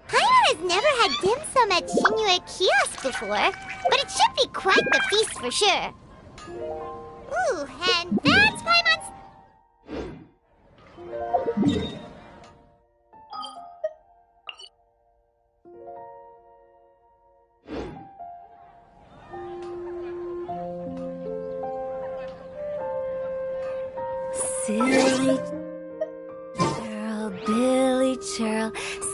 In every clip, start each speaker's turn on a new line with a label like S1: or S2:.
S1: Paimon has never had dim sum at Shinue Kiosk before, but it should be quite the feast for sure. Ooh, and that's Paimon's...
S2: Silly churl, Billy churl,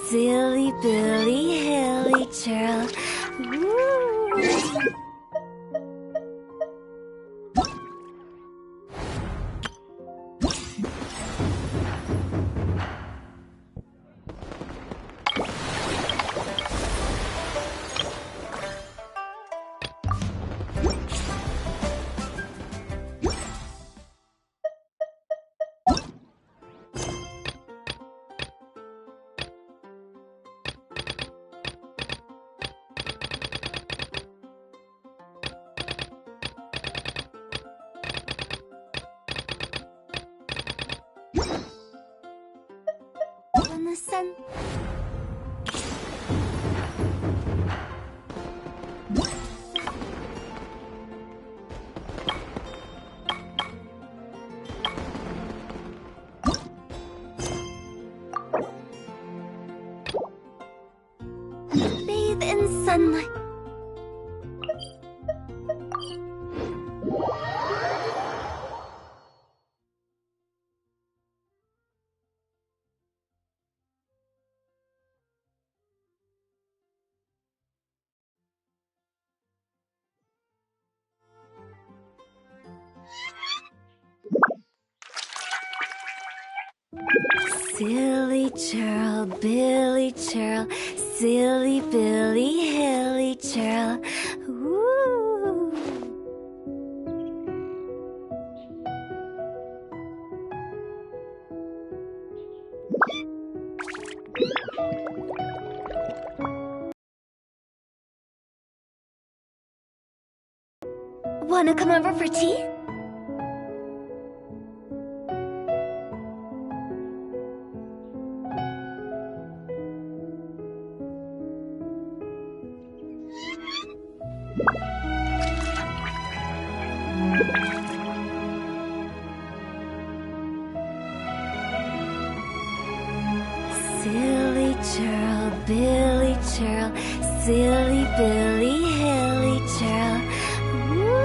S2: silly Billy, hilly churl. Woo! When the sun bathe in sunlight. Silly churl, Billy churl, silly Billy, hilly churl. Woo! Wanna come over for tea? Silly churl, Billy churl, silly Billy, hilly churl. Woo!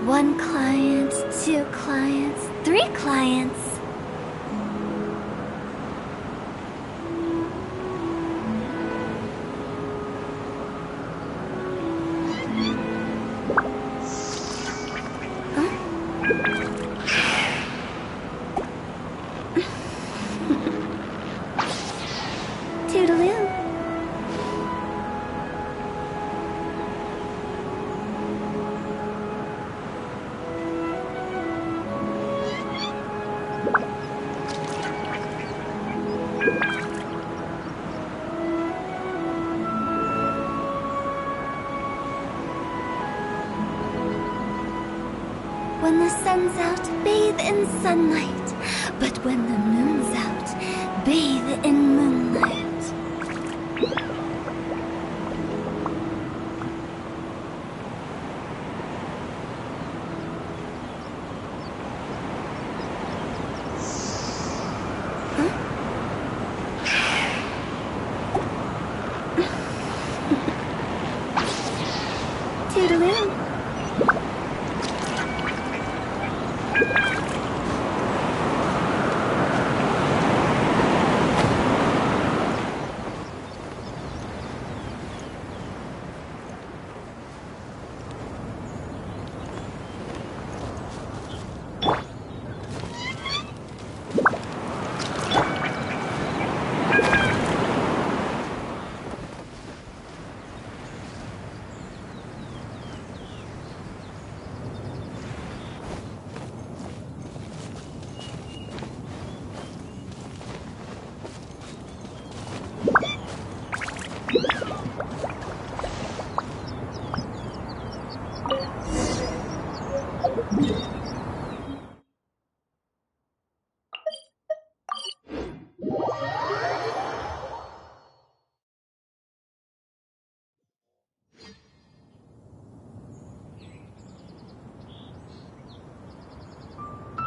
S2: One client, two clients, three clients. Toodaloo. When the sun's out, bathe in sunlight. But when the moon's out, bathe in moonlight. Toodaloo.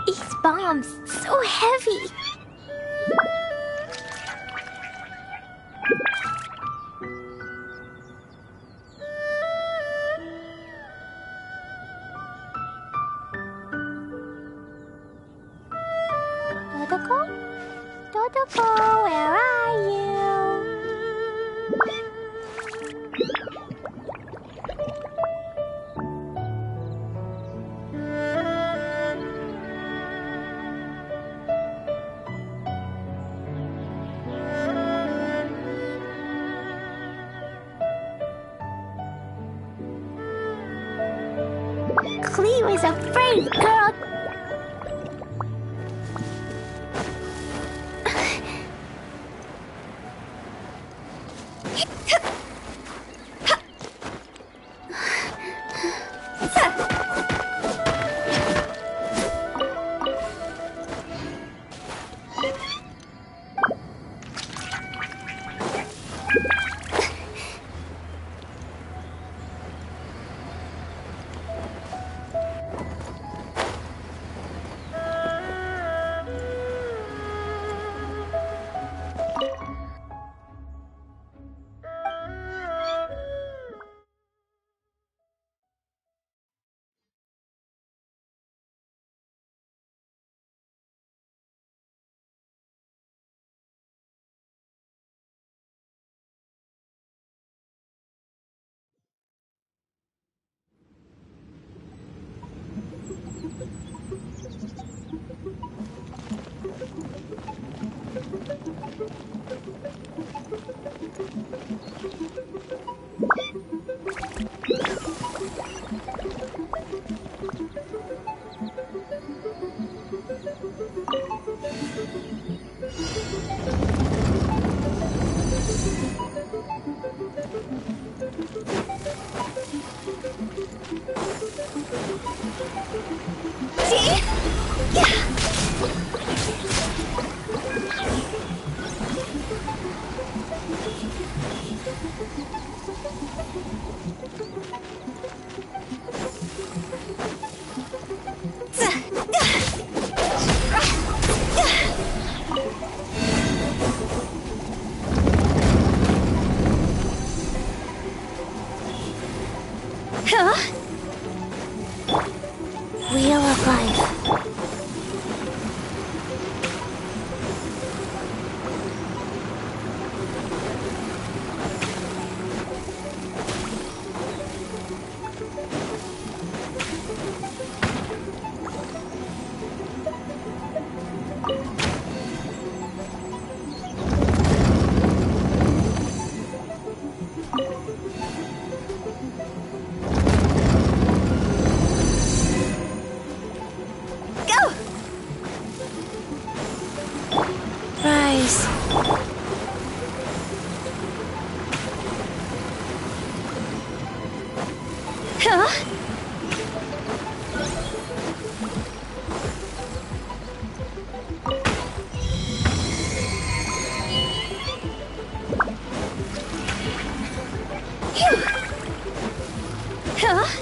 S2: These bombs, so heavy. Dodoko? Dodoko, where are you? Cleo is afraid, girl. Huh? Wheel of Life. Rise. Huh? Phew. Huh?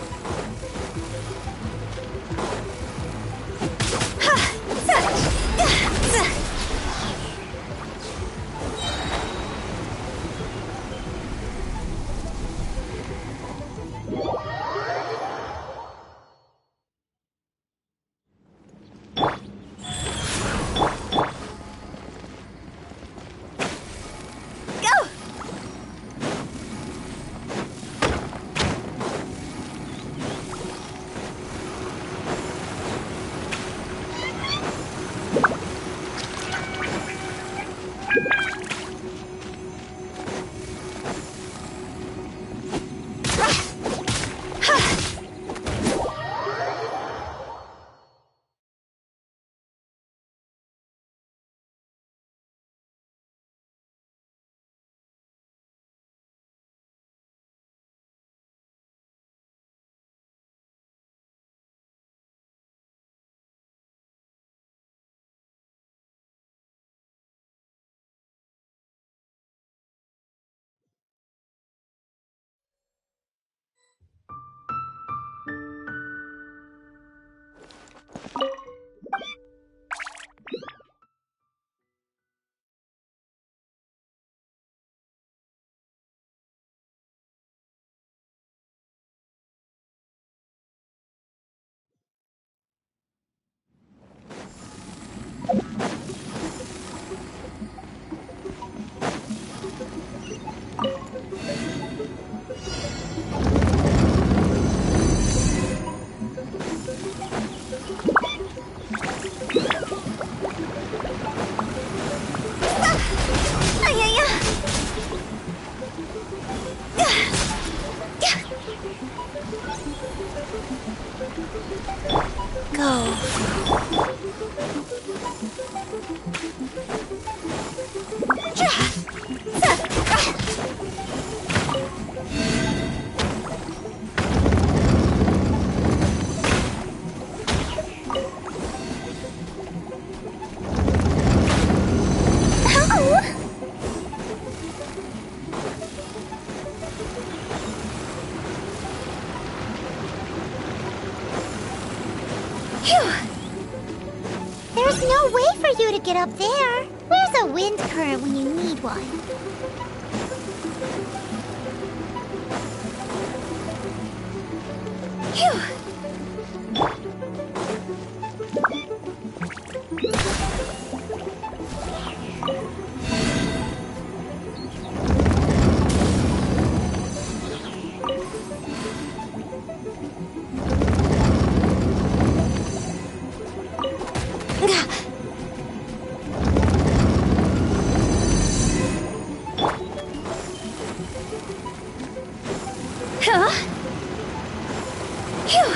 S1: There's no way for you to get up there. Where's a wind current when you need one?
S2: Phew. Huh? Phew.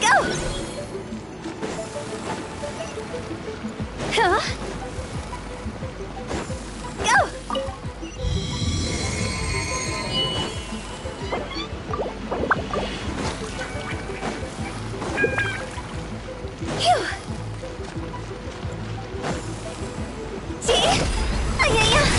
S2: Go! Huh? Go! Phew. See? Ay, ay, ay.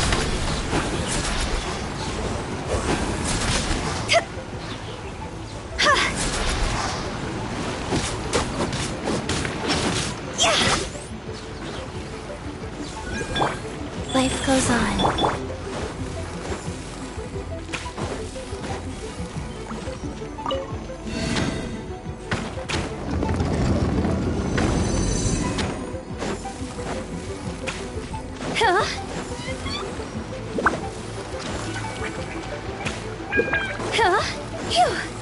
S2: Huh? Phew.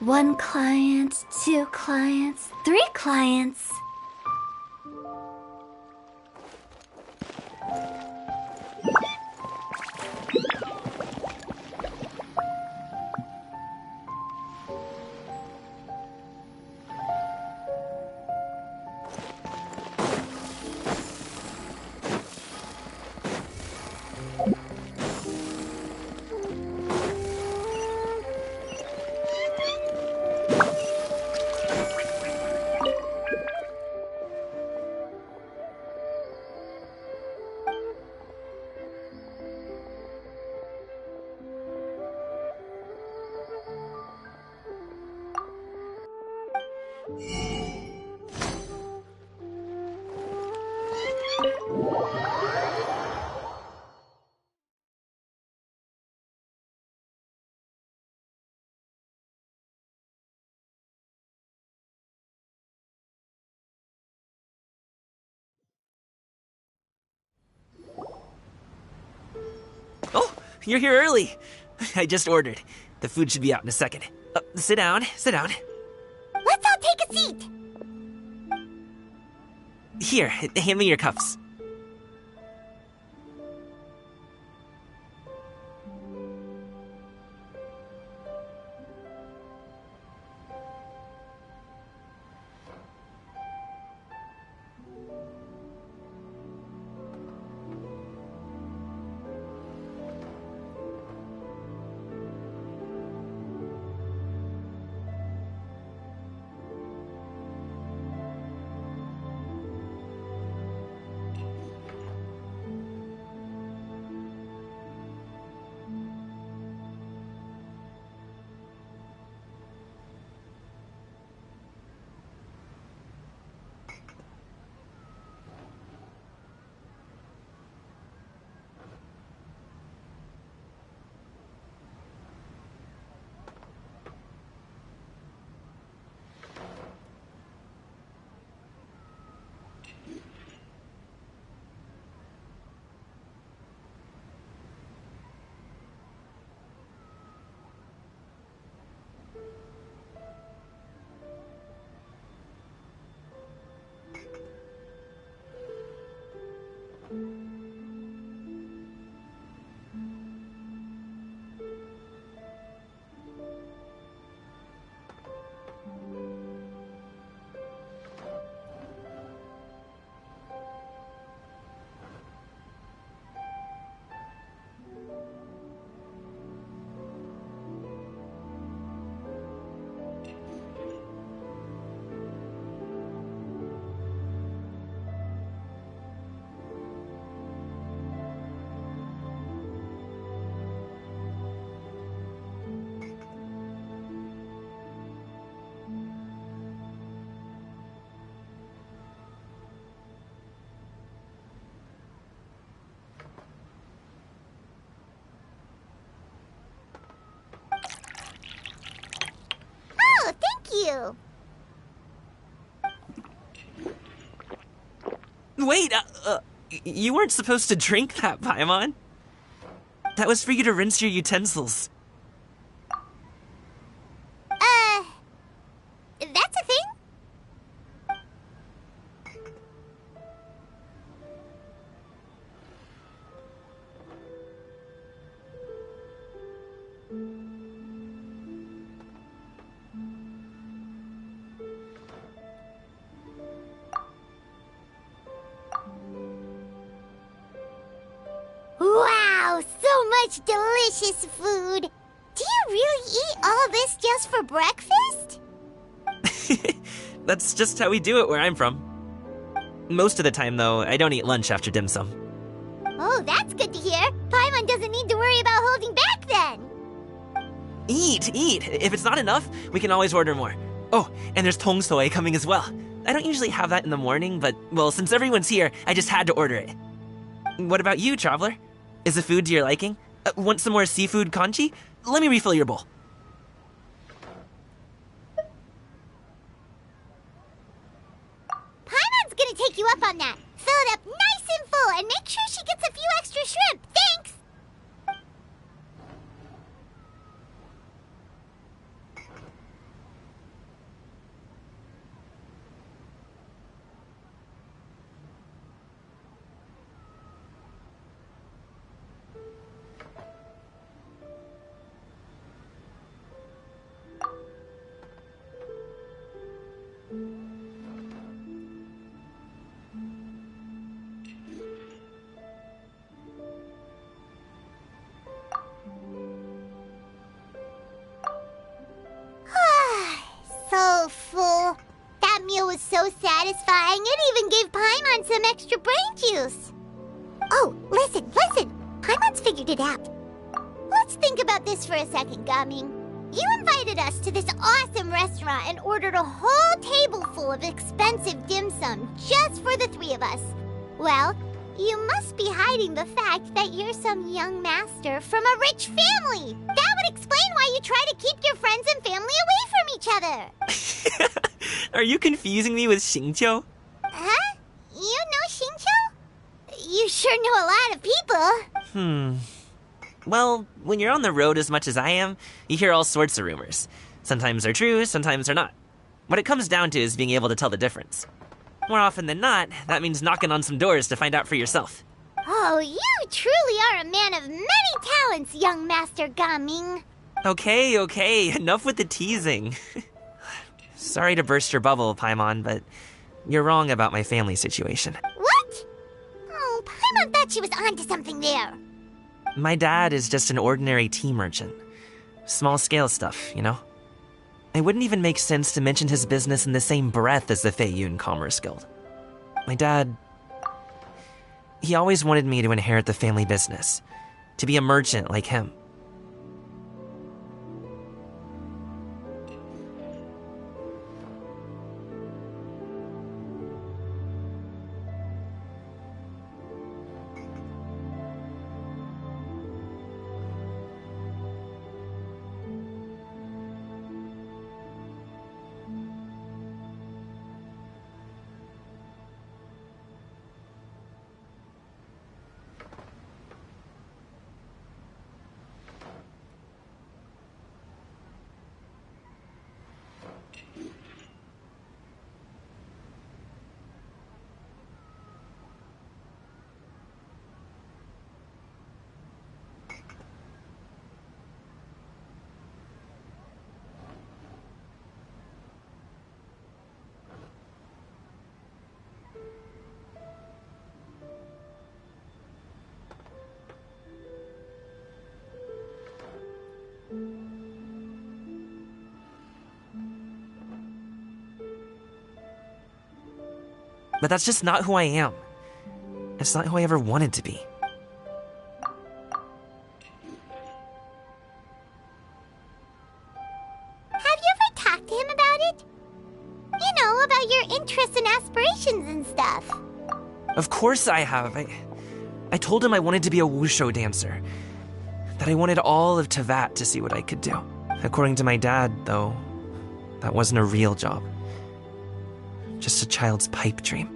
S2: One client, two clients, three clients.
S3: Oh, you're here early. I just ordered. The food should be out in a second. Sit down, sit down.
S1: Let's all take a seat.
S3: Here, hand me your cups.
S1: Oh, thank you.
S3: Wait, you weren't supposed to drink that, Paimon. That was for you to rinse your utensils.
S1: That's a thing? Wow, so much delicious food. Do you really eat all this just for breakfast?
S3: That's just how we do it where I'm from. Most of the time, though, I don't eat lunch after dim sum.
S1: Oh, that's good to hear. Paimon doesn't need to worry about holding back then.
S3: Eat! If it's not enough, we can always order more. Oh, and there's tong soy coming as well. I don't usually have that in the morning, but, well, since everyone's here, I just had to order it. What about you, Traveler? Is the food to your liking? Want some more seafood congee? Let me refill your bowl.
S1: Paimon's gonna take you up on that. Fill it up nice and full and make sure she gets a few extra shrimp. Thanks! So full. That meal was so satisfying, it even gave Paimon some extra brain juice. Oh, listen. Paimon's figured it out. Let's think about this for a second, Gaming. You invited us to this awesome restaurant and ordered a whole table full of expensive dim sum just for the three of us. Well, you must be hiding the fact that you're some young master from a rich family. That would explain why you try to keep your friends and family away from each other.
S3: Are you confusing me with Xingqiu?
S1: Huh? You know Xingqiu? You sure know a lot of people.
S3: Well, when you're on the road as much as I am, you hear all sorts of rumors. Sometimes they're true, sometimes they're not. What it comes down to is being able to tell the difference. More often than not, that means knocking on some doors to find out for yourself.
S1: Oh, you truly are a man of many talents, young Master Gaming.
S3: Okay, enough with the teasing. Sorry to burst your bubble, Paimon, but you're wrong about my family situation.
S1: What? Oh, Paimon thought she was onto something there.
S3: My dad is just an ordinary tea merchant. Small-scale stuff, you know? It wouldn't even make sense to mention his business in the same breath as the Feiyun Commerce Guild. My dad... he always wanted me to inherit the family business, to be a merchant like him. But that's just not who I am. It's not who I ever wanted to be.
S1: Have you ever talked to him about it? You know, about your interests and aspirations and stuff.
S3: Of course I have. I told him I wanted to be a wushu dancer. That I wanted all of Tevat to see what I could do. According to my dad, though, that wasn't a real job. Just a child's pipe dream.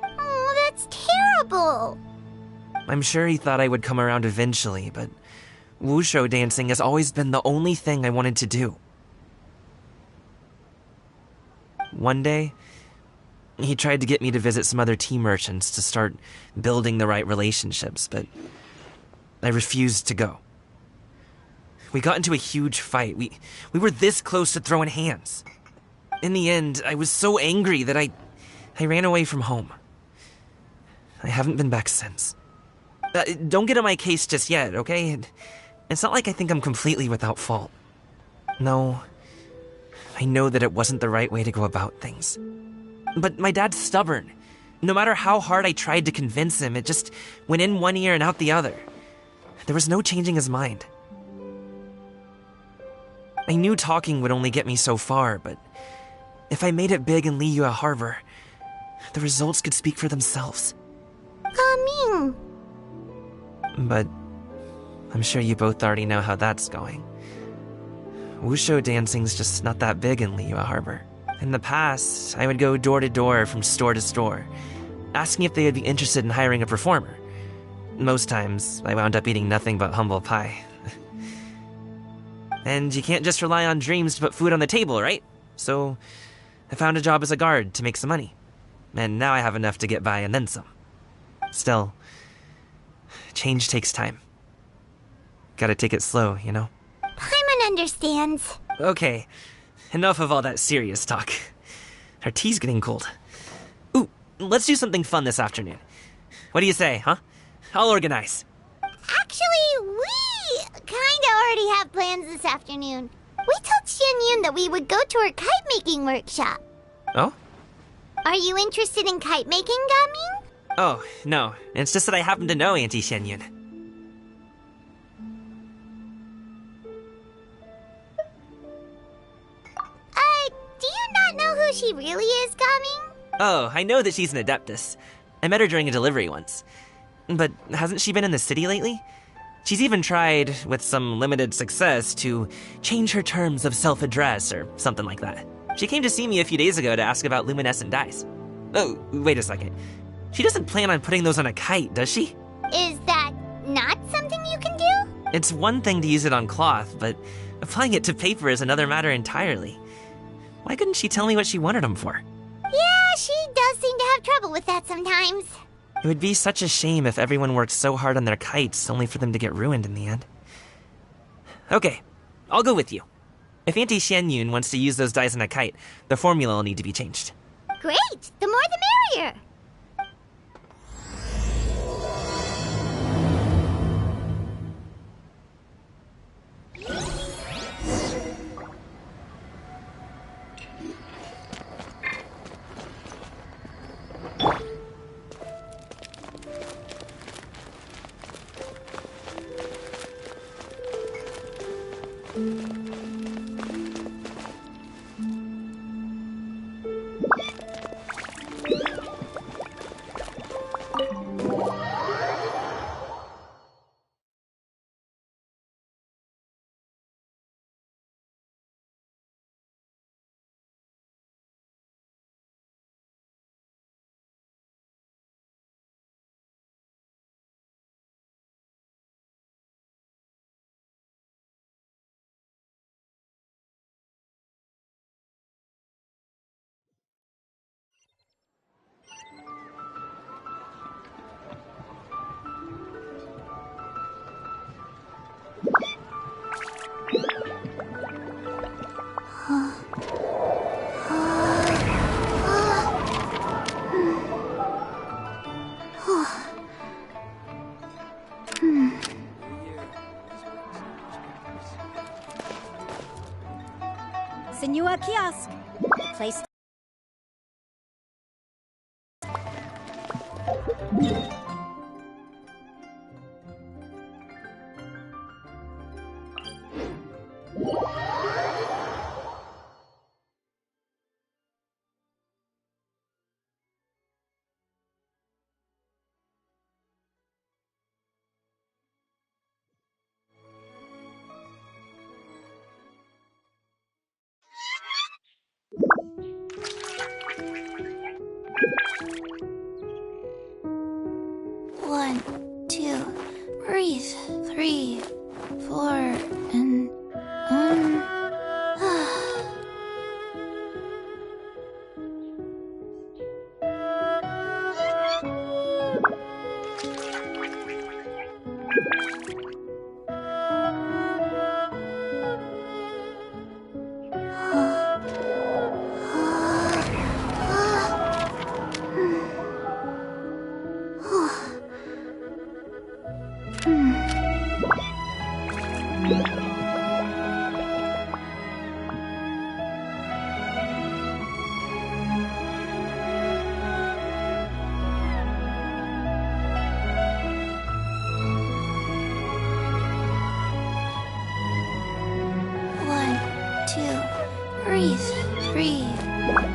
S1: Oh, that's terrible.
S3: I'm sure he thought I would come around eventually, but wushu dancing has always been the only thing I wanted to do. One day, he tried to get me to visit some other tea merchants to start building the right relationships, but I refused to go. We got into a huge fight. We were this close to throwing hands. In the end, I was so angry that I ran away from home. I haven't been back since. Don't get on my case just yet, okay? It's not like I think I'm completely without fault. No, I know that it wasn't the right way to go about things. But my dad's stubborn. No matter how hard I tried to convince him, it just went in one ear and out the other. There was no changing his mind. I knew talking would only get me so far, but if I made it big in Liyue Harbor, the results could speak for themselves.
S1: Gaming.
S3: But I'm sure you both already know how that's going. Wushu dancing's just not that big in Liyue Harbor. In the past, I would go door to door from store to store, asking if they would be interested in hiring a performer. Most times, I wound up eating nothing but humble pie. And you can't just rely on dreams to put food on the table, right? So I found a job as a guard to make some money. And now I have enough to get by and then some. Still, change takes time. Gotta take it slow, you know?
S1: Paimon understands.
S3: Okay, enough of all that serious talk. Our tea's getting cold. Ooh, let's do something fun this afternoon. What do you say, huh? I'll organize.
S1: Actually, we kinda already have plans this afternoon. We told Xianyun that we would go to her kite-making workshop.
S3: Oh?
S1: Are you interested in kite-making, Gaming?
S3: Oh, no. It's just that I happen to know Auntie Xianyun.
S1: Do you not know who she really is, Gaming?
S3: Oh, I know that she's an adeptus. I met her during a delivery once. But hasn't she been in the city lately? She's even tried, with some limited success, to change her terms of self-address or something like that. She came to see me a few days ago to ask about luminescent dyes. Oh, wait a second. She doesn't plan on putting those on a kite, does she?
S1: Is that not something you can do?
S3: It's one thing to use it on cloth, but applying it to paper is another matter entirely. Why couldn't she tell me what she wanted them for?
S1: Yeah, she does seem to have trouble with that sometimes.
S3: It would be such a shame if everyone worked so hard on their kites only for them to get ruined in the end. Okay, I'll go with you. If Auntie Xianyun wants to use those dyes on a kite, the formula will need to be changed.
S1: Great! The more the merrier!
S4: Senua kiosk. Place.
S2: One, two, breathe. 3, 4, and breathe. 3,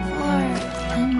S2: 4, and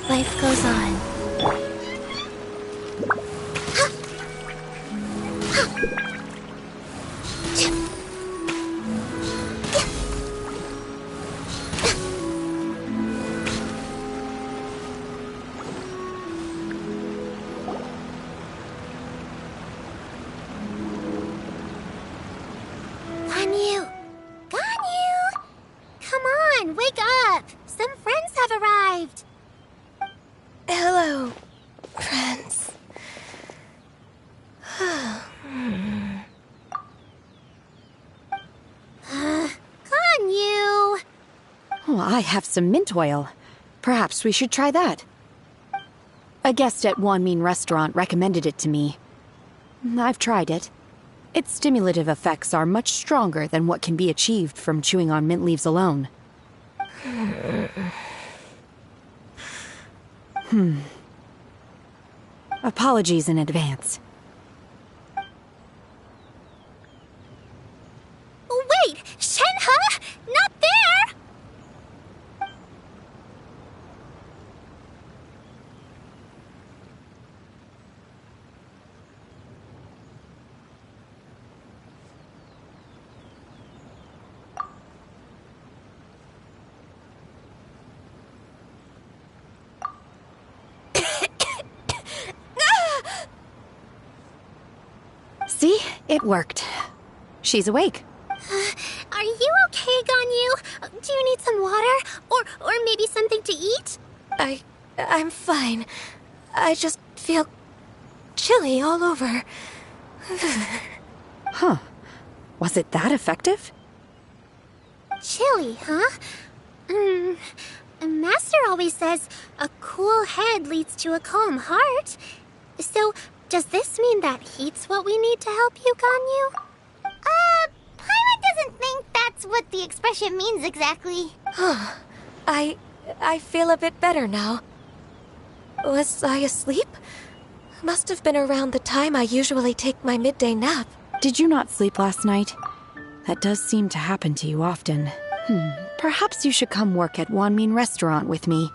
S2: life goes on.
S1: Ganyu! Ganyu! Come on, wake up! Some friends have arrived!
S2: Hello, friends.
S1: Ganyu!
S4: Oh, I have some mint oil. Perhaps we should try that. A guest at Wanmin Restaurant recommended it to me. I've tried it. Its stimulative effects are much stronger than what can be achieved from chewing on mint leaves alone. Apologies in advance.
S1: Wait! Shenhe? Not there!
S4: See? It worked. She's awake.
S1: Are you okay, Ganyu? Do you need some water? Or maybe something to eat?
S2: I'm fine. I just feel chilly all over.
S4: Huh. Was it that effective?
S1: Chilly, huh? Master always says a cool head leads to a calm heart. So, does this mean that heat's what we need to help you, Ganyu? Paimon doesn't think that's what the expression means exactly.
S2: I feel a bit better now. Was I asleep? Must have been around the time I usually take my midday nap.
S4: Did you not sleep last night? That does seem to happen to you often. Perhaps you should come work at Wanmin Restaurant with me.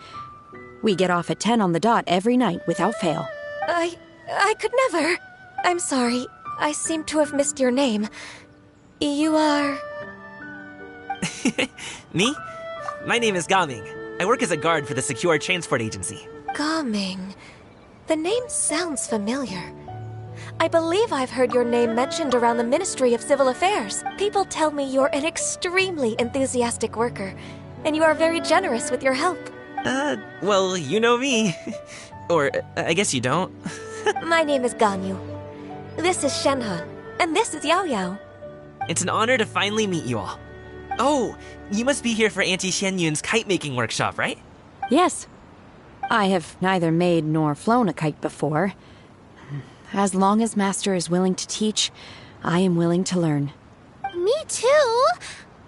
S4: We get off at 10 on the dot every night without fail.
S2: I could never. I'm sorry. I seem to have missed your name. You are...
S3: Me? My name is Gaming. I work as a guard for the Secure Transport Agency.
S2: Gaming. The name sounds familiar. I believe I've heard your name mentioned around the Ministry of Civil Affairs. People tell me you're an extremely enthusiastic worker, and you are very generous with your help.
S3: Well, you know me. Or, I guess you don't.
S2: My name is Ganyu. This is Shenhe, and this is Yao Yao.
S3: It's an honor to finally meet you all. Oh, you must be here for Auntie Xianyun's kite-making workshop, right?
S4: Yes. I have neither made nor flown a kite before. As long as Master is willing to teach, I am willing to learn.
S1: Me too.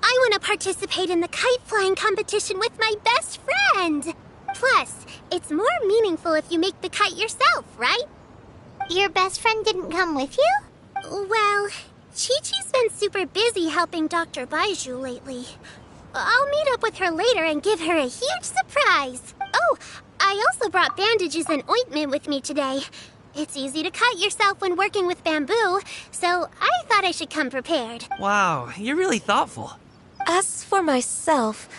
S1: I want to participate in the kite flying competition with my best friend. Plus, it's more meaningful if you make the kite yourself, right? Your best friend didn't come with you? Well, Chi-Chi's been super busy helping Dr. Baiju lately. I'll meet up with her later and give her a huge surprise. Oh, I also brought bandages and ointment with me today. It's easy to cut yourself when working with bamboo, so I thought I should come prepared.
S3: Wow, you're really thoughtful.
S2: As for myself,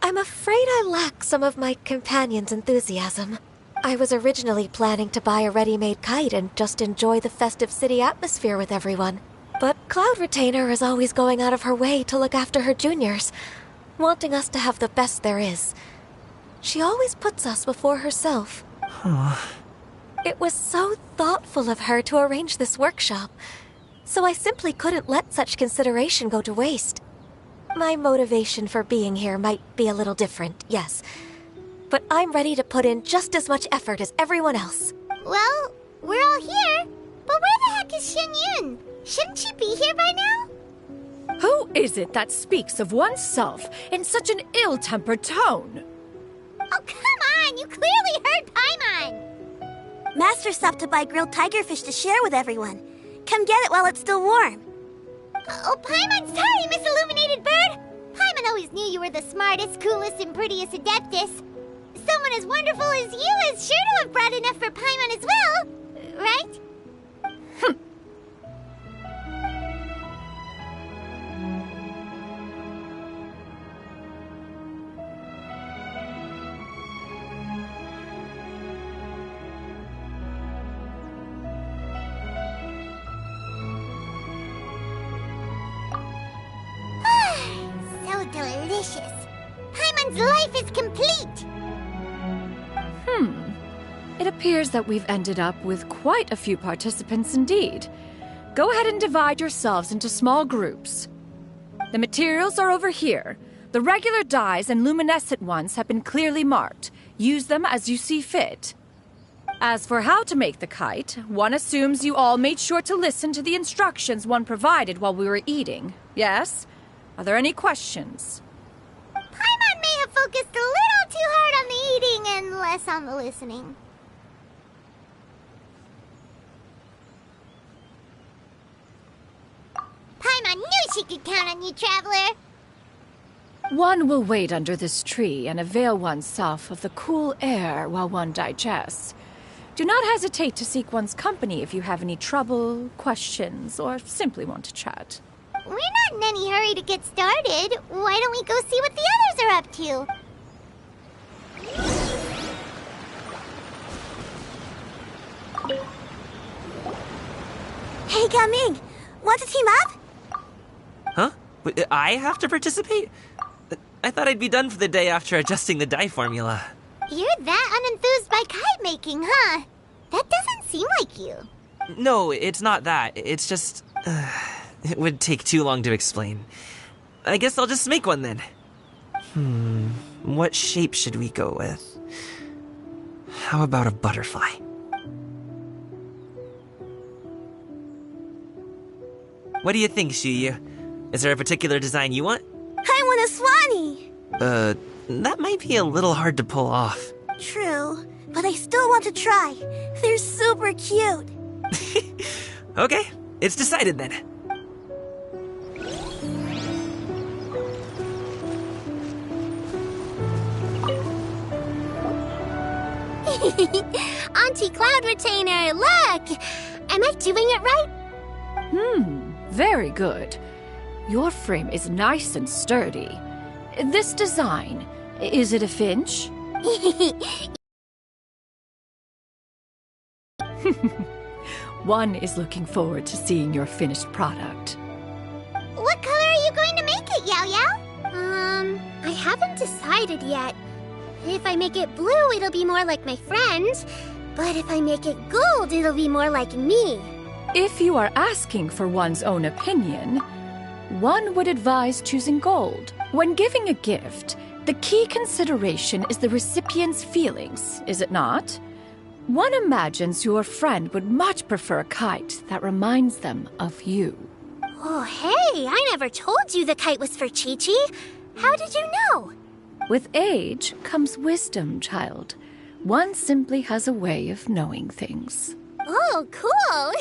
S2: I'm afraid I lack some of my companion's enthusiasm. I was originally planning to buy a ready-made kite and just enjoy the festive city atmosphere with everyone. But Cloud Retainer is always going out of her way to look after her juniors, wanting us to have the best there is. She always puts us before herself. It was so thoughtful of her to arrange this workshop, so I simply couldn't let such consideration go to waste. My motivation for being here might be a little different, yes, but I'm ready to put in just as much effort as everyone else.
S1: Well, we're all here, but where the heck is Xianyun? Shouldn't she be here by now?
S5: Who is it that speaks of oneself in such an ill-tempered tone?
S1: Oh, come on! You clearly heard Paimon!
S6: Master stopped to buy grilled tigerfish to share with everyone. Come get it while it's still warm.
S1: Oh, Paimon, sorry, Miss Illuminated Bird! Paimon always knew you were the smartest, coolest, and prettiest Adeptus. Someone as wonderful as you is sure to have brought enough for Paimon as well, right? So delicious. Paimon's life is complete.
S5: It appears that we've ended up with quite a few participants indeed. Go ahead and divide yourselves into small groups. The materials are over here. The regular dyes and luminescent ones have been clearly marked. Use them as you see fit. As for how to make the kite, one assumes you all made sure to listen to the instructions one provided while we were eating. Yes? Are there any questions?
S1: Paimon may have focused a little too hard on the eating and less on the listening. Paimon knew she could count on you, Traveler.
S5: One will wait under this tree and avail oneself of the cool air while one digests. Do not hesitate to seek one's company if you have any trouble, questions, or simply want to chat.
S1: We're not in any hurry to get started. Why don't we go see what the others are up to?
S6: Hey, Gaming! Want to team up?
S3: Huh? Wait, I have to participate? I thought I'd be done for the day after adjusting the dye formula.
S1: You're that unenthused by kite making, huh? That doesn't seem like you.
S3: No, it's not that. It's just... it would take too long to explain. I guess I'll just make one then. What shape should we go with? How about a butterfly? What do you think, Shuyu? Is there a particular design you want?
S6: I want a Swanee!
S3: That might be a little hard to pull off.
S6: True, but I still want to try. They're super cute.
S3: Okay, it's decided then.
S1: Auntie Cloud Retainer, look! Am I doing it right?
S5: Very good. Your frame is nice and sturdy. This design, is it a Finch? One is looking forward to seeing your finished product.
S1: What color are you going to make it, Yao Yao? I haven't decided yet. If I make it blue, it'll be more like my friend. But if I make it gold, it'll be more like me.
S5: If you are asking for one's own opinion, one would advise choosing gold. When giving a gift, the key consideration is the recipient's feelings, is it not? One imagines your friend would much prefer a kite that reminds them of you.
S1: Oh, hey, I never told you the kite was for Chi-Chi. How did you know?
S5: With age comes wisdom, child. One simply has a way of knowing things.
S1: Oh, cool.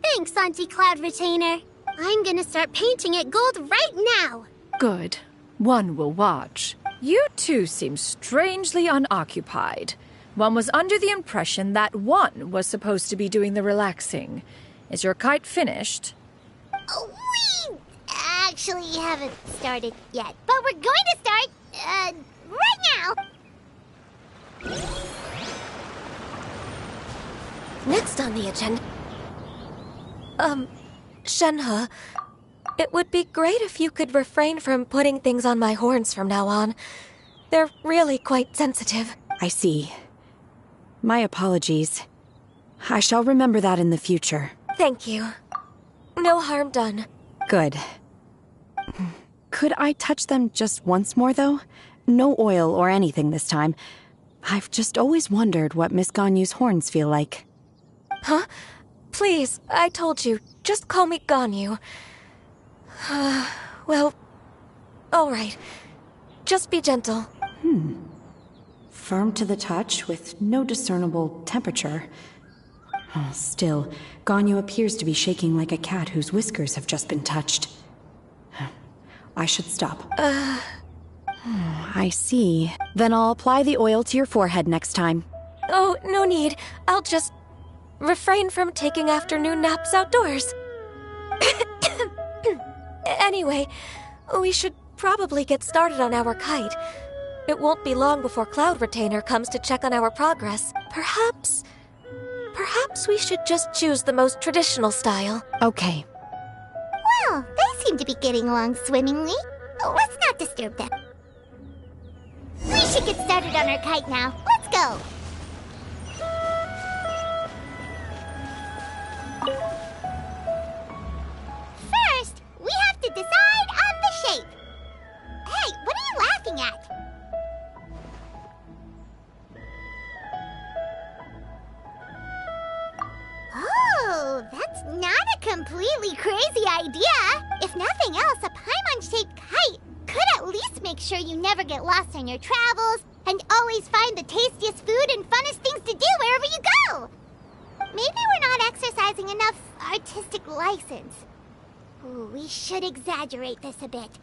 S1: Thanks, Auntie Cloud Retainer. I'm gonna start painting it gold right now.
S5: Good. One will watch. You two seem strangely unoccupied. One was under the impression that one was supposed to be doing the relaxing. Is your kite finished?
S1: We actually haven't started yet, but we're going to start, right now.
S2: Next on the agenda... Shenhe, it would be great if you could refrain from putting things on my horns from now on. They're really quite sensitive.
S4: I see. My apologies. I shall remember that in the future.
S2: Thank you. No harm done.
S4: Good. Could I touch them just once more, though? No oil or anything this time. I've just always wondered what Miss Ganyu's horns feel like.
S2: Huh? Please, I told you. Just call me Ganyu. Well, all right. Just be gentle.
S4: Firm to the touch, with no discernible temperature. Still, Ganyu appears to be shaking like a cat whose whiskers have just been touched. I should stop. I see. Then I'll apply the oil to your forehead next time.
S2: Oh, no need. I'll just refrain from taking afternoon naps outdoors. Anyway, we should probably get started on our kite. It won't be long before Cloud Retainer comes to check on our progress. Perhaps we should just choose the most traditional style.
S4: Okay.
S1: Well, they seem to be getting along swimmingly. Let's not disturb them. We should get started on our kite now. Let's go. First, we have to decide on the shape. Hey, what are you laughing at? Oh, that's not a completely crazy idea. If nothing else, a Paimon-shaped kite could at least make sure you never get lost on your travels and always find the tastiest food and funnest things to do wherever you go. Maybe we're not exercising enough artistic license. Ooh, we should exaggerate this a bit.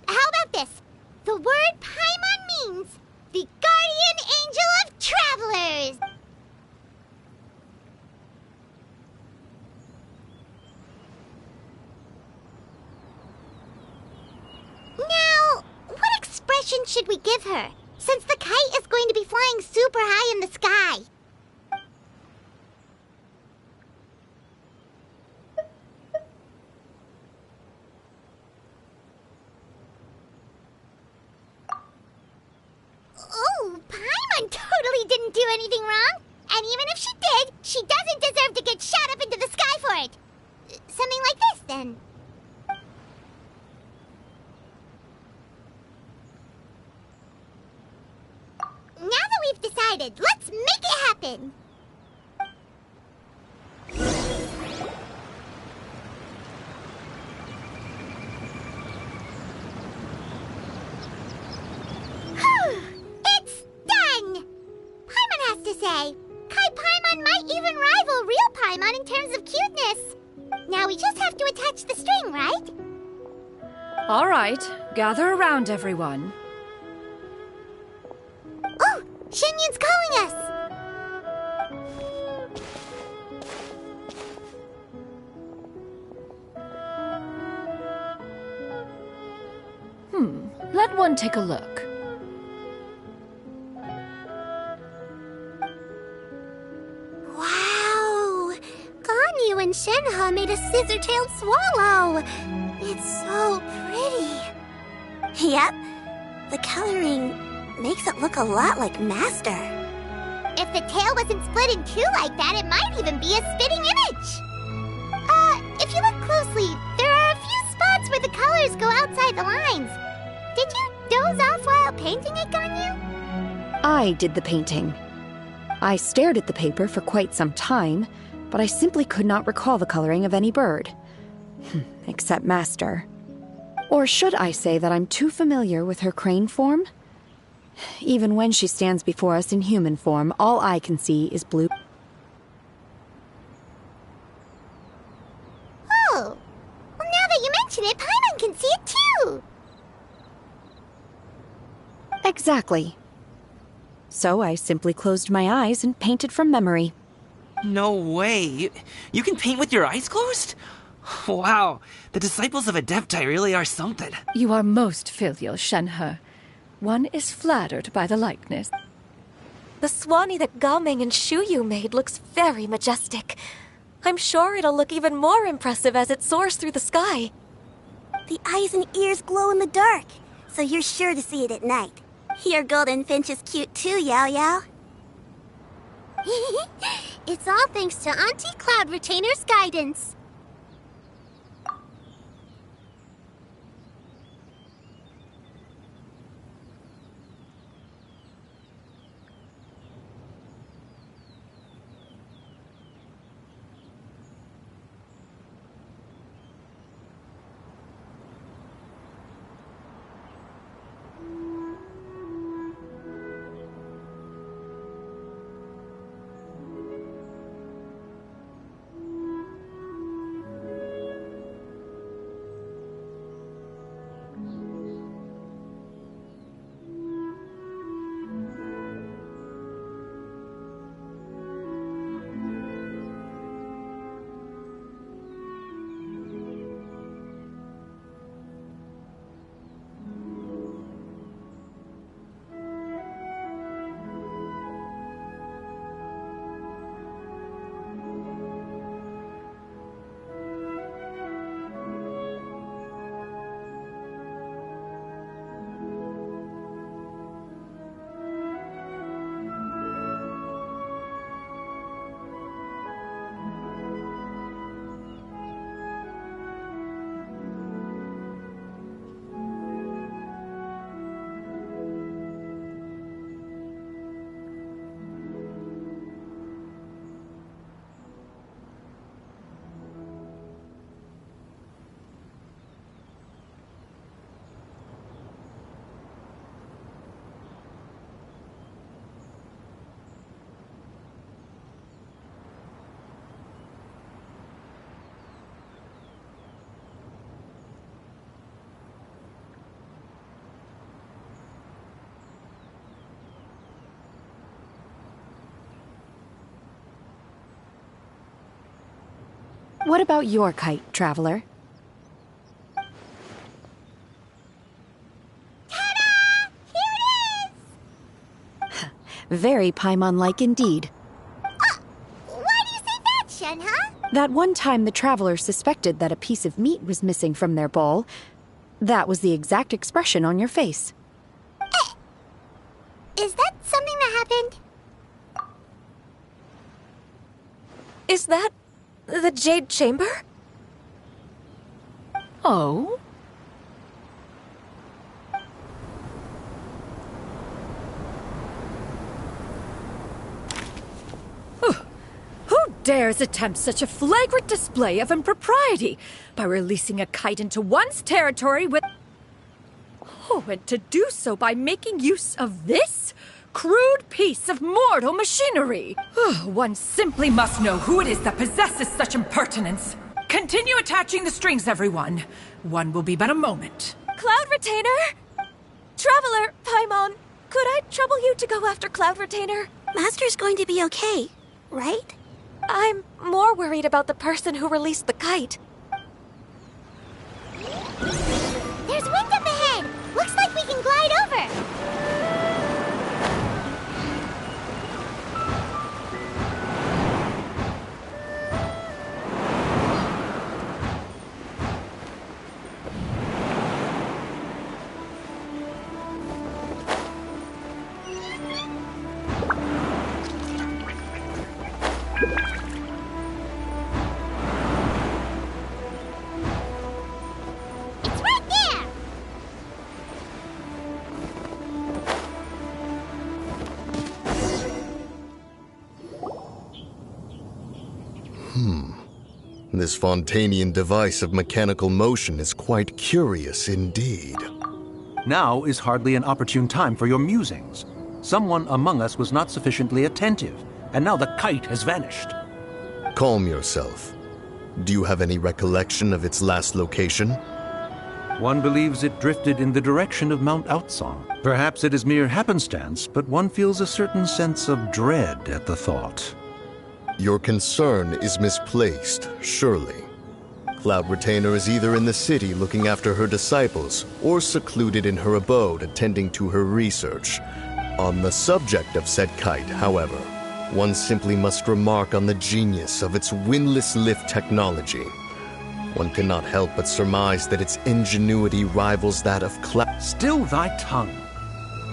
S1: How about this? The word Paimon means the guardian angel of travelers. Now, what expression should we give her, since the kite is going to be flying super high in the sky? Oh, Paimon totally didn't do anything wrong. And even if she did, she doesn't deserve to get shot up into the sky for it. Something like this, then. Now that we've decided, let's make it happen! It's done! Paimon has to say, Kai Paimon might even rival real Paimon in terms of cuteness. Now we just have to attach the string, right?
S5: All right, gather around, everyone.
S1: Oh, Shenyun's calling us!
S5: Let one take a look.
S1: Wow! Ganyu and Shenhe made a scissor-tailed swallow! It's so pretty.
S6: Yep. The coloring makes it look a lot like Master.
S1: If the tail wasn't split in two like that, it might even be a spitting image! If you look closely, there are a few spots where the colors go outside the lines. Did you doze off while painting it, Ganyu?
S4: I did the painting. I stared at the paper for quite some time, but I simply could not recall the coloring of any bird. Except Master. Or should I say that I'm too familiar with her crane form? Even when she stands before us in human form, all I can see is blue.
S1: Oh, well, now that you mention it, Paimon can see it too!
S4: Exactly. So I simply closed my eyes and painted from memory.
S3: No way. You can paint with your eyes closed? Wow, the disciples of Adepti really are something.
S5: You are most filial, Shenhe. One is flattered by the likeness.
S2: The Swanee that Gaming and Shuyu made looks very majestic. I'm sure it'll look even more impressive as it soars through the sky.
S6: The eyes and ears glow in the dark, so you're sure to see it at night. Your golden finch is cute too, Yao Yao.
S1: It's all thanks to Auntie Cloud Retainer's guidance.
S4: What about your kite, traveler?
S1: Ta-da! Here it is!
S4: Very Paimon-like indeed.
S1: Why do you say that, Shenhe?
S4: That one time the traveler suspected that a piece of meat was missing from their bowl, that was the exact expression on your face.
S1: Is that something that happened?
S2: Is that the Jade Chamber?
S5: Oh? Who dares attempt such a flagrant display of impropriety by releasing a kite into one's territory with... Oh, and to do so by making use of this crude piece of mortal machinery. One simply must know who it is that possesses such impertinence. Continue attaching the strings, everyone. One will be but a moment.
S2: Cloud Retainer! Traveler, Paimon, could I trouble you to go after Cloud Retainer?
S6: Master's going to be okay, right?
S2: I'm more worried about the person who released the kite.
S1: There's wind up ahead! Looks like we can glide over! It's right there!
S7: This Fontanian device of mechanical motion is quite curious indeed.
S8: Now is hardly an opportune time for your musings. Someone among us was not sufficiently attentive, and now the kite has vanished.
S7: Calm yourself. Do you have any recollection of its last location?
S8: One believes it drifted in the direction of Mount Outsong. Perhaps it is mere happenstance, but one feels a certain sense of dread at the thought.
S7: Your concern is misplaced, surely. Cloud Retainer is either in the city looking after her disciples, or secluded in her abode attending to her research. On the subject of said kite, however, one simply must remark on the genius of its windless lift technology. One cannot help but surmise that its ingenuity rivals that of Cloud...
S8: Still thy tongue.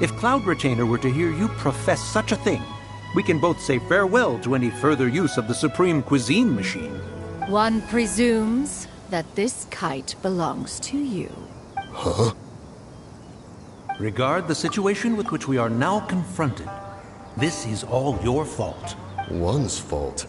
S8: If Cloud Retainer were to hear you profess such a thing, we can both say farewell to any further use of the Supreme Cuisine Machine.
S5: One presumes that this kite belongs to you.
S7: Huh?
S8: Regard the situation with which we are now confronted. This is all your fault.
S7: One's fault?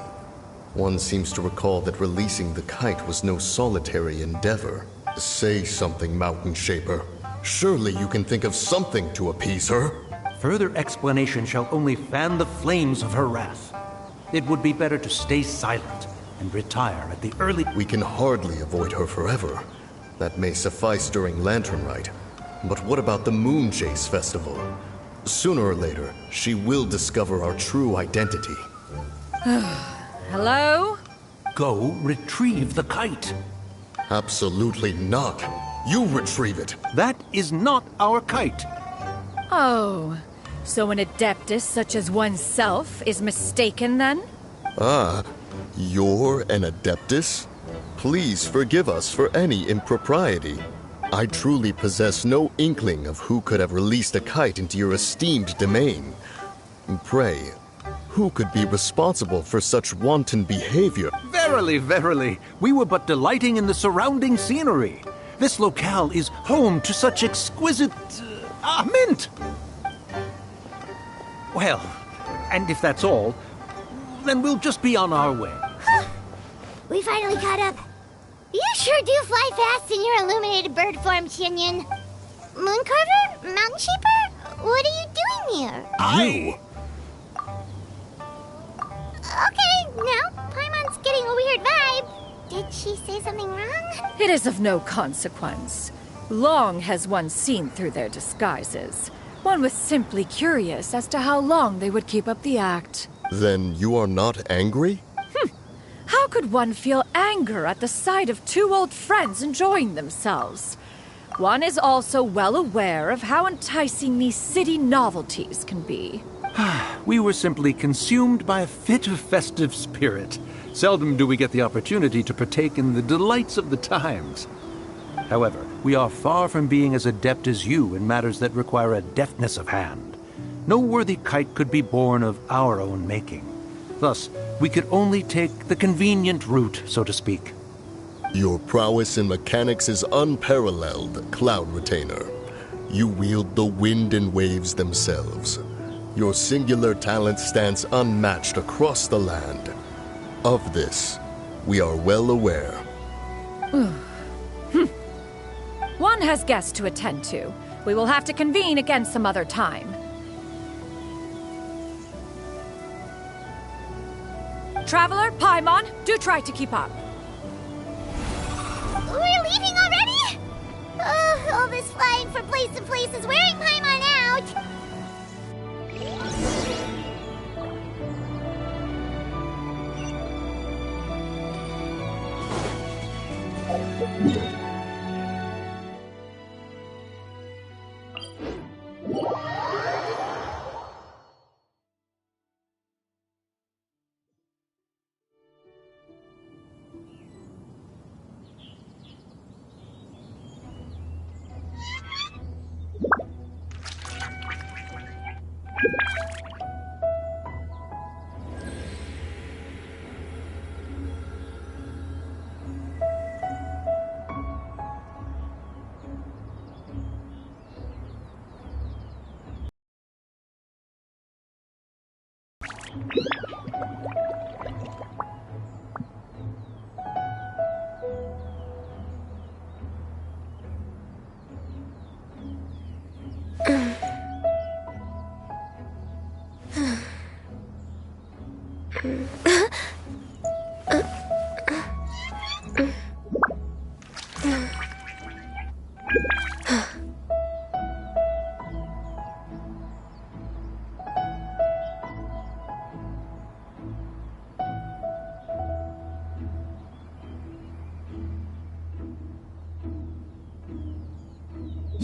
S7: One seems to recall that releasing the kite was no solitary endeavor. Say something, Mountain Shaper. Surely you can think of something to appease her.
S8: Further explanation shall only fan the flames of her wrath. It would be better to stay silent and retire at the early...
S7: We can hardly avoid her forever. That may suffice during Lantern Rite. But what about the Moon Chase Festival? Sooner or later, she will discover our true identity.
S5: Hello?
S8: Go retrieve the kite.
S7: Absolutely not. You retrieve it.
S8: That is not our kite.
S5: Oh, so an adeptus such as oneself is mistaken then?
S7: Ah, you're an Adeptus? Please forgive us for any impropriety. I truly possess no inkling of who could have released a kite into your esteemed domain. Pray, who could be responsible for such wanton behavior?
S8: Verily, verily, we were but delighting in the surrounding scenery. This locale is home to such exquisite... mint! Well, and if that's all, then we'll just be on our way.
S1: We finally caught up. You sure do fly fast in your illuminated bird form, Chinyan. Mooncarver? Mountain Shaper? What are you doing here?
S7: You?
S1: Okay, now Paimon's getting a weird vibe. Did she say something wrong?
S5: It is of no consequence. Long has one seen through their disguises. One was simply curious as to how long they would keep up the act.
S7: Then you are not angry?
S5: How could one feel anger at the sight of two old friends enjoying themselves? One is also well aware of how enticing these city novelties can be.
S8: We were simply consumed by a fit of festive spirit. Seldom do we get the opportunity to partake in the delights of the times. However, we are far from being as adept as you in matters that require a deftness of hand. No worthy kite could be born of our own making. Thus, we could only take the convenient route, so to speak.
S7: Your prowess in mechanics is unparalleled, Cloud Retainer. You wield the wind and waves themselves. Your singular talent stands unmatched across the land. Of this, we are well aware.
S5: One has guests to attend to. We will have to convene again some other time. Traveler, Paimon, do try to keep up.
S1: We're leaving already? Oh, all this flying from place to place is wearing Paimon out.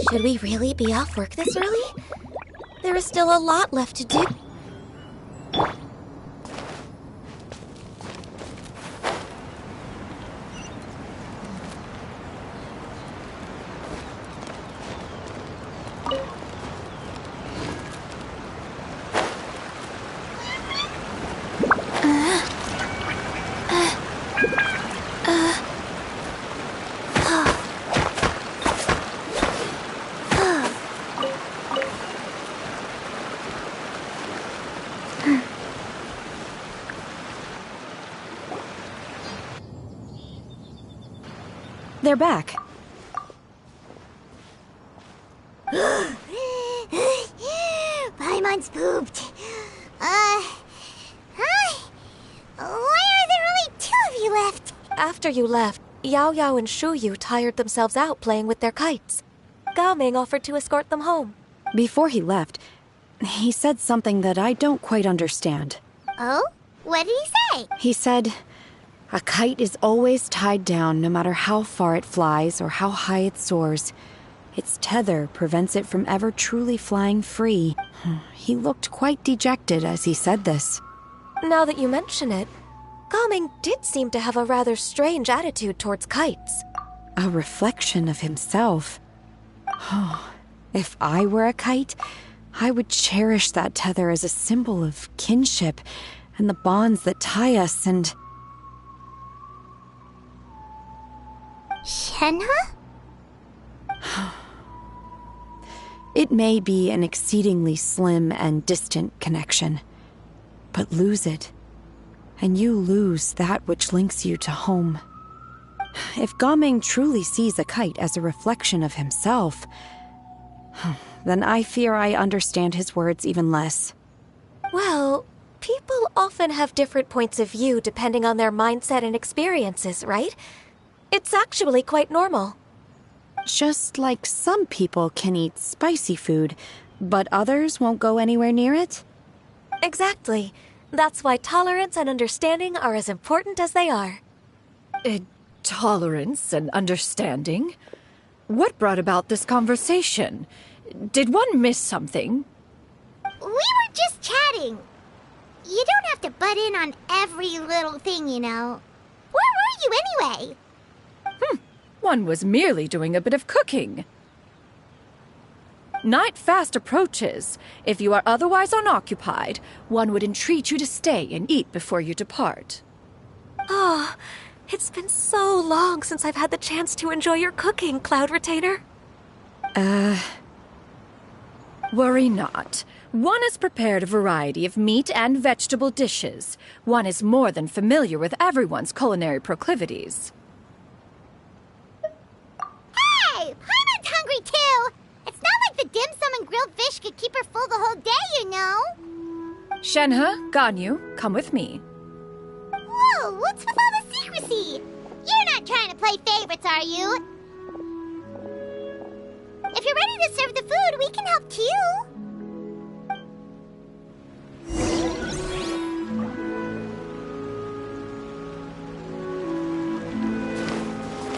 S2: Should we really be off work this early? There is still a lot left to do.
S4: They're back.
S1: Paimon's pooped. Hi. Why are there only two of you left?
S2: After you left, Yao Yao and Shu Yu tired themselves out playing with their kites. Gao Ming offered to escort them home.
S4: Before he left, he said something that I don't quite understand.
S1: Oh? What did he say?
S4: He said, a kite is always tied down no matter how far it flies or how high it soars. Its tether prevents it from ever truly flying free. He looked quite dejected as he said this.
S2: Now that you mention it, Gao Ming did seem to have a rather strange attitude towards kites.
S4: A reflection of himself. If I were a kite, I would cherish that tether as a symbol of kinship and the bonds that tie us and...
S1: Shenhe?
S4: It may be an exceedingly slim and distant connection, but lose it, and you lose that which links you to home. If Gao Ming truly sees a kite as a reflection of himself, then I fear I understand his words even less.
S2: Well, people often have different points of view depending on their mindset and experiences, right? It's actually quite normal.
S4: Just like some people can eat spicy food, but others won't go anywhere near it?
S2: Exactly. That's why tolerance and understanding are as important as they are.
S5: Tolerance and understanding? What brought about this conversation? Did one miss something?
S1: We were just chatting. You don't have to butt in on every little thing, you know. Where were you anyway?
S5: One was merely doing a bit of cooking. Night fast approaches. If you are otherwise unoccupied, one would entreat you to stay and eat before you depart.
S2: Oh, it's been so long since I've had the chance to enjoy your cooking, Cloud Retainer.
S5: Worry not. One has prepared a variety of meat and vegetable dishes. One is more than familiar with everyone's culinary proclivities.
S1: Hey! Paimon's hungry too! It's not like the dim sum and grilled fish could keep her full the whole day, you know?
S5: Shenhe, Ganyu, come with me.
S1: Whoa, what's with all the secrecy? You're not trying to play favorites, are you? If you're ready to serve the food, we can help too.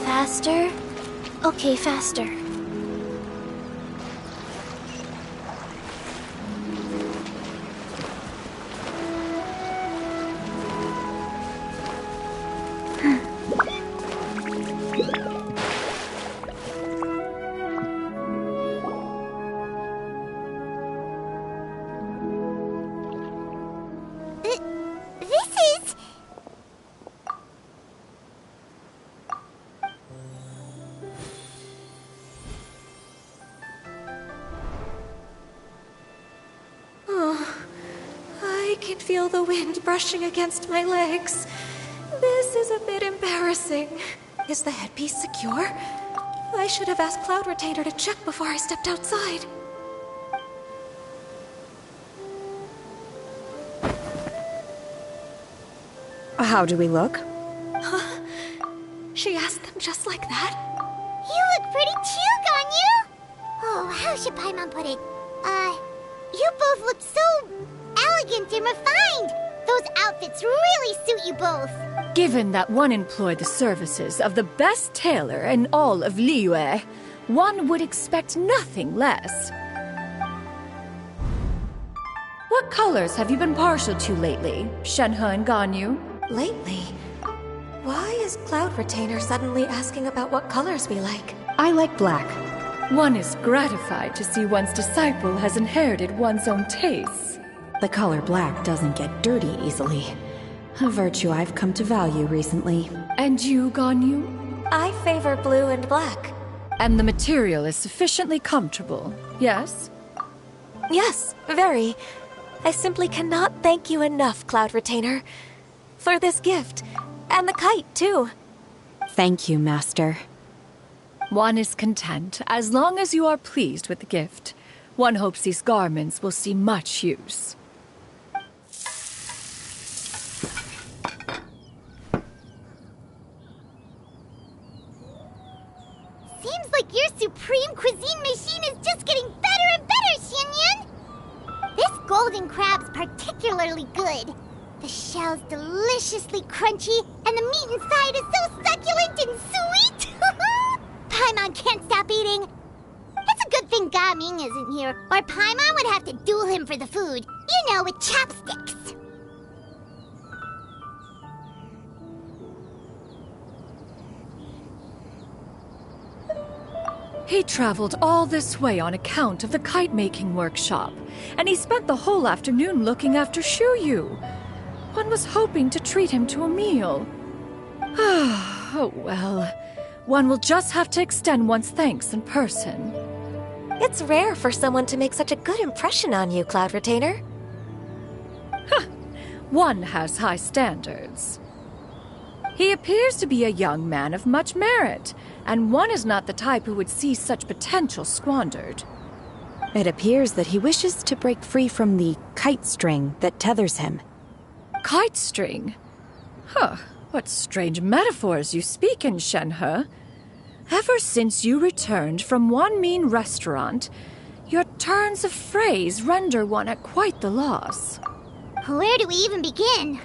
S2: Faster? Okay, faster. I can feel the wind brushing against my legs. This is a bit embarrassing. Is the headpiece secure? I should have asked Cloud Retainer to check before I stepped outside.
S4: How do we look?
S2: Huh? She asked them just like that?
S1: You look pretty too, Ganyu! Oh, how should Paimon put it? You both look so elegant and refined. Those outfits really suit you both.
S5: Given that one employed the services of the best tailor in all of Liyue, one would expect nothing less. What colors have you been partial to lately, Shenhe and Ganyu?
S2: Lately? Why is Cloud Retainer suddenly asking about what colors we like?
S4: I like black.
S5: One is gratified to see one's disciple has inherited one's own tastes.
S4: The color black doesn't get dirty easily. A virtue I've come to value recently.
S5: And you, Ganyu?
S2: I favor blue and black.
S5: And the material is sufficiently comfortable, yes?
S2: Yes, very. I simply cannot thank you enough, Cloud Retainer. For this gift. And the kite, too.
S4: Thank you, Master.
S5: One is content as long as you are pleased with the gift. One hopes these garments will see much use.
S1: Seems like your supreme cuisine machine is just getting better and better, Xinyun! This golden crab's particularly good. The shell's deliciously crunchy, and the meat inside is so succulent and sweet! Paimon can't stop eating. It's a good thing Gaming isn't here, or Paimon would have to duel him for the food. You know, with chopsticks.
S5: He traveled all this way on account of the kite-making workshop, and he spent the whole afternoon looking after Shuyu. One was hoping to treat him to a meal. Oh well. One will just have to extend one's thanks in person.
S2: It's rare for someone to make such a good impression on you, Cloud Retainer.
S5: One has high standards. He appears to be a young man of much merit, and one is not the type who would see such potential squandered.
S4: It appears that he wishes to break free from the kite string that tethers him.
S5: Kite string? Huh, what strange metaphors you speak in, Shenhe. Ever since you returned from one mean restaurant, your turns of phrase render one at quite the loss.
S1: Where do we even begin?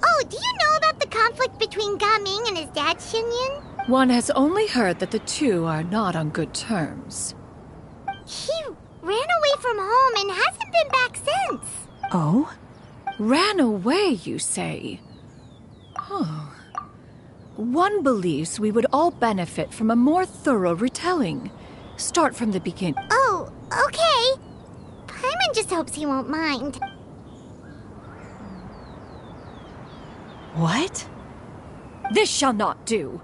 S1: Oh, do you know about the conflict between Gaming and his dad, Xinyun?
S5: One has only heard that the two are not on good terms.
S1: He ran away from home and hasn't been back since.
S4: Oh?
S5: Ran away, you say? Oh. One believes we would all benefit from a more thorough retelling. Start from the beginning.
S1: Oh, Okay. Paimon just hopes he won't mind.
S4: What?
S5: This shall not do.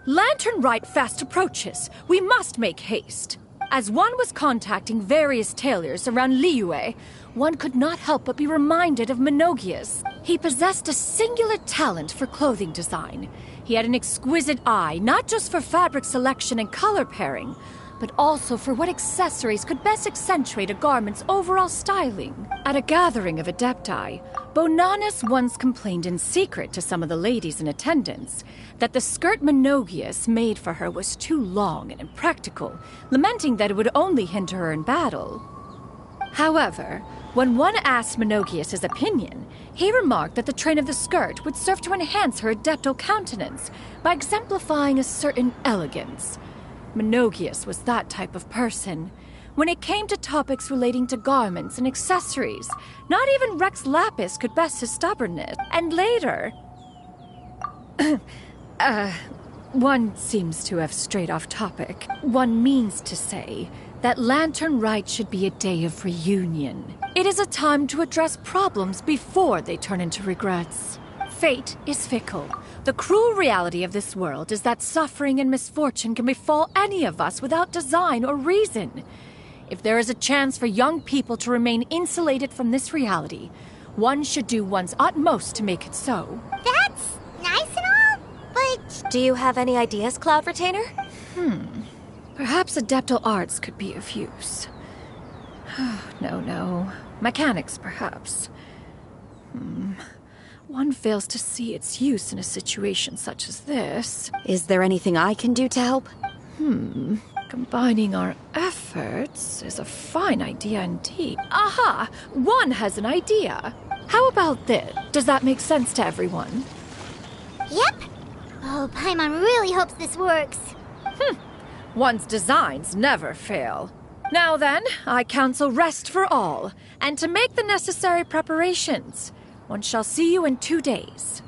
S5: Lantern Rite fast approaches. We must make haste. As one was contacting various tailors around Liyue, one could not help but be reminded of Menogias. He possessed a singular talent for clothing design. He had an exquisite eye, not just for fabric selection and color pairing, but also for what accessories could best accentuate a garment's overall styling. At a gathering of Adepti, Bonanis once complained in secret to some of the ladies in attendance that the skirt Menogias made for her was too long and impractical, lamenting that it would only hinder her in battle. However, when one asked Menogias his opinion, he remarked that the train of the skirt would serve to enhance her adeptal countenance by exemplifying a certain elegance. Menogias was that type of person. When it came to topics relating to garments and accessories, not even Rex Lapis could best his stubbornness. And later... one seems to have strayed off topic. One means to say that Lantern Rite should be a day of reunion. It is a time to address problems before they turn into regrets. Fate is fickle. The cruel reality of this world is that suffering and misfortune can befall any of us without design or reason. If there is a chance for young people to remain insulated from this reality, one should do one's utmost to make it so.
S1: That's nice and all, but...
S2: Do you have any ideas, Cloud Retainer?
S5: Perhaps adeptal arts could be of use. No. Mechanics, perhaps. One fails to see its use in a situation such as this.
S4: Is there anything I can do to help?
S5: Combining our efforts is a fine idea indeed. Aha! One has an idea. How about this? Does that make sense to everyone?
S1: Yep. Oh, Paimon really hopes this works.
S5: One's designs never fail. Now then, I counsel rest for all, and to make the necessary preparations. One shall see you in 2 days.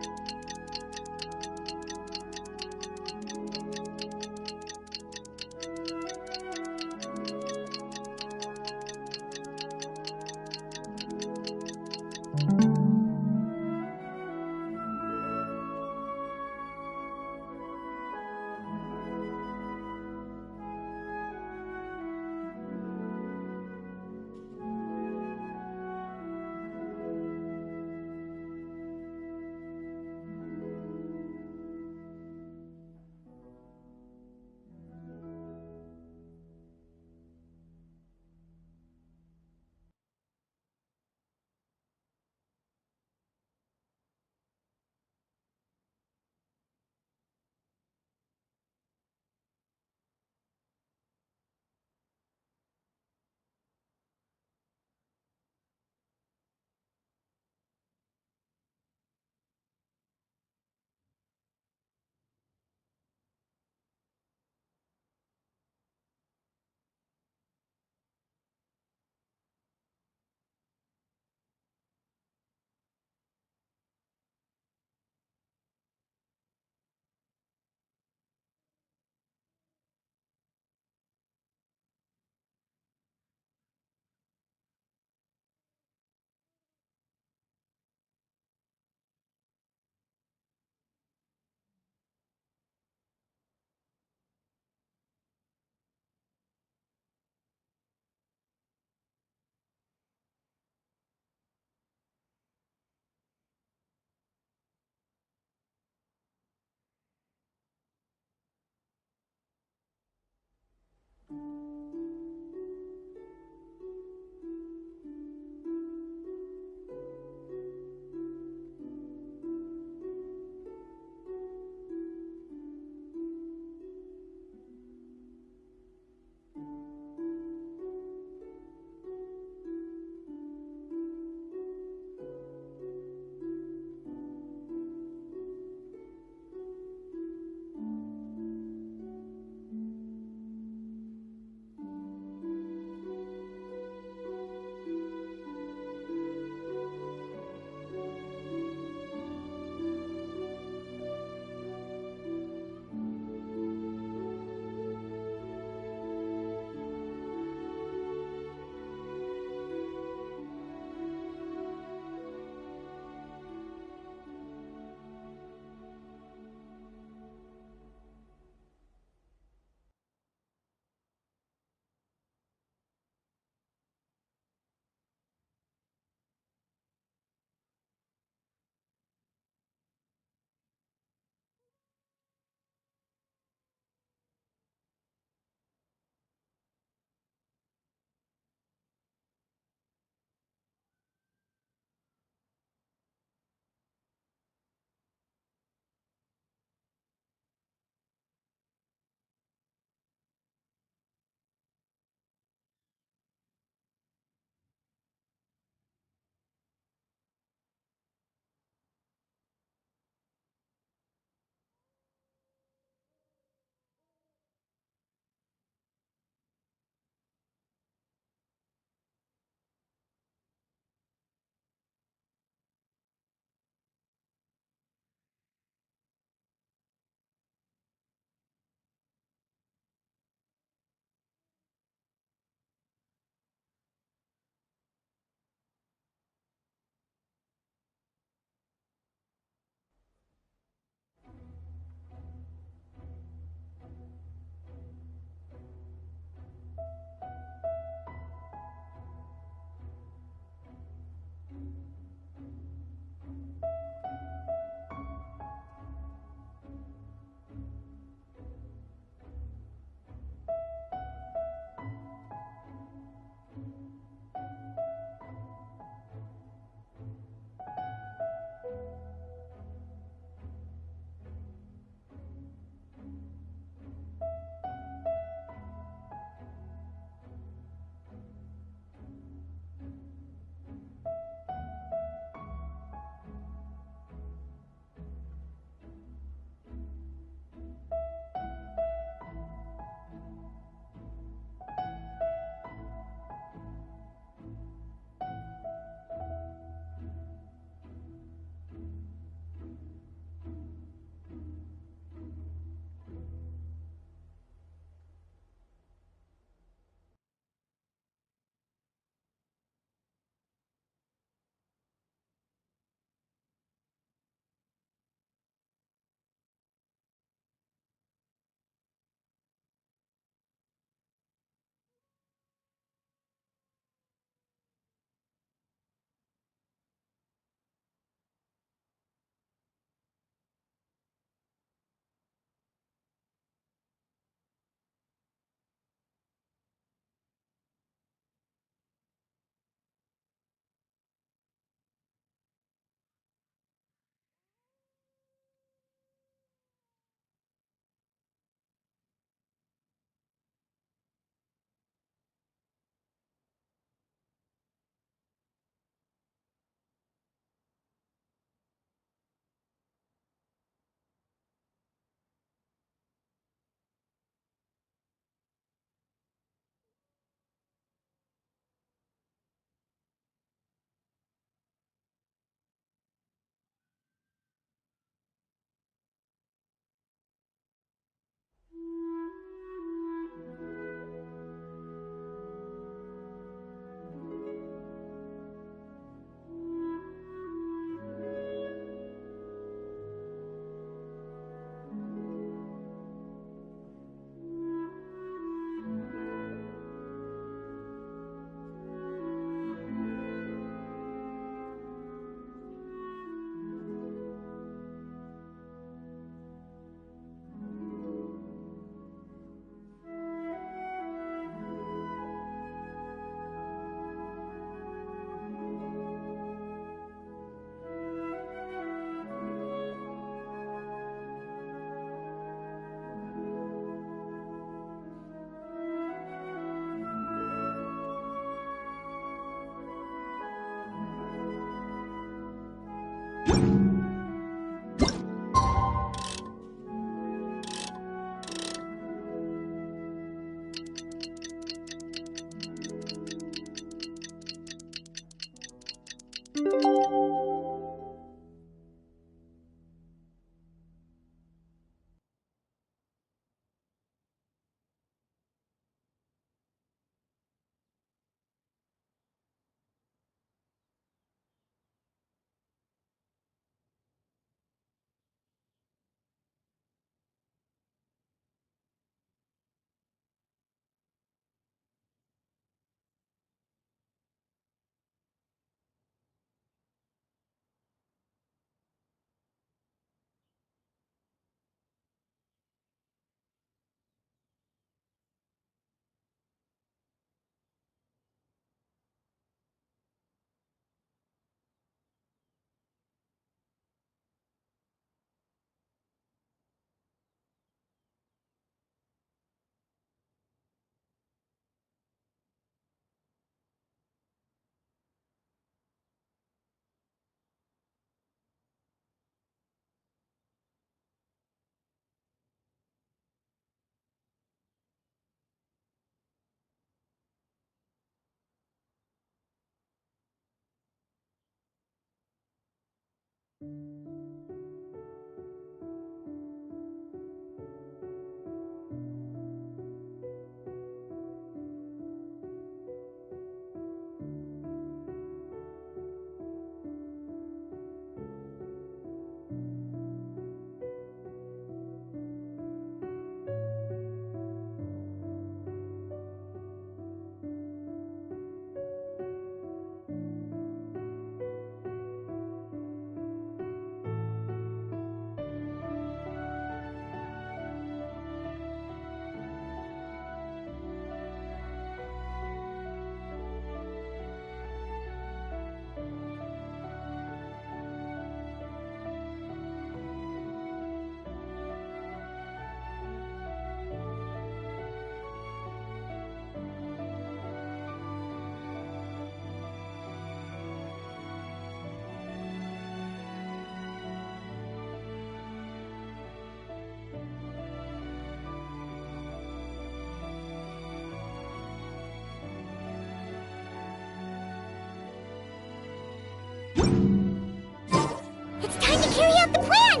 S1: to carry out the plan!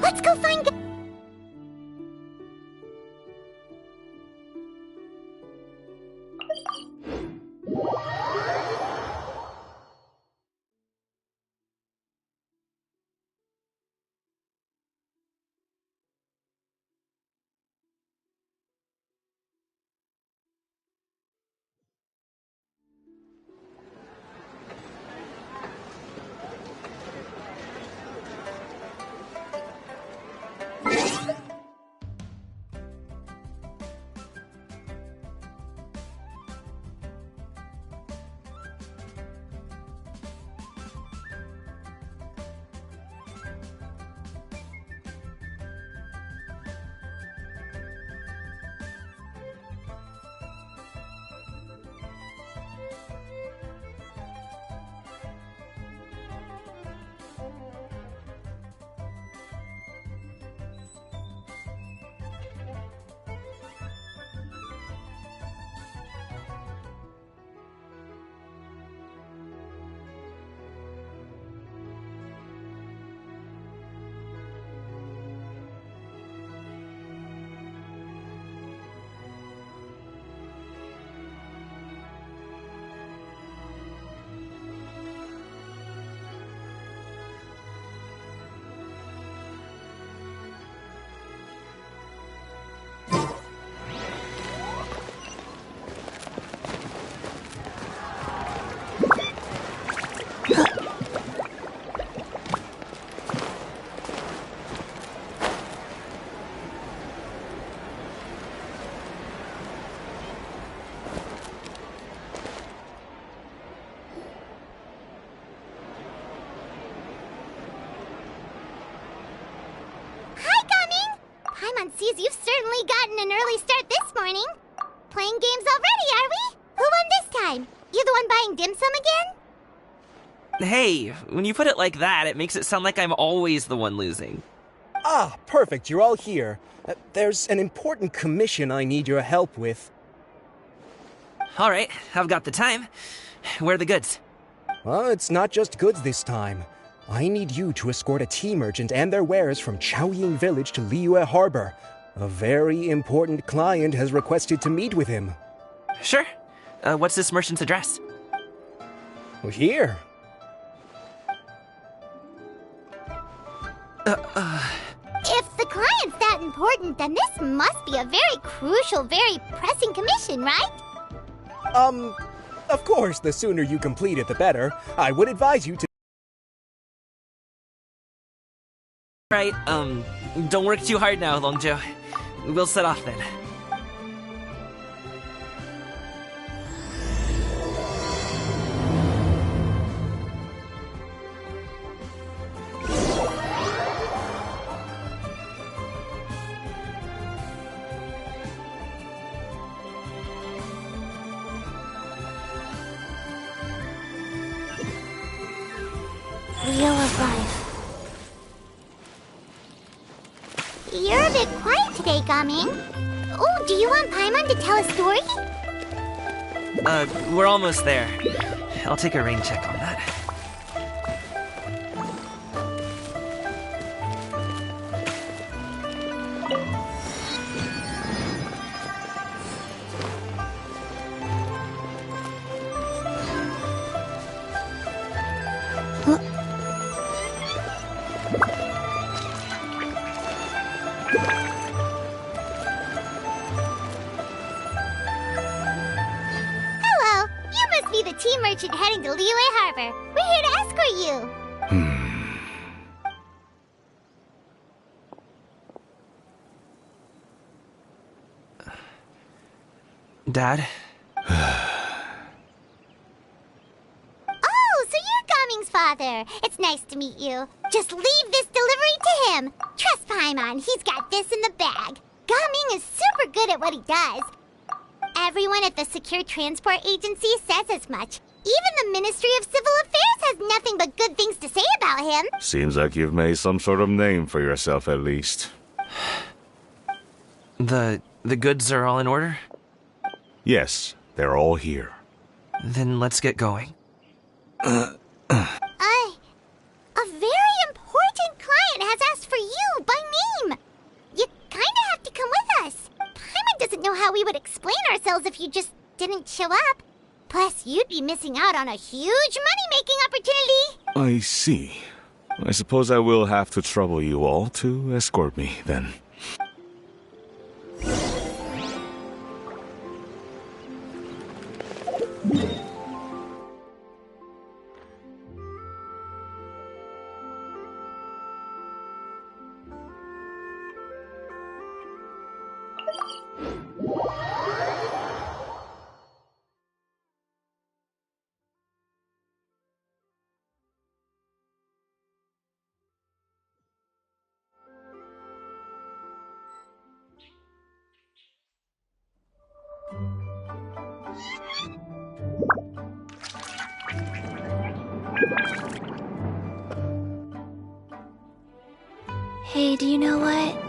S1: Let's go find... Sees you've certainly gotten an early start this morning. Playing games already, are we? Who won this time? You the one buying dim sum again?
S3: Hey, when you put it like that, it makes it sound like I'm always the one losing.
S9: Ah, perfect, you're all here. There's an important commission I need your help with.
S3: Alright, I've got the time. Where are the goods?
S9: Well, it's not just goods this time. I need you to escort a tea merchant and their wares from Chaoying Village to Liyue Harbor. A very important client has requested to meet with him.
S3: Sure. What's this merchant's address?
S9: Well, here.
S1: If the client's that important, then this must be a very crucial, very pressing commission, right?
S9: Of course, the sooner you complete it, the better. I would advise you to...
S3: Right, don't work too hard now, Longzhou. We'll set off then.
S1: Wheel of Life. You're a bit quiet today, Gaming. Oh, do you want Paimon to tell a story?
S3: We're almost there. I'll take a rain check on that.
S1: Tea merchant heading to Liyue Harbor. We're here to escort
S3: you. Dad?
S1: Oh, so you're Gaming's father. It's nice to meet you. Just leave this delivery to him. Trust Paimon, he's got this in the bag. Gaming is super good at what he does. Everyone at the Secure Transport Agency says as much. Even the Ministry of Civil Affairs has nothing but good things to say about him.
S10: Seems like you've made some sort of name for yourself, at least.
S3: The goods are all in order?
S10: Yes, they're all here.
S3: Then let's get going.
S1: A very sales if you just didn't show up. Plus, you'd be missing out on a huge money-making opportunity.
S10: I see. I suppose I will have to trouble you all to escort me, then.
S11: Hey, do you know what?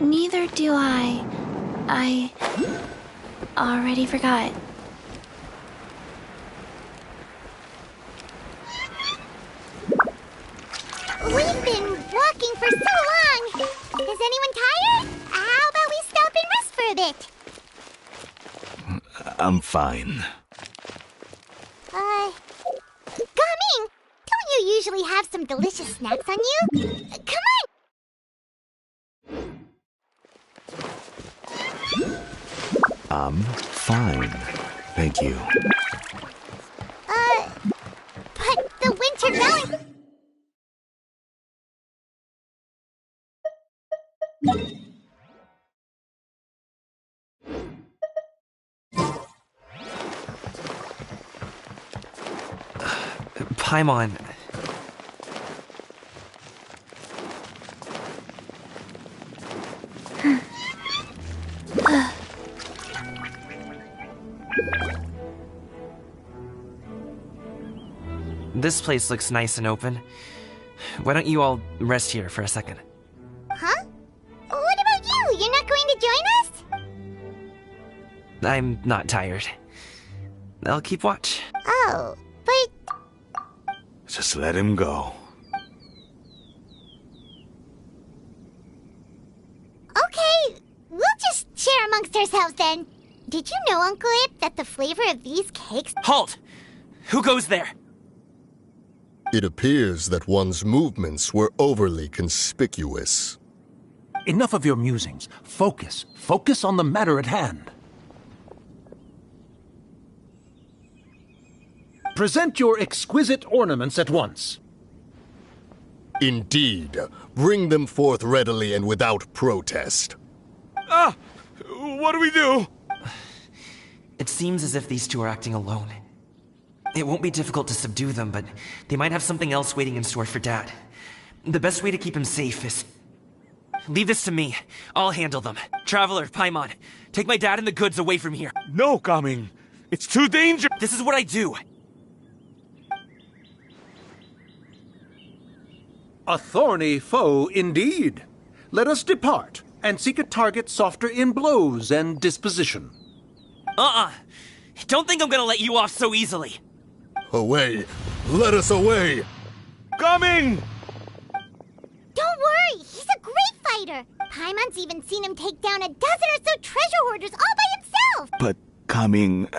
S11: Neither do I. I already forgot.
S1: We've been walking for so long. Is anyone tired? How about we stop and rest for a bit?
S10: I'm fine.
S1: Gaming, don't you usually have some delicious snacks on you? Come on!
S10: I'm fine. Thank you.
S1: But the Winter Valley...
S3: Paimon. This place looks nice and open. Why don't you all rest here for a second?
S1: Huh? What about you? You're not going to join us?
S3: I'm not tired. I'll keep watch.
S1: Oh, but...
S10: Just let him go.
S1: Okay, we'll just share amongst ourselves then. Did you know, Uncle Ip, that the flavor of these cakes...
S3: Halt! Who goes there?
S7: It appears that one's movements were overly conspicuous.
S8: Enough of your musings. Focus. Focus on the matter at hand. Present your exquisite ornaments at once.
S7: Indeed. Bring them forth readily and without protest.
S10: Ah! What do we do?
S3: It seems as if these two are acting alone. It won't be difficult to subdue them, but they might have something else waiting in store for Dad. The best way to keep him safe is... Leave this to me. I'll handle them. Traveler, Paimon, take my dad and the goods away from here.
S10: No, Gaming. It's too dangerous.
S3: This is what I do.
S8: A thorny foe indeed. Let us depart and seek a target softer in blows and disposition.
S3: Don't think I'm gonna let you off so easily.
S7: Away! Let us away!
S10: Gaming!
S1: Don't worry, he's a great fighter. Paimon's even seen him take down a dozen or so treasure hoarders all by himself.
S10: But Gaming,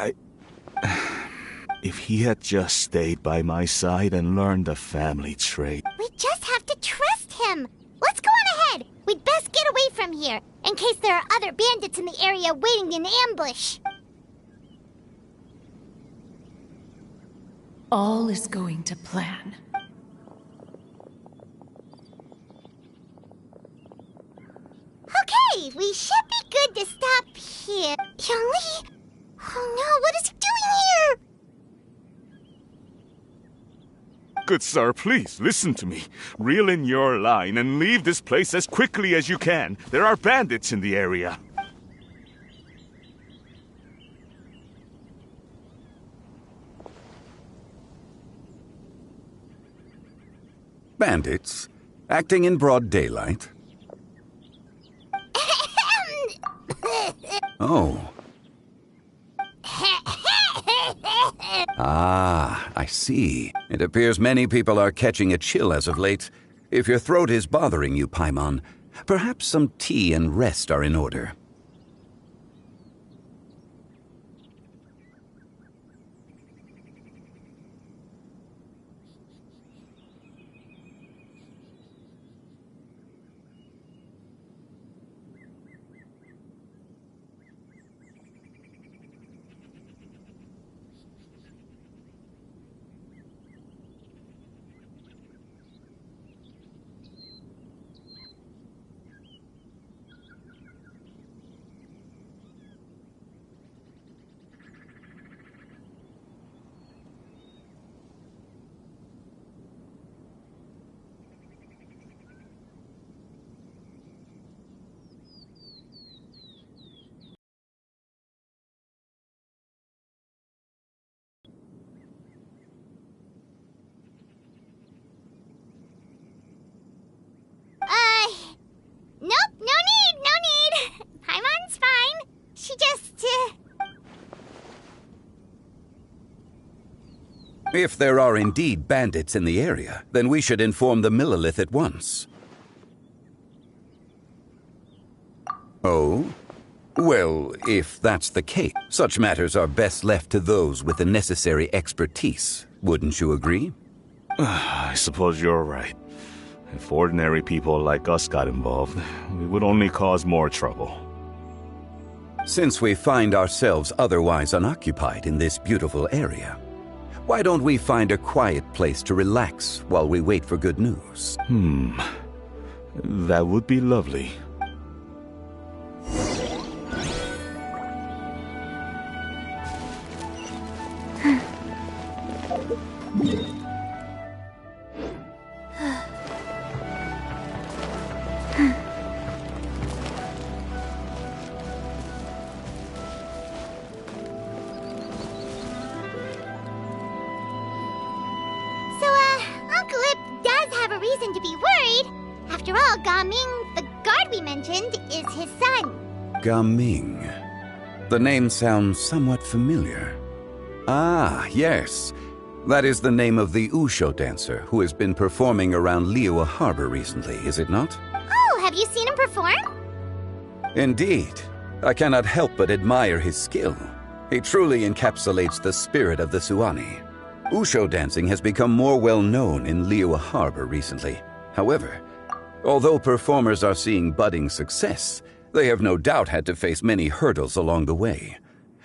S10: if he had just stayed by my side and learned the family trait...
S1: We just have to trust him. Let's go on ahead. We'd best get away from here, in case there are other bandits in the area waiting in ambush.
S5: All is going to plan.
S1: Okay, we should be good to stop here. Yali? Oh no, what is he doing here?
S10: Good sir, please, listen to me. Reel in your line and leave this place as quickly as you can. There are bandits in the area.
S12: Bandits? Acting in broad daylight? Oh. Ah, I see. It appears many people are catching a chill as of late. If your throat is bothering you, Paimon, perhaps some tea and rest are in order. If there are indeed bandits in the area, then we should inform the Millelith at once. Oh? Well, if that's the case, such matters are best left to those with the necessary expertise. Wouldn't you agree?
S10: I suppose you're right. If ordinary people like us got involved, we would only cause more trouble.
S12: Since we find ourselves otherwise unoccupied in this beautiful area, why don't we find a quiet place to relax while we wait for good news?
S10: That would be lovely.
S1: To be worried. After all, Gaming, the guard we mentioned, is his son.
S12: Gaming. The name sounds somewhat familiar. Ah, yes. That is the name of the Usho dancer who has been performing around Liyue Harbor recently, is it not?
S1: Oh, have you seen him perform?
S12: Indeed. I cannot help but admire his skill. He truly encapsulates the spirit of the Suani. Usho dancing has become more well-known in Liyue Harbor recently. However, although performers are seeing budding success, they have no doubt had to face many hurdles along the way.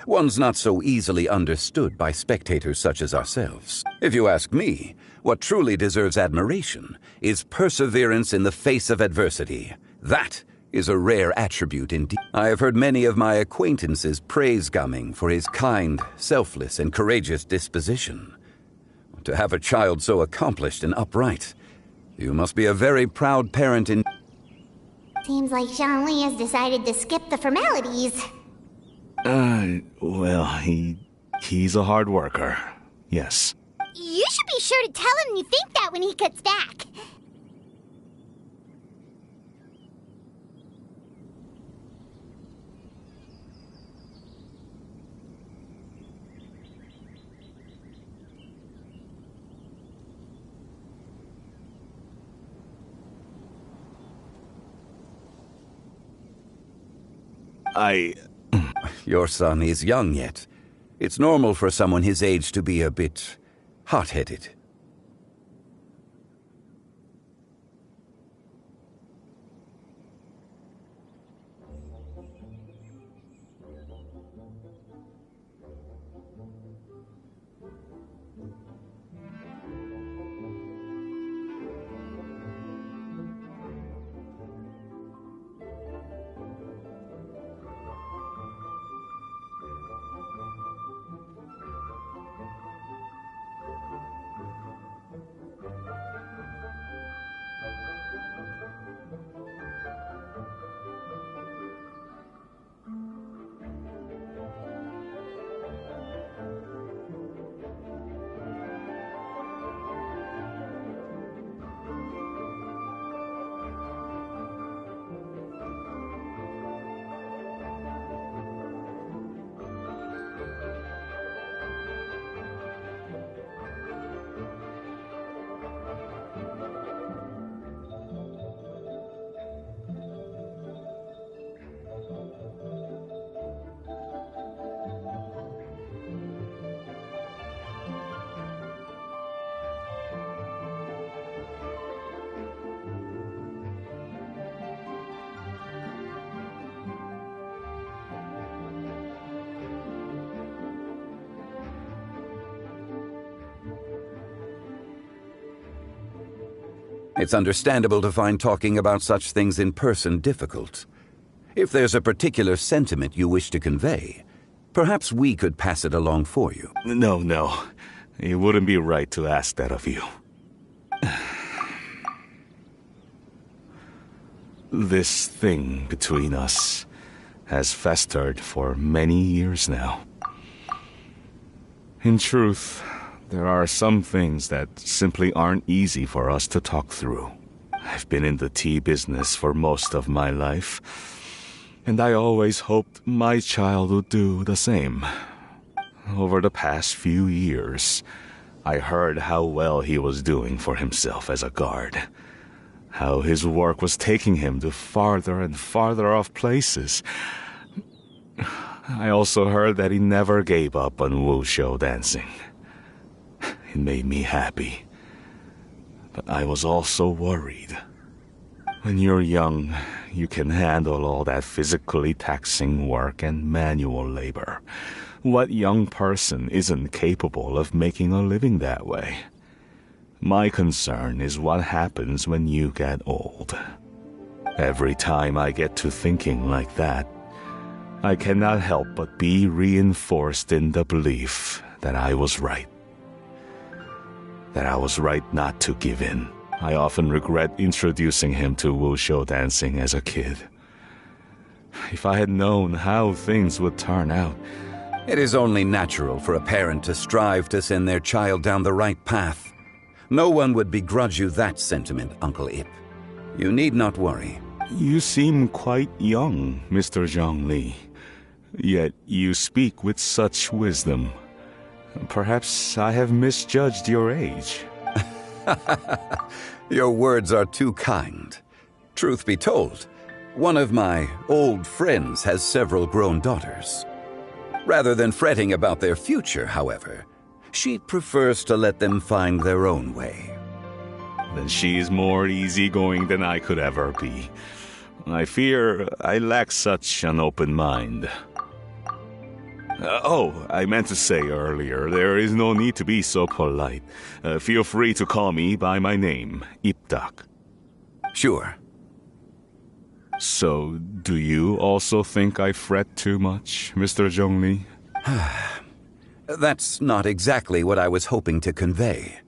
S12: One's not so easily understood by spectators such as ourselves. If you ask me, what truly deserves admiration is perseverance in the face of adversity. That is a rare attribute indeed. I have heard many of my acquaintances praise Gaming for his kind, selfless, and courageous disposition. To have a child so accomplished and upright, you must be a very proud parent in...
S1: Seems like Zhongli has decided to skip the formalities.
S10: Well, he's a hard worker. Yes.
S1: You should be sure to tell him you think that when he gets back.
S12: Your son is young yet. It's normal for someone his age to be a bit hot-headed. It's understandable to find talking about such things in person difficult. If there's a particular sentiment you wish to convey, perhaps we could pass it along for you.
S10: No. It wouldn't be right to ask that of you. This thing between us has festered for many years now. In truth, there are some things that simply aren't easy for us to talk through. I've been in the tea business for most of my life, and I always hoped my child would do the same. Over the past few years, I heard how well he was doing for himself as a guard. How his work was taking him to farther and farther off places. I also heard that he never gave up on wushou dancing. It made me happy. But I was also worried. When you're young, you can handle all that physically taxing work and manual labor. What young person isn't capable of making a living that way? My concern is what happens when you get old. Every time I get to thinking like that, I cannot help but be reinforced in the belief that I was right. That I was right not to give in. I often regret introducing him to wushou dancing as a kid. If I had known how things would turn out...
S12: It is only natural for a parent to strive to send their child down the right path. No one would begrudge you that sentiment, Uncle Ip. You need not worry.
S10: You seem quite young, Mr. Zhongli. Yet you speak with such wisdom. Perhaps I have misjudged your age.
S12: Your words are too kind. Truth be told, one of my old friends has several grown daughters. Rather than fretting about their future, however, she prefers to let them find their own way.
S10: Then she is more easygoing than I could ever be. I fear I lack such an open mind. I meant to say earlier, there is no need to be so polite. Feel free to call me by my name, Ipdak.
S12: Sure.
S10: So, do you also think I fret too much, Mr. Zhongli?
S12: That's not exactly what I was hoping to convey.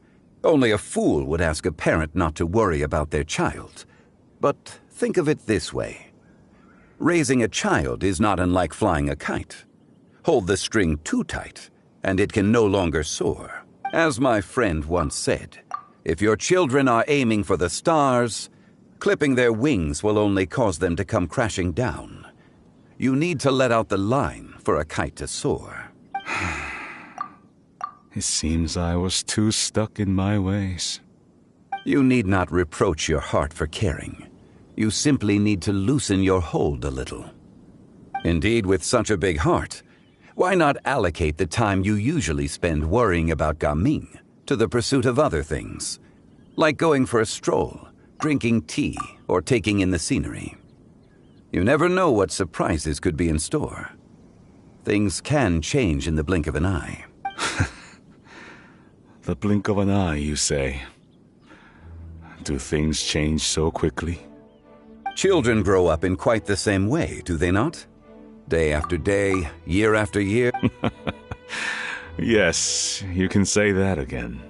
S12: Only a fool would ask a parent not to worry about their child. But think of it this way. Raising a child is not unlike flying a kite. Hold the string too tight, and it can no longer soar. As my friend once said, if your children are aiming for the stars, clipping their wings will only cause them to come crashing down. You need to let out the line for a kite to soar.
S10: It seems I was too stuck in my ways.
S12: You need not reproach your heart for caring. You simply need to loosen your hold a little. Indeed, with such a big heart, why not allocate the time you usually spend worrying about Gaming to the pursuit of other things, like going for a stroll, drinking tea, or taking in the scenery? You never know what surprises could be in store. Things can change in the blink of an eye.
S10: The blink of an eye, you say? Do things change so quickly?
S12: Children grow up in quite the same way, do they not? Day after day, year after year.
S10: Yes, you can say that again.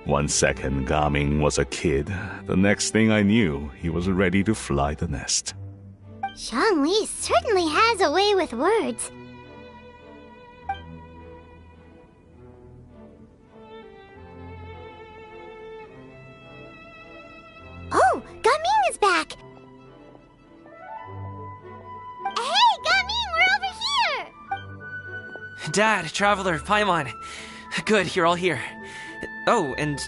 S10: 1 second, Gaming was a kid. The next thing I knew, he was ready to fly the nest.
S1: Zhongli certainly has a way with words. Oh, Gaming is back! Hey, Gaming, we're over here!
S3: Dad, Traveler, Paimon. Good, you're all here. Oh, and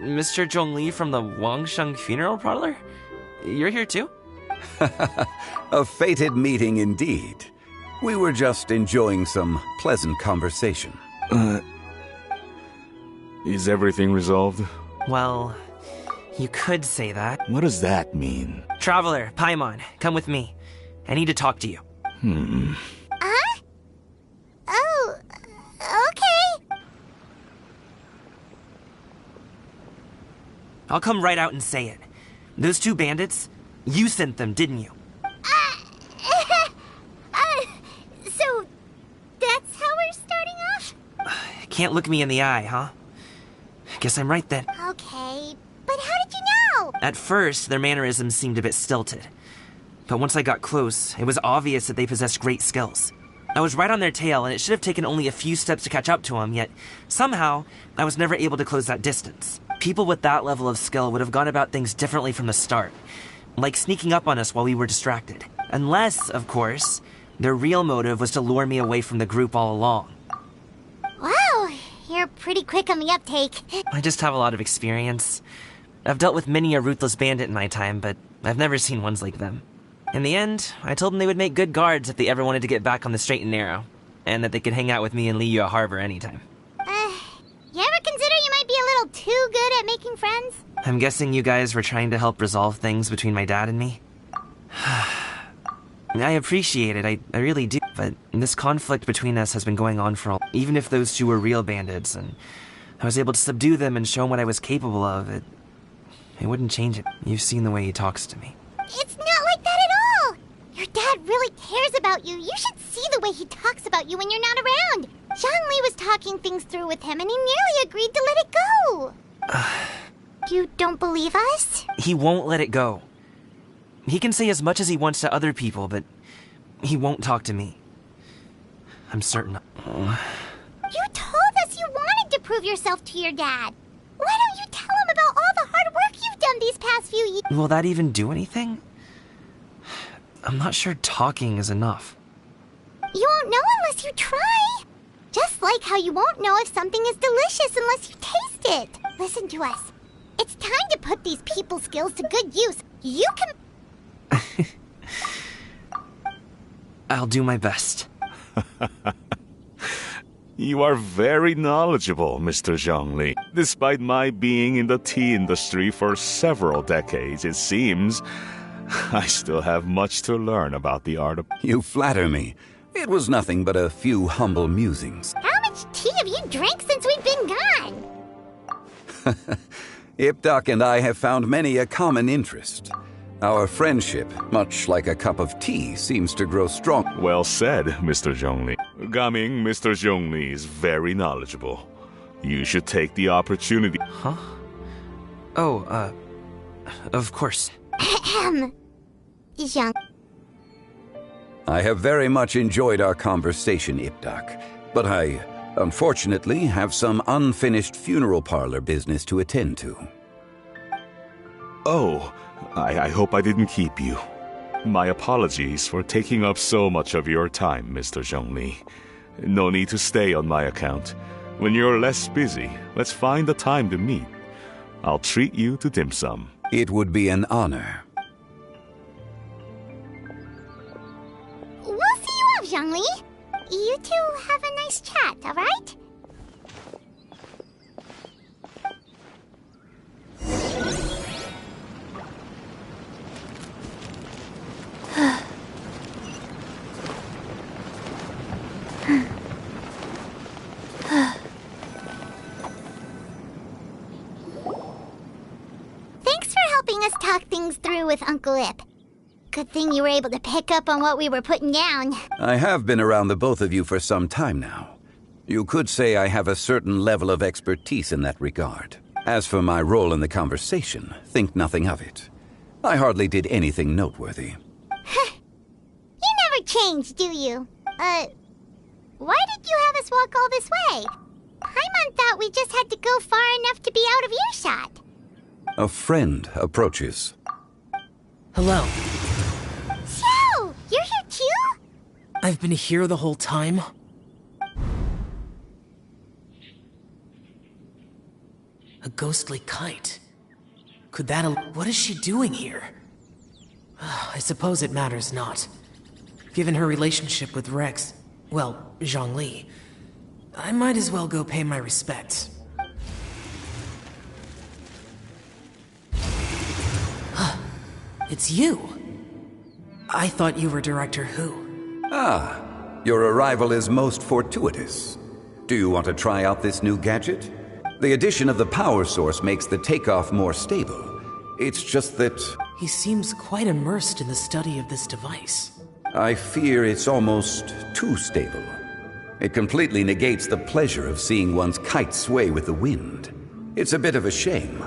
S3: Mr. Zhongli from the Wangsheng Funeral Parlor? You're here too?
S12: A fated meeting indeed. We were just enjoying some pleasant conversation.
S10: Is everything resolved?
S3: Well, you could say that.
S10: What does that mean?
S3: Traveler, Paimon, come with me. I need to talk to you.
S1: Huh? Oh, okay.
S3: I'll come right out and say it. Those two bandits, you sent them, didn't you?
S1: So that's how we're starting off?
S3: Can't look me in the eye, huh? Guess I'm right then.
S1: Okay, but how did you know?
S3: At first, their mannerisms seemed a bit stilted. But once I got close, it was obvious that they possessed great skills. I was right on their tail, and it should have taken only a few steps to catch up to them, yet somehow, I was never able to close that distance. People with that level of skill would have gone about things differently from the start, like sneaking up on us while we were distracted. Unless, of course, their real motive was to lure me away from the group all along.
S1: Wow, you're pretty quick on the uptake.
S3: I just have a lot of experience. I've dealt with many a ruthless bandit in my time, but I've never seen ones like them. In the end, I told them they would make good guards if they ever wanted to get back on the straight and narrow, and that they could hang out with me in Liyue Harbor anytime.
S1: You ever consider you might be a little too good at making friends?
S3: I'm guessing you guys were trying to help resolve things between my dad and me? I appreciate it, I really do, but this conflict between us has been going on for even if those two were real bandits, and I was able to subdue them and show them what I was capable of, it wouldn't change it. You've seen the way he talks to me.
S1: It's not like that at all! Your dad really cares about you. You should see the way he talks about you when you're not around. Zhongli was talking things through with him, and he nearly agreed to let it go. You don't believe us?
S3: He won't let it go. He can say as much as he wants to other people, but he won't talk to me. I'm certain.
S1: You told us you wanted to prove yourself to your dad. Why don't you tell him about all the hard work you've done these past few years?
S3: Will that even do anything? I'm not sure talking is enough.
S1: You won't know unless you try. Just like how you won't know if something is delicious unless you taste it. Listen to us. It's time to put these people skills to good use. You can...
S3: I'll do my best.
S10: You are very knowledgeable, Mr. Zhongli. Despite my being in the tea industry for several decades, it seems I still have much to learn about the art of...
S12: You flatter me. It was nothing but a few humble musings.
S1: How much tea have you drank since we've been gone?
S12: Ipdak and I have found many a common interest. Our friendship, much like a cup of tea, seems to grow strong.
S10: Well said, Mr. Zhongli. Gaming, Mr. Zhongli is very knowledgeable. You should take the opportunity.
S3: Huh? Oh, of course.
S1: Zhang.
S12: I have very much enjoyed our conversation, Ipdak, but I, unfortunately, have some unfinished funeral parlor business to attend to.
S10: Oh, I hope I didn't keep you. My apologies for taking up so much of your time, Mr. Zhongli. No need to stay on my account. When you're less busy, let's find a time to meet. I'll treat you to dim sum.
S12: It would be an honor.
S1: We'll see you off, Zhongli. You two have a nice chat, all right? Thanks for helping us talk things through with Uncle Ip. Good thing you were able to pick up on what we were putting down.
S12: I have been around the both of you for some time now. You could say I have a certain level of expertise in that regard. As for my role in the conversation, think nothing of it. I hardly did anything noteworthy.
S1: You never change, do you? Why did you have us walk all this way? Paimon thought we just had to go far enough to be out of earshot.
S12: A friend approaches.
S13: Hello.
S1: So, you're here too?
S13: I've been here the whole time. A ghostly kite. Could that... What is she doing here? I suppose it matters not. Given her relationship with Rex, well, Zhongli, I might as well go pay my respects. It's you. I thought you were Director Who.
S12: Ah, your arrival is most fortuitous. Do you want to try out this new gadget? The addition of the power source makes the takeoff more stable. It's just that...
S13: He seems quite immersed in the study of this device.
S12: I fear it's almost too stable. It completely negates the pleasure of seeing one's kite sway with the wind. It's a bit of a shame.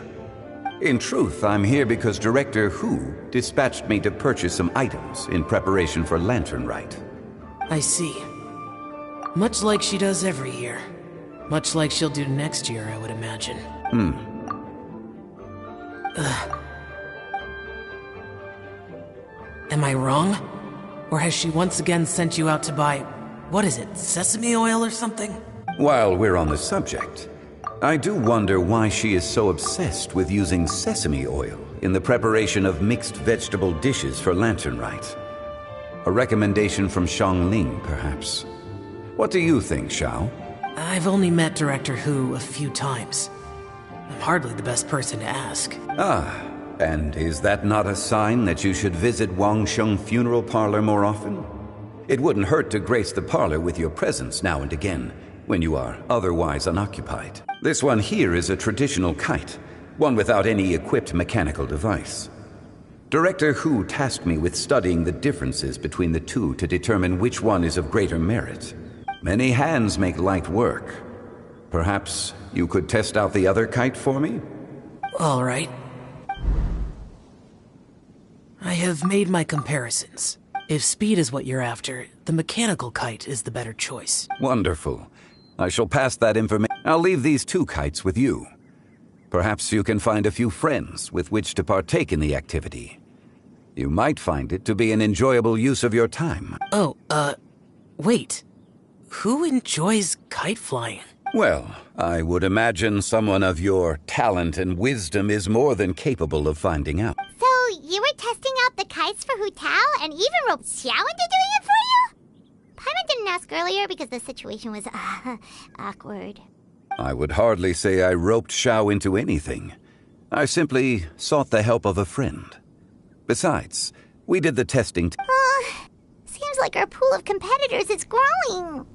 S12: In truth, I'm here because Director Who dispatched me to purchase some items in preparation for Lantern Rite.
S13: I see. Much like she does every year. Much like she'll do next year, I would imagine. Am I wrong? Or has she once again sent you out to buy... what is it, sesame oil or something?
S12: While we're on the subject, I do wonder why she is so obsessed with using sesame oil in the preparation of mixed vegetable dishes for Lantern Rite. A recommendation from Xiangling, perhaps. What do you think, Xiao?
S13: I've only met Director Hu a few times. I'm hardly the best person to ask.
S12: Ah, and is that not a sign that you should visit Wang Sheng Funeral Parlor more often? It wouldn't hurt to grace the parlor with your presence now and again, when you are otherwise unoccupied. This one here is a traditional kite, one without any equipped mechanical device. Director Hu tasked me with studying the differences between the two to determine which one is of greater merit. Many hands make light work. Perhaps you could test out the other kite for me?
S13: All right. I have made my comparisons. If speed is what you're after, the mechanical kite is the better choice.
S12: Wonderful. I shall pass that information. I'll leave these 2 kites with you. Perhaps you can find a few friends with which to partake in the activity. You might find it to be an enjoyable use of your time.
S13: Oh, wait. Who enjoys kite flying?
S12: Well, I would imagine someone of your talent and wisdom is more than capable of finding out.
S1: So, you were testing out the kites for Hu Tao and even roped Xiao into doing it for you? Paimon didn't ask earlier because the situation was, awkward.
S12: I would hardly say I roped Xiao into anything. I simply sought the help of a friend. Besides, we did the testing.
S1: Seems like our pool of competitors is growing.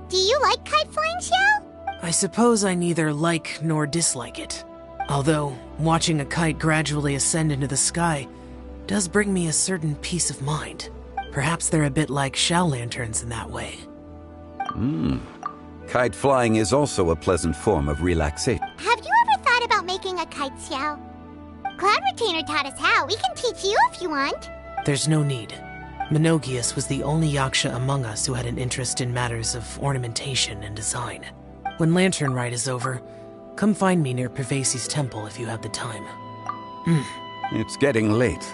S1: Do you like kite flying, Xiao?
S13: I suppose I neither like nor dislike it. Although, watching a kite gradually ascend into the sky does bring me a certain peace of mind. Perhaps they're a bit like Xiao lanterns in that way.
S12: Kite flying is also a pleasant form of relaxation.
S1: Have you ever thought about making a kite, Xiao? Cloud Retainer taught us how. We can teach you if you want.
S13: There's no need. Menogius was the only Yaksha among us who had an interest in matters of ornamentation and design. When Lantern Rite is over, come find me near Pervasi's temple if you have the time.
S12: It's getting late.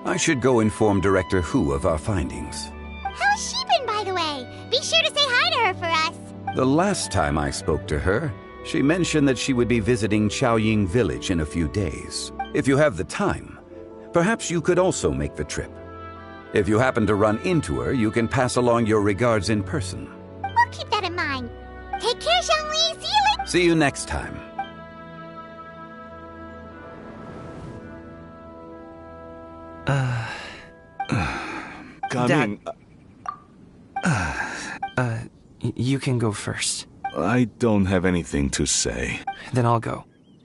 S12: I should go inform Director Hu of our findings.
S1: How's she been, by the way? Be sure to say hi to her for us.
S12: The last time I spoke to her, she mentioned that she would be visiting Chaoying Village in a few days. If you have the time, perhaps you could also make the trip. If you happen to run into her, you can pass along your regards in person.
S1: We'll keep that in mind. Take care, Xiangli. See you later.
S12: See you next time.
S10: Coming.
S3: You can go first.
S10: I don't have anything to say.
S3: Then I'll go.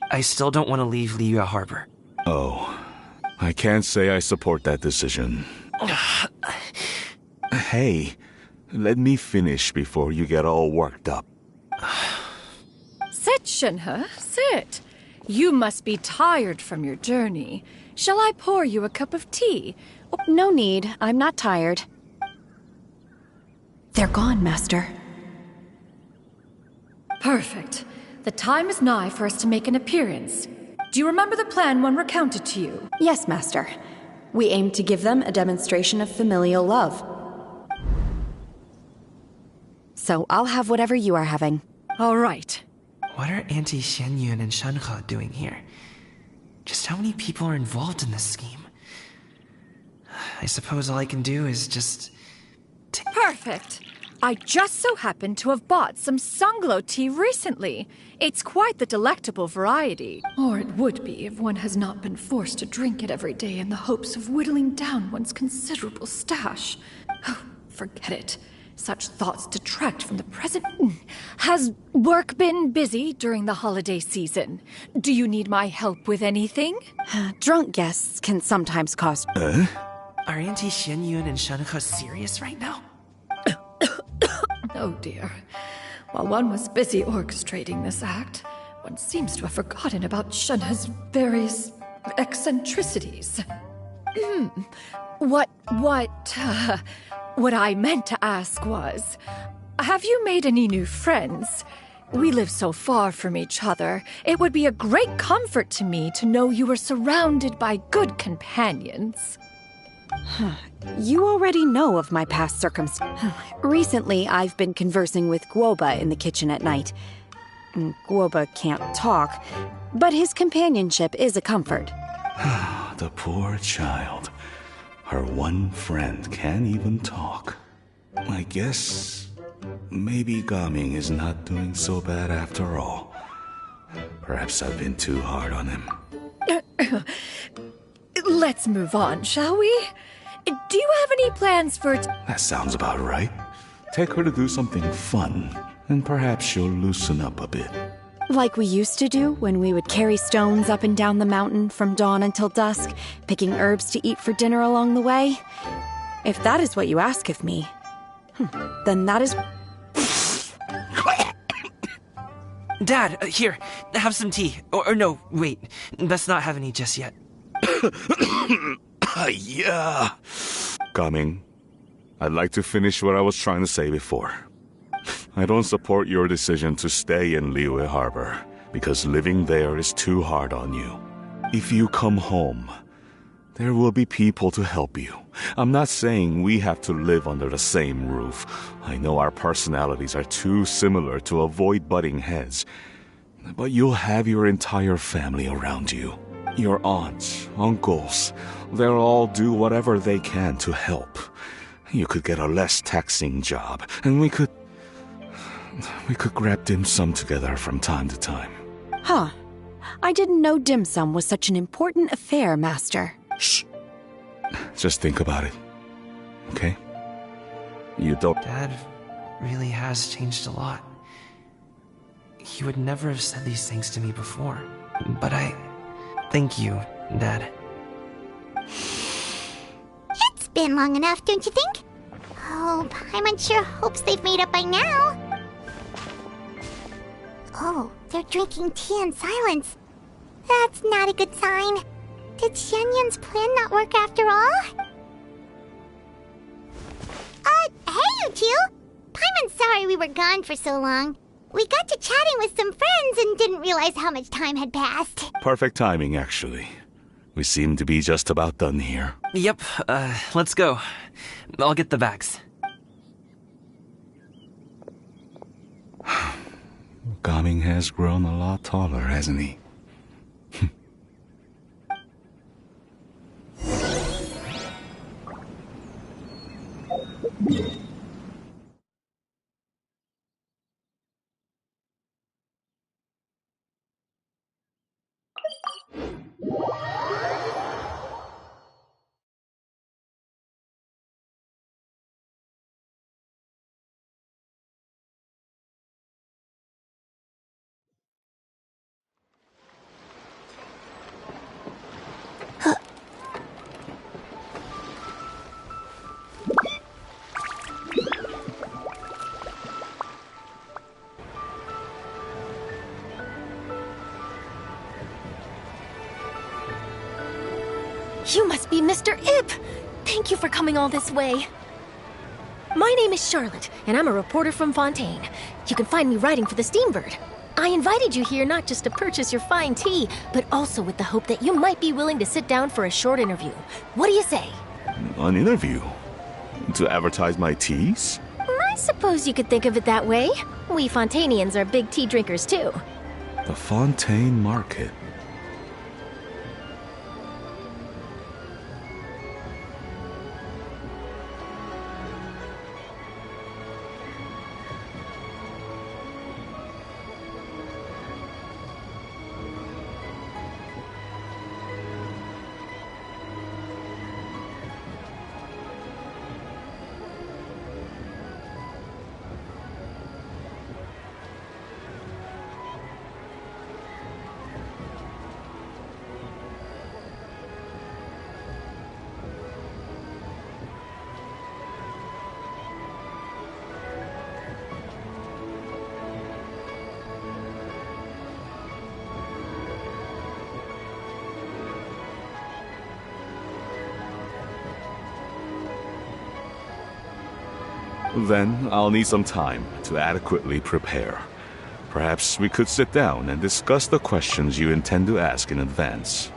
S3: I still don't want to leave Liyue Harbor.
S10: Oh, I can't say I support that decision. Hey, let me finish before you get all worked up.
S5: Sit, Shenhe, sit. You must be tired from your journey. Shall I pour you a cup of tea?
S4: Oh, no need. I'm not tired. They're gone, Master.
S5: Perfect. The time is nigh for us to make an appearance. Do you remember the plan one recounted to you?
S4: Yes, Master. We aim to give them a demonstration of familial love. So I'll have whatever you are having.
S5: All right.
S3: What are Auntie Xianyun and Shenhe doing here? Just how many people are involved in this scheme? I suppose all I can do is just...
S5: Perfect. I just so happen to have bought some Sunglow tea recently. It's quite the delectable variety. Or it would be if one has not been forced to drink it every day in the hopes of whittling down one's considerable stash. Oh, forget it. Such thoughts detract from the present. Has work been busy during the holiday season? Do you need my help with anything?
S4: Drunk guests can sometimes cause...
S3: Are Auntie Xianyun and Shenhe serious right now?
S5: Oh dear. While one was busy orchestrating this act, one seems to have forgotten about Shenhe's various eccentricities. What I meant to ask was, have you made any new friends? We live so far from each other. It would be a great comfort to me to know you were surrounded by good companions.
S4: You already know of my past circumstances. Recently, I've been conversing with Guoba in the kitchen at night. Guoba can't talk, but his companionship is a comfort.
S10: The poor child. Her one friend can't even talk. I guess maybe Gaming is not doing so bad after all. Perhaps I've been too hard on him.
S5: Let's move on, shall we? Do you have any plans for...
S10: That sounds about right. Take her to do something fun, and perhaps she'll loosen up a bit.
S4: Like we used to do when we would carry stones up and down the mountain from dawn until dusk, picking herbs to eat for dinner along the way? If that is what you ask of me, then that is...
S3: Dad, here, have some tea. Or no, wait, let's not have any just yet.
S10: Yeah. Gaming, I'd like to finish what I was trying to say before. I don't support your decision to stay in Liyue Harbor, because living there is too hard on you. If you come home, there will be people to help you. I'm not saying we have to live under the same roof. I know our personalities are too similar to avoid butting heads. But you'll have your entire family around you. Your aunts, uncles, they'll all do whatever they can to help. You could get a less taxing job, and we could grab dim sum together from time to time.
S4: Huh. I didn't know dim sum was such an important affair, Master.
S10: Shh. Just think about it. Okay? You don't...
S3: Dad really has changed a lot. He would never have said these things to me before. But thank you, Dad.
S1: It's been long enough, don't you think? Oh, Paimon sure hopes they've made up by now. Oh, they're drinking tea in silence. That's not a good sign. Did Xianyan's plan not work after all? Hey you two! Paimon's sorry we were gone for so long. We got to chatting with some friends and didn't realize how much time had passed.
S10: Perfect timing, actually. We seem to be just about done here.
S3: Yep, let's go. I'll get the bags.
S10: Gaming has grown a lot taller, hasn't he?
S2: You must be Mr. Ip! Thank you for coming all this way. My name is Charlotte, and I'm a reporter from Fontaine. You can find me writing for the Steambird. I invited you here not just to purchase your fine tea, but also with the hope that you might be willing to sit down for a short interview. What do you say?
S10: An interview? To advertise my teas?
S2: I suppose you could think of it that way. We Fontainians are big tea drinkers, too.
S10: The Fontaine Market. Then I'll need some time to adequately prepare. Perhaps we could sit down and discuss the questions you intend to ask in advance.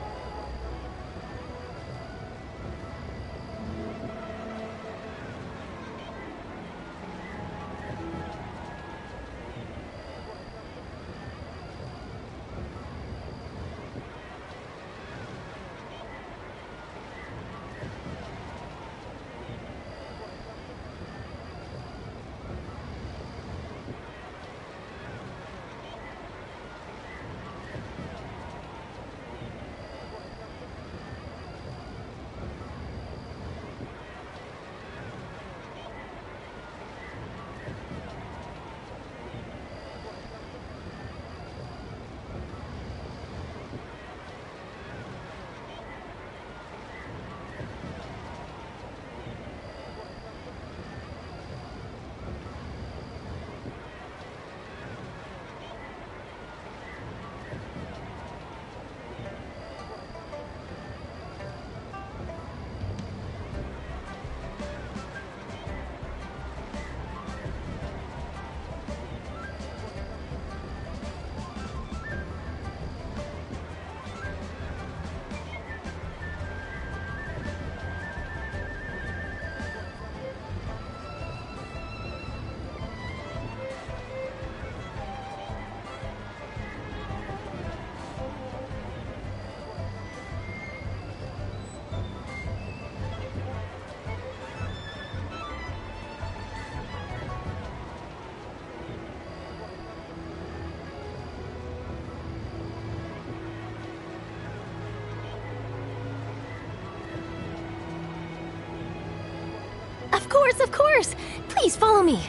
S2: Of course, of course! Please follow me.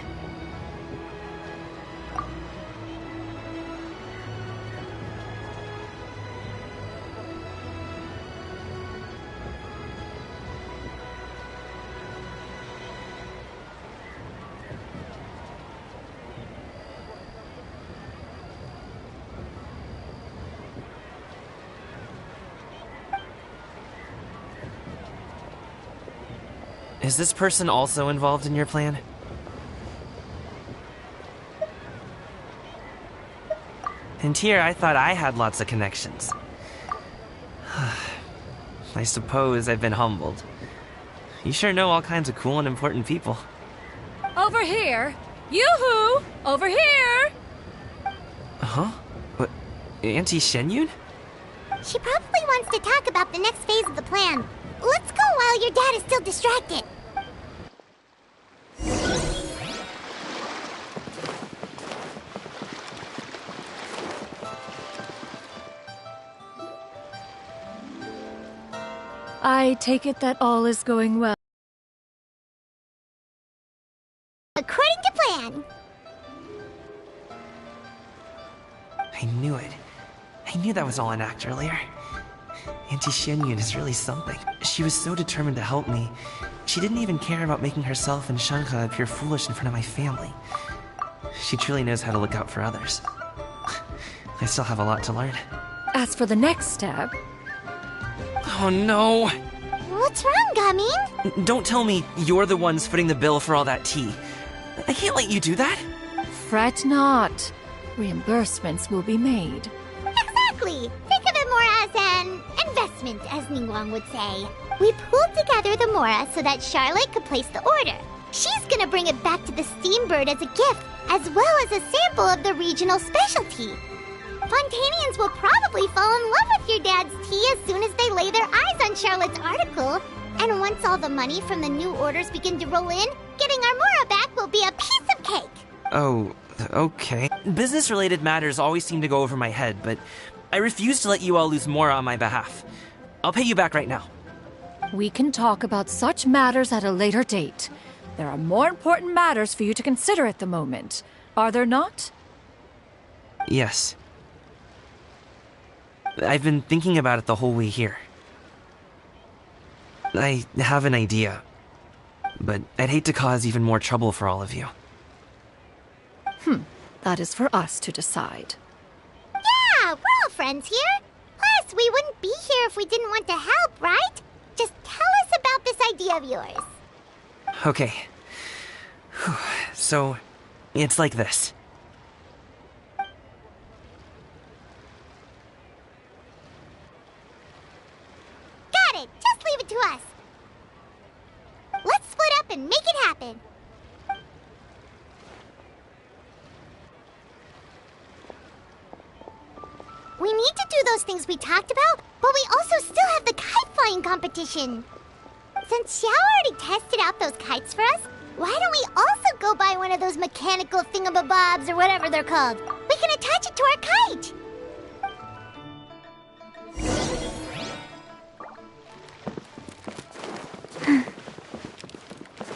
S3: Is this person also involved in your plan? And here I thought I had lots of connections. I suppose I've been humbled. You sure know all kinds of cool and important people.
S5: Over here! Yoo-hoo! Over here!
S3: Huh? What? Auntie Shenyun?
S1: She probably wants to talk about the next phase of the plan. Let's go while your dad is still distracted.
S5: I take it that all is going well.
S1: According to plan.
S3: I knew it. I knew that was all an act earlier. Auntie Shenyun is really something. She was so determined to help me. She didn't even care about making herself and Shanka appear foolish in front of my family. She truly knows how to look out for others. I still have a lot to learn.
S5: As for the next step...
S3: Oh no!
S1: What's wrong, Gamin?
S3: Don't tell me you're the ones footing the bill for all that tea. I can't let you do that.
S5: Fret not. Reimbursements will be made.
S1: Exactly! Think of it more as an investment, as Ningguang would say. We pooled together the Mora so that Charlotte could place the order. She's gonna bring it back to the Steambird as a gift, as well as a sample of the regional specialty. Fontanians will probably fall in love with your dad's tea as soon as they lay their eyes on Charlotte's article. And once all the money from the new orders begin to roll in, getting our Mora back will be a piece of cake.
S3: Oh, okay. Business-related matters always seem to go over my head, but I refuse to let you all lose Mora on my behalf. I'll pay you back right now.
S5: We can talk about such matters at a later date. There are more important matters for you to consider at the moment, are there not?
S3: Yes. I've been thinking about it the whole way here. I have an idea, but I'd hate to cause even more trouble for all of you.
S5: That is for us to decide.
S1: Yeah, we're all friends here. Plus, we wouldn't be here if we didn't want to help, right? Just tell us about this idea of yours.
S3: Okay. So, it's like this.
S1: Got it! Just leave it to us. Let's split up and make it happen. We need to do those things we talked about, but we also still have the kite flying competition. Since Xiao already tested out those kites for us, why don't we also go buy one of those mechanical thingamabobs or whatever they're called? We can attach it to our kite.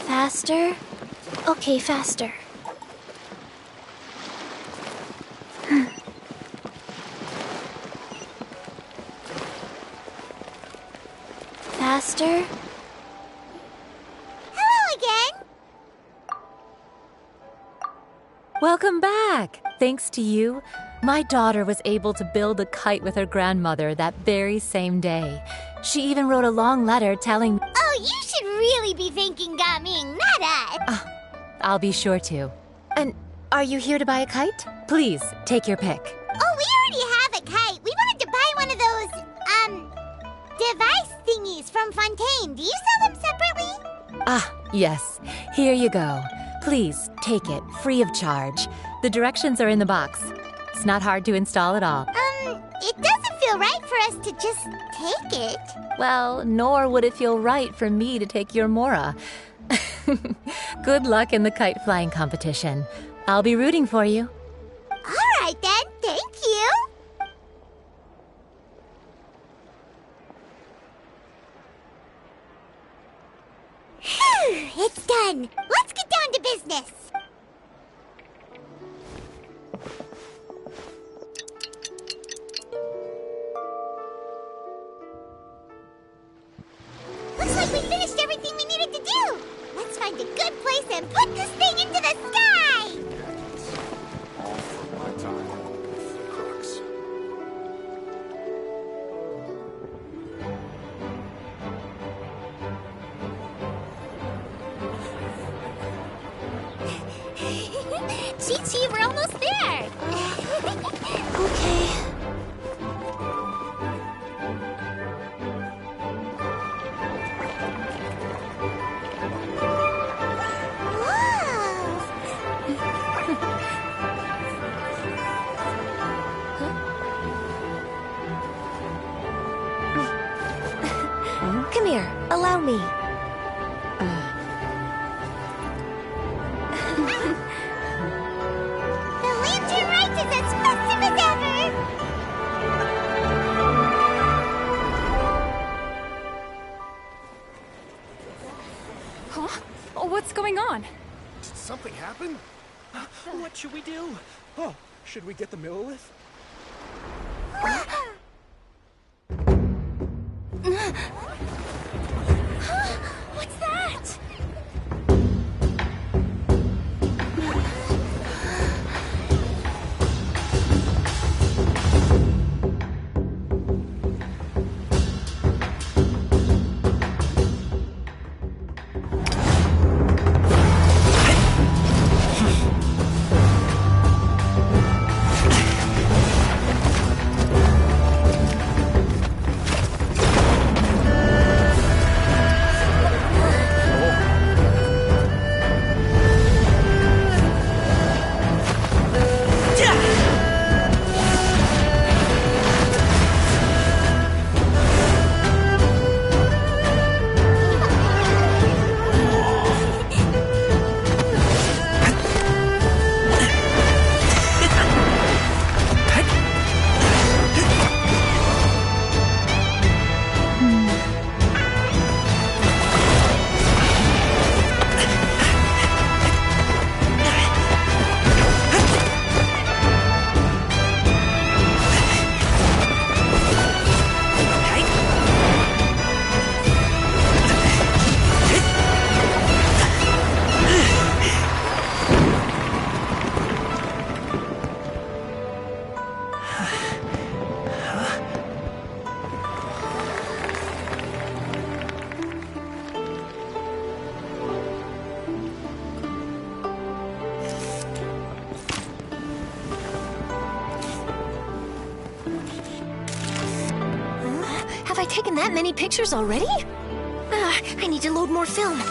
S11: Faster? Okay, faster. Faster?
S1: Hello again.
S14: Welcome back! Thanks to you, my daughter was able to build a kite with her grandmother that very same day. She even wrote a long letter telling me...
S1: Oh, you should really be thanking Gaming, not us.
S14: I'll be sure to. And are you here to buy a kite? Please, take your pick.
S1: Oh, we already have a kite. We wanted to buy one of those, device thingies from Fontaine. Do you sell them separately?
S14: Yes. Here you go. Please, take it, free of charge. The directions are in the box. It's not hard to install at all.
S1: It doesn't feel right for us to just take it.
S14: Well, nor would it feel right for me to take your Mora. Good luck in the kite flying competition. I'll be rooting for you.
S1: All right then, thank you. Phew, it's done. then. Let's get down to business. Looks like we finished everything we needed to do. Let's find a good place and put this thing into the sky.
S10: All for my time with the crooks.
S1: Chi-Chi, we're almost there.
S11: Okay.
S2: Come here, allow me.
S1: The lantern rite is as festive as ever.
S5: Huh? Oh, what's going on?
S9: Did something happen? What should we do? Oh, should we get the Millilith?
S1: What's that?
S2: Have I taken that many pictures already? I need to load more film.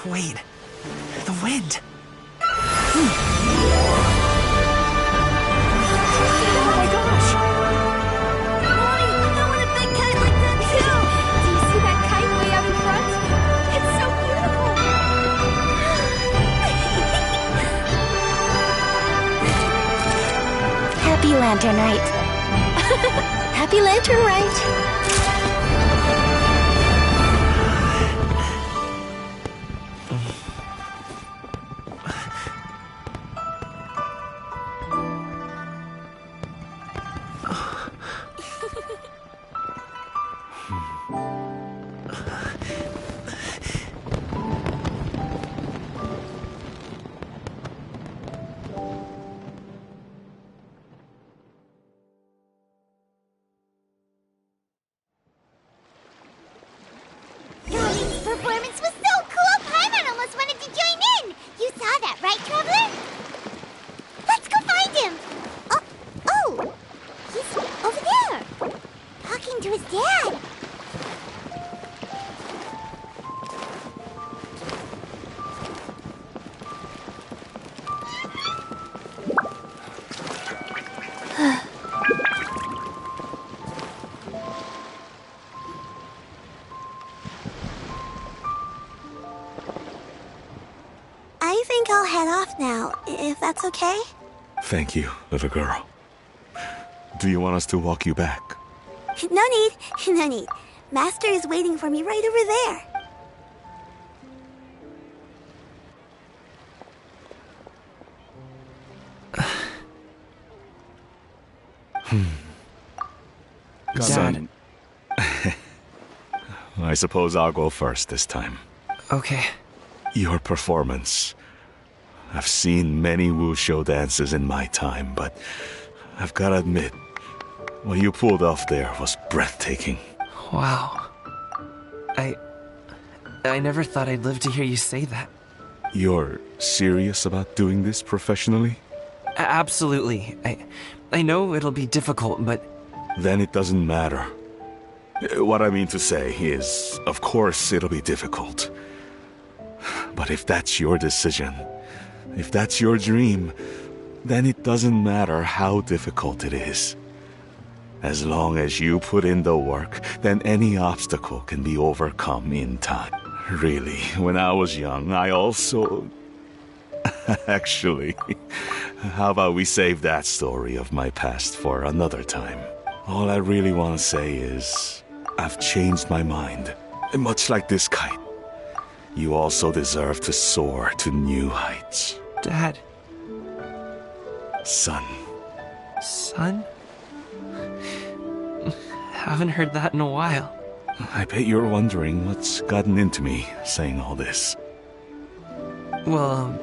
S3: Wait, the wind.
S5: Oh my gosh!
S1: Mommy, I want a big kite like that too.
S5: Do you see that kite way out in front? It's so beautiful!
S11: Happy Lantern Rite.
S2: Happy Lantern Rite.
S1: Darling's performance was so cool, Paimon almost wanted to join in. You saw that, right, Traveler? Let's go find him. Oh, he's over there, talking to his dad.
S6: now, if that's okay?
S10: Thank you, little girl. Do you want us to walk you back?
S6: No need, no need. Master is waiting for me right over there.
S3: Dad.
S10: I suppose I'll go first this time.
S3: Okay.
S10: Your performance. I've seen many wushou dances in my time, but I've gotta admit, what you pulled off there was breathtaking.
S3: Wow. I never thought I'd live to hear you say that.
S10: You're serious about doing this professionally?
S3: Absolutely. I know it'll be difficult, but...
S10: Then it doesn't matter. What I mean to say is, of course it'll be difficult. But if that's your decision, if that's your dream, then it doesn't matter how difficult it is. As long as you put in the work, then any obstacle can be overcome in time. Really, when I was young, I also... Actually, how about we save that story of my past for another time? All I really want to say is, I've changed my mind. And much like this kite, you also deserve to soar to new heights.
S3: Dad.
S10: Son.
S3: Son? Haven't heard that in a while.
S10: I bet you're wondering what's gotten into me saying all this.
S3: Well,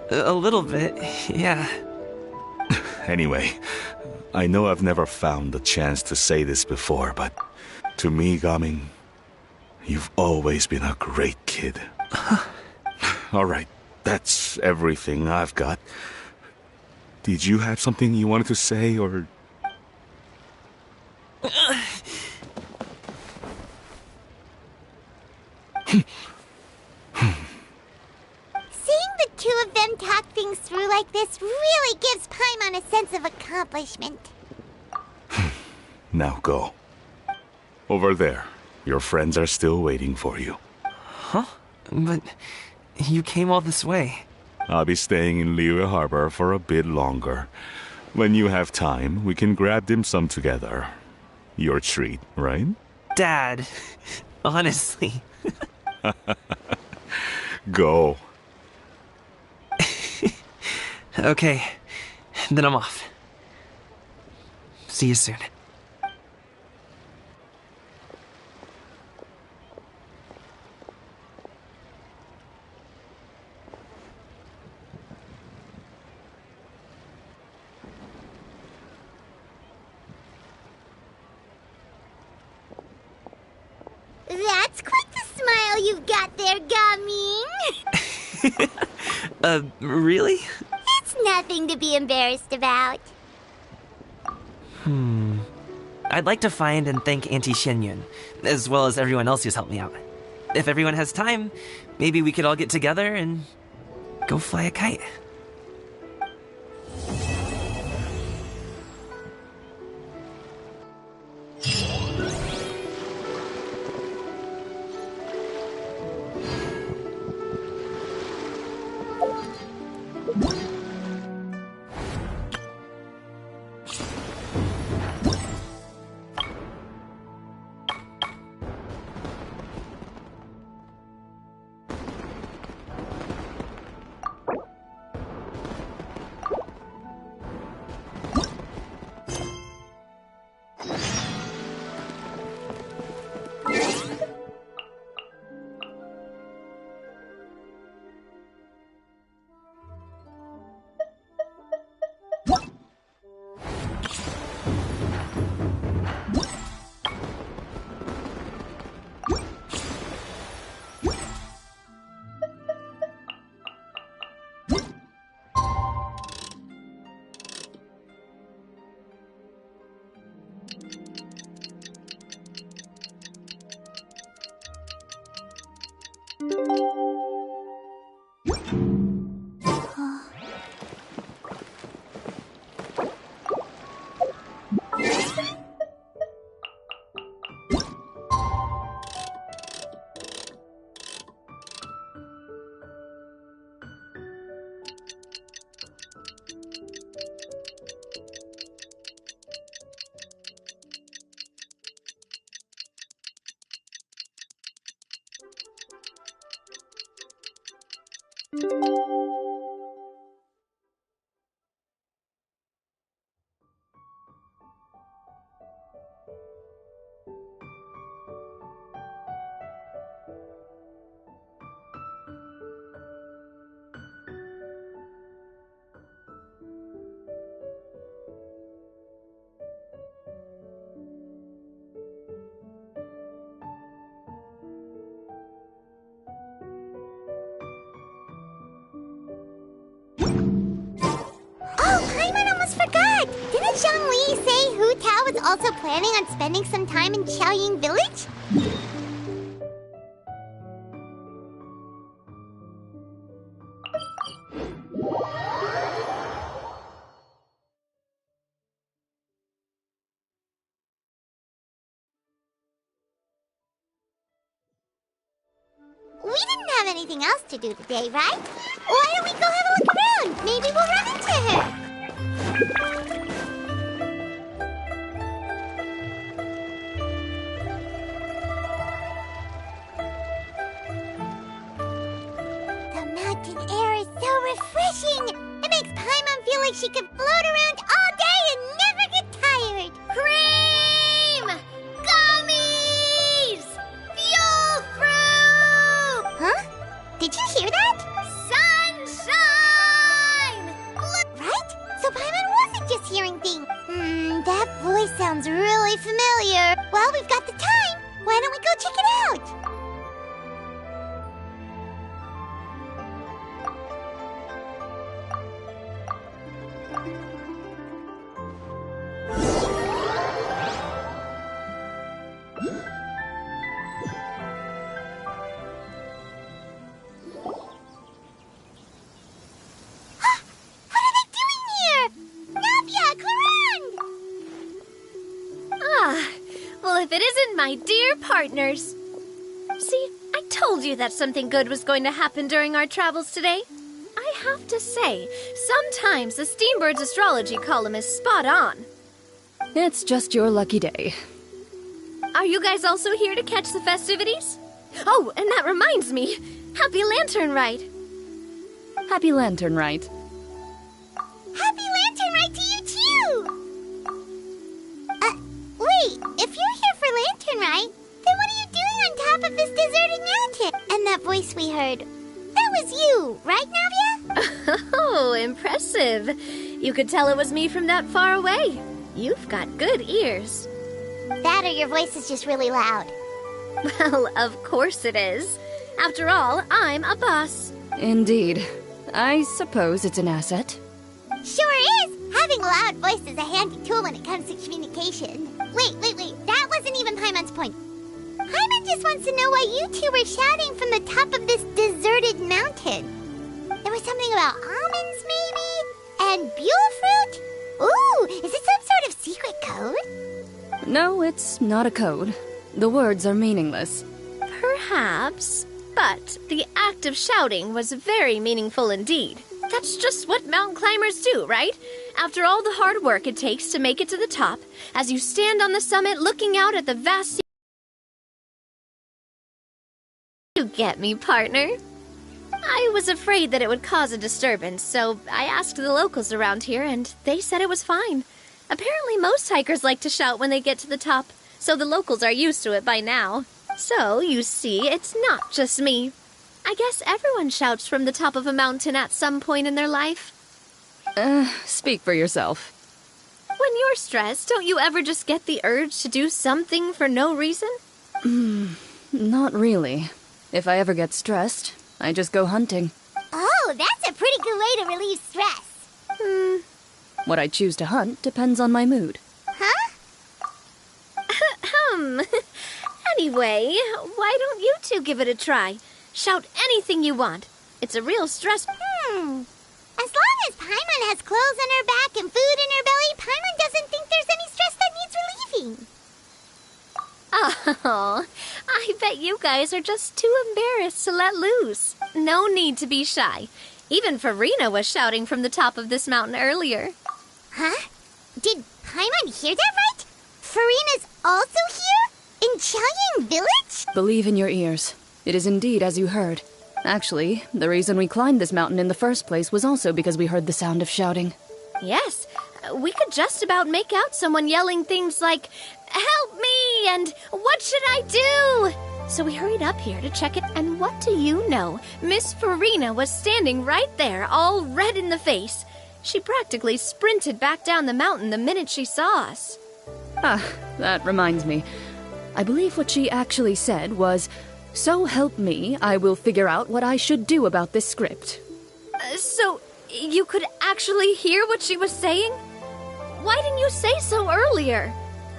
S3: a little bit, yeah.
S10: Anyway, I know I've never found the chance to say this before, but to me, Gaming, you've always been a great kid. Alright, that's everything I've got. Did you have something you wanted to say, or...
S1: Seeing the two of them talk things through like this really gives Paimon a sense of accomplishment.
S10: Now go. Over there. Your friends are still waiting for you.
S3: Huh? But you came all this way.
S10: I'll be staying in Liyue Harbor for a bit longer. When you have time, we can grab dim sum together. Your treat, right?
S3: Dad, honestly.
S10: Go.
S3: Okay, then I'm off. See you soon.
S1: That's quite the smile you've got there, Gaming.
S3: Really?
S1: It's nothing to be embarrassed about.
S3: I'd like to find and thank Auntie Xinyun, as well as everyone else who's helped me out. If everyone has time, maybe we could all get together and go fly a kite.
S1: Forgot! Didn't Zhongli say Hu Tao was also planning on spending some time in Qiaoying Village? We didn't have anything else to do today, right? Why don't we go have a look around? Maybe we'll run into her. The mountain air is so refreshing. It makes Paimon feel like she could float around all day and never get tired. Cream! Gummies! Fuel fruit! Huh? Did you hear that? Sunshine! Look, right? So Paimon wasn't just hearing things. That voice sounds really familiar. Well, we've got the time. Why don't we go check it out?
S15: If it isn't my dear partners. See, I told you that something good was going to happen during our travels today. I have to say, sometimes the Steambird's astrology column is spot on.
S5: It's just your lucky day.
S15: Are you guys also here to catch the festivities? Oh, and that reminds me. Happy Lantern Rite.
S5: Happy Lantern Rite.
S1: Happy Lantern Rite to you, too! Wait, if you're here for Lantern Rite, then what are you doing on top of this deserted mountain? And that voice we heard, that was you, right, Navia?
S15: Oh, impressive. You could tell it was me from that far away. You've got good ears.
S1: That or your voice is just really loud.
S15: Well, of course it is. After all, I'm a boss.
S5: Indeed. I suppose it's an asset.
S1: Sure is! Having a loud voice is a handy tool when it comes to communication. Wait. That wasn't even Paimon's point. Paimon just wants to know why you two were shouting from the top of this deserted mountain. There was something about almonds, maybe? And buell fruit? Ooh, is it some sort of secret code?
S5: No, it's not a code. The words are meaningless.
S15: Perhaps, but the act of shouting was very meaningful indeed. That's just what mountain climbers do, right? After all the hard work it takes to make it to the top, as you stand on the summit looking out at the vast sea. You get me, partner? I was afraid that it would cause a disturbance, so I asked the locals around here, and they said it was fine. Apparently most hikers like to shout when they get to the top, so the locals are used to it by now. So, you see, it's not just me. I guess everyone shouts from the top of a mountain at some point in their life.
S5: Speak for yourself.
S15: When you're stressed, don't you ever just get the urge to do something for no reason?
S5: Not really. If I ever get stressed, I just go hunting.
S1: Oh, that's a pretty good way to relieve stress.
S5: What I choose to hunt depends on my mood.
S1: Huh?
S15: Anyway, why don't you two give it a try? Shout anything you want. It's a real stress.
S1: As long as Paimon has clothes on her back and food in her belly, Paimon doesn't think there's any stress that needs relieving.
S15: Oh, I bet you guys are just too embarrassed to let loose. No need to be shy. Even Farina was shouting from the top of this mountain earlier.
S1: Huh? Did Paimon hear that right? Farina's also here? In Qiaoying Village?
S5: Believe in your ears. It is indeed as you heard. Actually, the reason we climbed this mountain in the first place was also because we heard the sound of shouting.
S15: Yes, we could just about make out someone yelling things like, "Help me!" and "What should I do?" So we hurried up here to check it, and what do you know? Miss Farina was standing right there, all red in the face. She practically sprinted back down the mountain the minute she saw us.
S5: Ah, that reminds me. I believe what she actually said was, "So help me, I will figure out what I should do about this script."
S15: So you could actually hear what she was saying? Why didn't you say so earlier?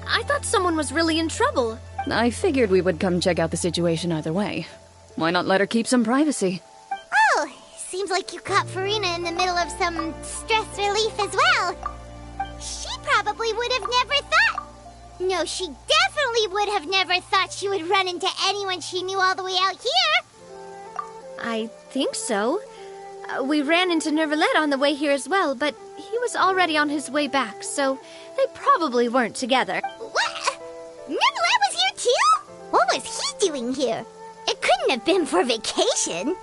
S15: I thought someone was really in trouble.
S5: I figured we would come check out the situation either way. Why not let her keep some privacy?
S1: Oh, seems like you caught Farina in the middle of some stress relief as well. She probably would have never thought. No, she definitely would have never thought she would run into anyone she knew all the way out here.
S15: I think so. We ran into Nervalet on the way here as well, but he was already on his way back, so they probably weren't together.
S1: What? Nervalet was here too? What was he doing here? It couldn't have been for vacation.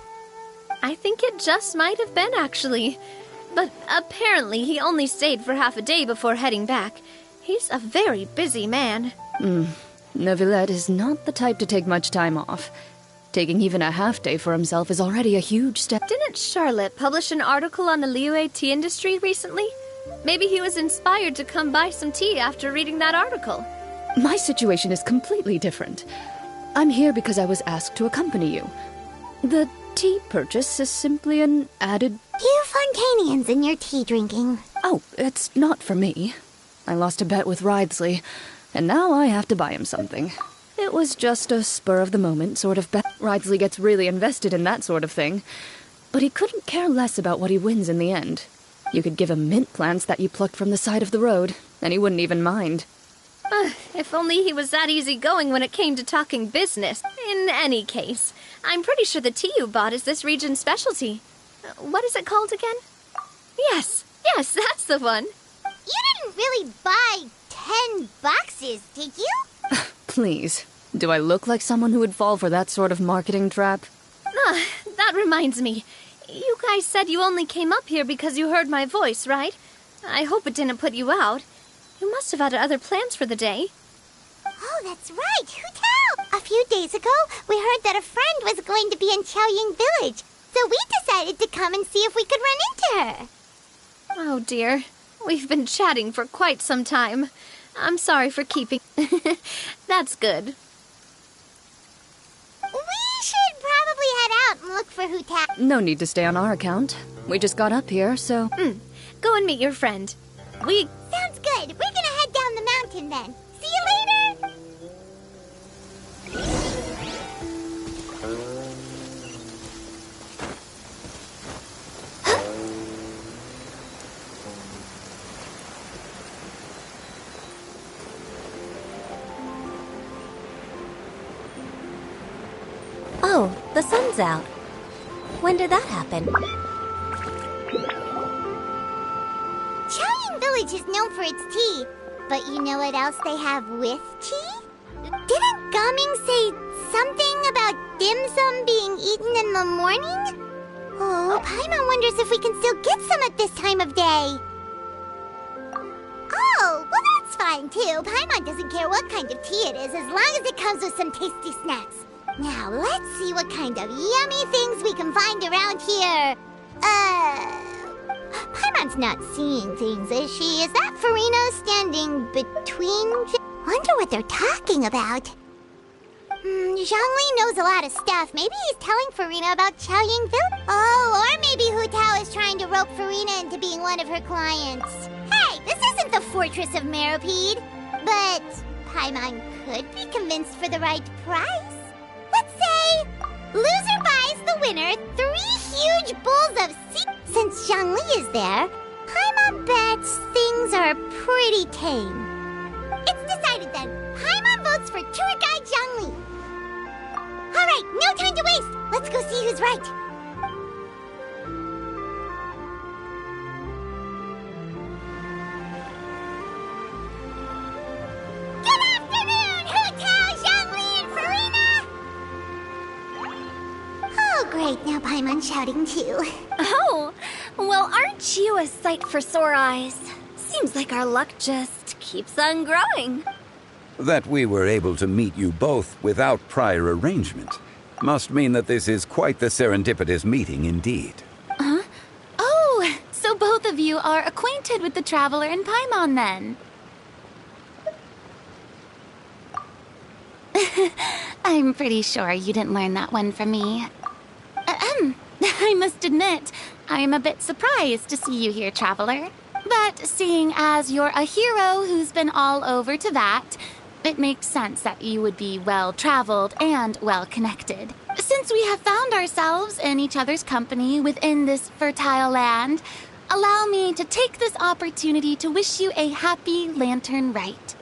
S15: I think it just might have been, actually. But apparently he only stayed for half a day before heading back. He's a very busy man.
S5: Nervalet is not the type to take much time off. Taking even a half day for himself is already a huge step.
S15: Didn't Charlotte publish an article on the Liyue tea industry recently? Maybe he was inspired to come buy some tea after reading that article.
S5: My situation is completely different. I'm here because I was asked to accompany you. The tea purchase is simply an added...
S1: You Fontanians and your tea drinking.
S5: Oh, it's not for me. I lost a bet with Wriothesley, and now I have to buy him something. It was just a spur-of-the-moment sort of bet. Wriothesley gets really invested in that sort of thing, but he couldn't care less about what he wins in the end. You could give him mint plants that you plucked from the side of the road, and he wouldn't even mind.
S15: If only he was that easygoing when it came to talking business. In any case, I'm pretty sure the tea you bought is this region's specialty. What is it called again? Yes, that's the one.
S1: You didn't really buy 10 boxes, did you?
S5: Please, do I look like someone who would fall for that sort of marketing trap?
S15: That reminds me. You guys said you only came up here because you heard my voice, right? I hope it didn't put you out. You must have had other plans for the day.
S1: Oh, that's right. Who tell? A few days ago, we heard that a friend was going to be in Chaoying Village, so we decided to come and see if we could run into her.
S15: Oh, dear. We've been chatting for quite some time. I'm sorry for keeping... That's good.
S1: We should probably head out and look for Hu Tao.
S5: No need to stay on our account. We just got up here, so...
S15: Go and meet your friend.
S1: Sounds good. We're gonna head down the mountain then. See you later!
S2: Oh, the sun's out. When did that happen?
S1: Chaoying Village is known for its tea, but you know what else they have with tea? Didn't Gaming say something about dim sum being eaten in the morning? Oh, Paimon wonders if we can still get some at this time of day. Oh, well that's fine too. Paimon doesn't care what kind of tea it is as long as it comes with some tasty snacks. Now let's see what kind of yummy things we can find around here. Paimon's not seeing things, is she? Is that Farina standing between... Wonder what they're talking about. Zhongli knows a lot of stuff. Maybe he's telling Farina about Chaoying Village. Oh, or maybe Hu Tao is trying to rope Farina into being one of her clients. Hey, this isn't the Fortress of Meropide. But Paimon could be convinced for the right price. Let's say, loser buys the winner 3 huge bowls of sea. Since Zhongli is there, Paimon bets things are pretty tame. It's decided then. Paimon votes for tour guide Zhongli. All right, no time to waste. Let's go see who's right. Good afternoon, Hu Tao, Zhongli, and Farina. Oh, great. Now Paimon shouting too.
S6: Oh, well, aren't you a sight for sore eyes? Seems like our luck just keeps on growing.
S12: That we were able to meet you both without prior arrangement must mean that this is quite the serendipitous meeting indeed.
S14: Huh? Oh, so both of you are acquainted with the Traveler and Paimon then? I'm pretty sure you didn't learn that one from me. I must admit, I'm a bit surprised to see you here, Traveler. But seeing as you're a hero who's been all over to that, it makes sense that you would be well-traveled and well-connected. Since we have found ourselves in each other's company within this fertile land, allow me to take this opportunity to wish you a happy Lantern Rite.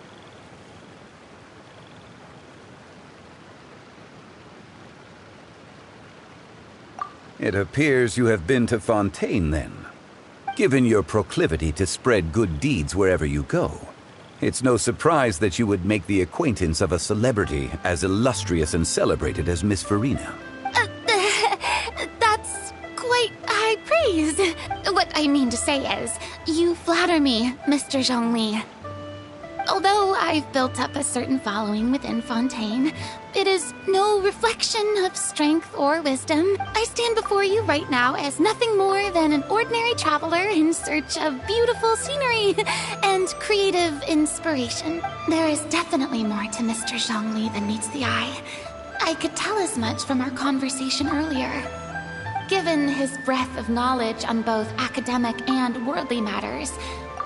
S12: It appears you have been to Fontaine, then. Given your proclivity to spread good deeds wherever you go, it's no surprise that you would make the acquaintance of a celebrity as illustrious and celebrated as Miss Farina.
S14: That's quite high praise. What I mean to say is, you flatter me, Mr. Zhongli. Although I've built up a certain following within Fontaine, it is no reflection of strength or wisdom. I stand before you right now as nothing more than an ordinary traveler in search of beautiful scenery and creative inspiration. There is definitely more to Mr. Zhongli than meets the eye. I could tell as much from our conversation earlier. Given his breadth of knowledge on both academic and worldly matters,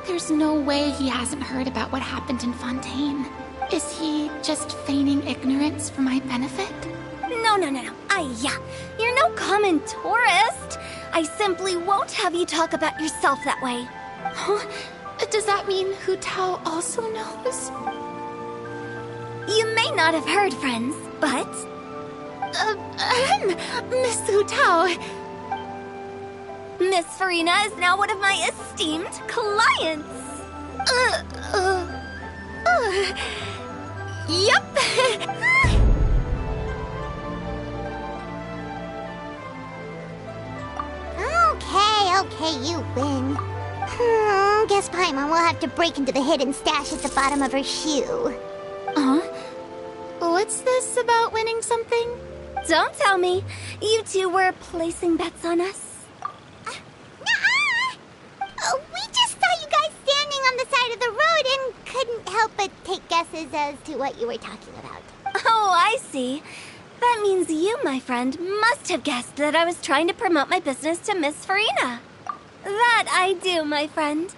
S14: there's no way he hasn't heard about what happened in Fontaine. Is he just feigning ignorance for my benefit?
S6: No. You're no common tourist. I simply won't have you talk about yourself that way.
S14: Huh? Does that mean Hu Tao also knows?
S6: You may not have heard, friends, but...
S14: Miss Hu Tao...
S6: Miss Farina is now one of my esteemed clients.
S14: Yep.
S1: Okay, you win. Guess Paimon will have to break into the hidden stash at the bottom of her shoe.
S14: What's this about winning something?
S6: Don't tell me. You two were placing bets on us.
S1: We just saw you guys standing on the side of the road and couldn't help but take guesses as to what you were talking about.
S6: Oh, I see. That means you, my friend, must have guessed that I was trying to promote my business to Miss Farina. That I do, my friend.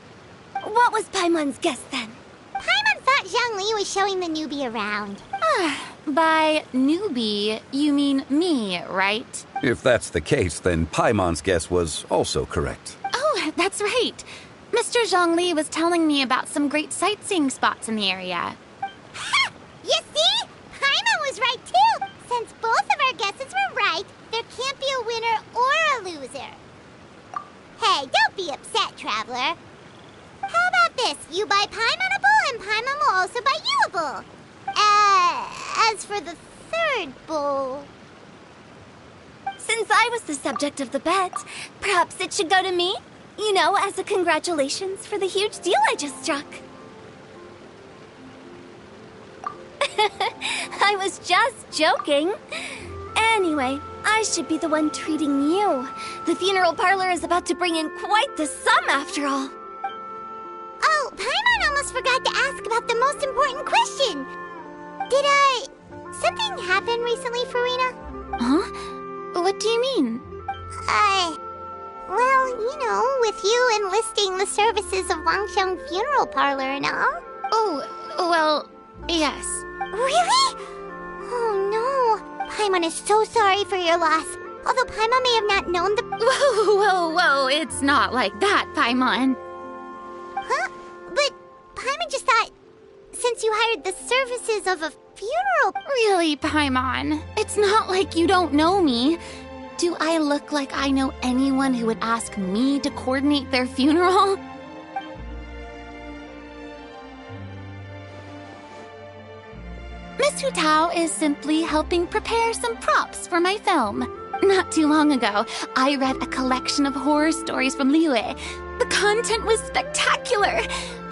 S6: What was Paimon's guess then?
S1: Paimon thought Zhongli was showing the newbie around.
S14: By newbie, you mean me, right?
S12: If that's the case, then Paimon's guess was also correct.
S14: Oh, that's right. Mr. Zhongli was telling me about some great sightseeing spots in the area.
S1: Ha! You see? Paimon was right too. Since both of our guesses were right, there can't be a winner or a loser. Hey, don't be upset, Traveler. How about this? You buy Paimon a bowl, and Paimon will also buy you a bowl. As for the third bowl...
S6: Since I was the subject of the bet, perhaps it should go to me? You know, as a congratulations for the huge deal I just struck. I was just joking. Anyway, I should be the one treating you. The funeral parlor is about to bring in quite the sum after all.
S1: Oh, Paimon almost forgot to ask about the most important question. Something happen recently, Farina?
S14: Huh? What do you mean?
S1: Well, you know, with you enlisting the services of Wangxiang Funeral Parlor and all.
S14: Oh, well, yes.
S1: Really? Oh no. Paimon is so sorry for your loss. Although Paimon may have not known the...
S14: Whoa, it's not like that, Paimon.
S1: Huh? But Paimon just thought, since you hired the services of a funeral...
S14: Really, Paimon? It's not like you don't know me. Do I look like I know anyone who would ask me to coordinate their funeral? Miss Hu Tao is simply helping prepare some props for my film. Not too long ago, I read a collection of horror stories from Liyue. The content was spectacular.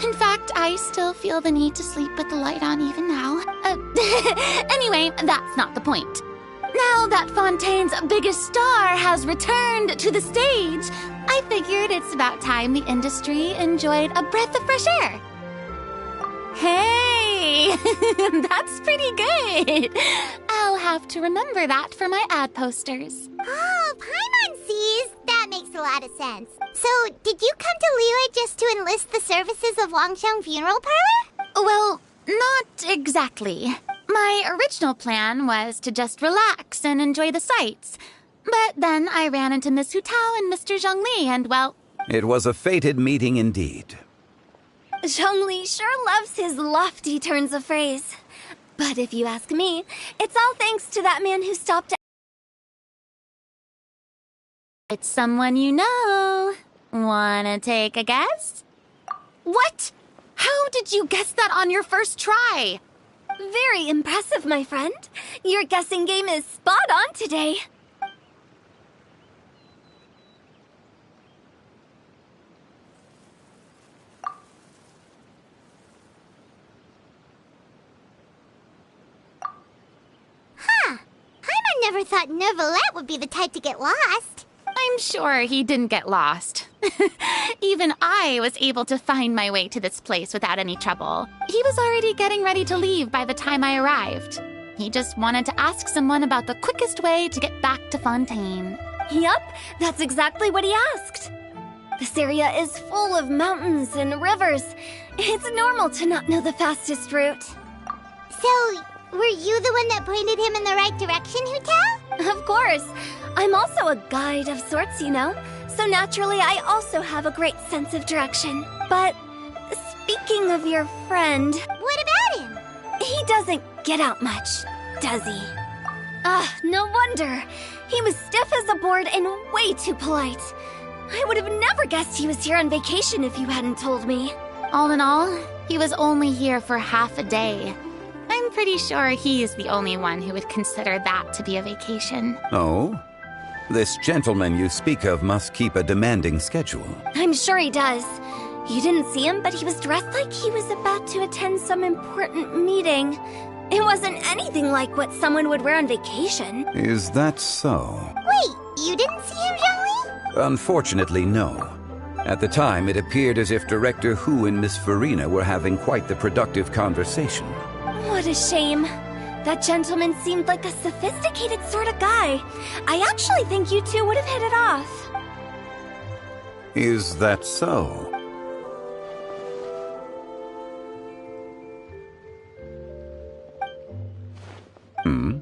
S14: In fact, I still feel the need to sleep with the light on even now. Anyway, that's not the point. Now that Fontaine's biggest star has returned to the stage, I figured it's about time the industry enjoyed a breath of fresh air. Hey, that's pretty good. I'll have to remember that for my ad posters.
S1: Oh, Paimon sees. That makes a lot of sense. So, did you come to Liyue just to enlist the services of Longsheng Funeral Parlor?
S14: Well, not exactly. My original plan was to just relax and enjoy the sights. But then I ran into Miss Hu Tao and Mr. Zhongli, and well...
S12: It was a fated meeting indeed.
S6: Zhongli sure loves his lofty turns of phrase. But if you ask me, it's all thanks to that man who stopped at...
S14: It's someone you know. Wanna take a guess? What? How did you guess that on your first try?
S6: Very impressive, my friend. Your guessing game is spot on today.
S1: Huh. Paimon never thought Nervalette would be the type to get lost.
S14: I'm sure he didn't get lost. Even I was able to find my way to this place without any trouble. He was already getting ready to leave by the time I arrived. He just wanted to ask someone about the quickest way to get back to Fontaine.
S6: Yup, that's exactly what he asked. This area is full of mountains and rivers. It's normal to not know the fastest route.
S1: So, were you the one that pointed him in the right direction, Hu Tao?
S6: Of course. I'm also a guide of sorts, you know. So naturally, I also have a great sense of direction. But speaking of your friend...
S1: What about him?
S6: He doesn't get out much, does he? Ah, no wonder. He was stiff as a board and way too polite. I would have never guessed he was here on vacation if you hadn't told me.
S14: All in all, he was only here for half a day. I'm pretty sure he's the only one who would consider that to be a vacation.
S12: Oh? This gentleman you speak of must keep a demanding schedule.
S6: I'm sure he does. You didn't see him, but he was dressed like he was about to attend some important meeting. It wasn't anything like what someone would wear on vacation.
S12: Is that so?
S1: Wait, you didn't see him, Zhongli?
S12: Unfortunately, no. At the time, it appeared as if Director Hu and Miss Farina were having quite the productive conversation.
S6: What a shame. That gentleman seemed like a sophisticated sort of guy. I actually think you two would have hit it off.
S12: Is that so? Hmm?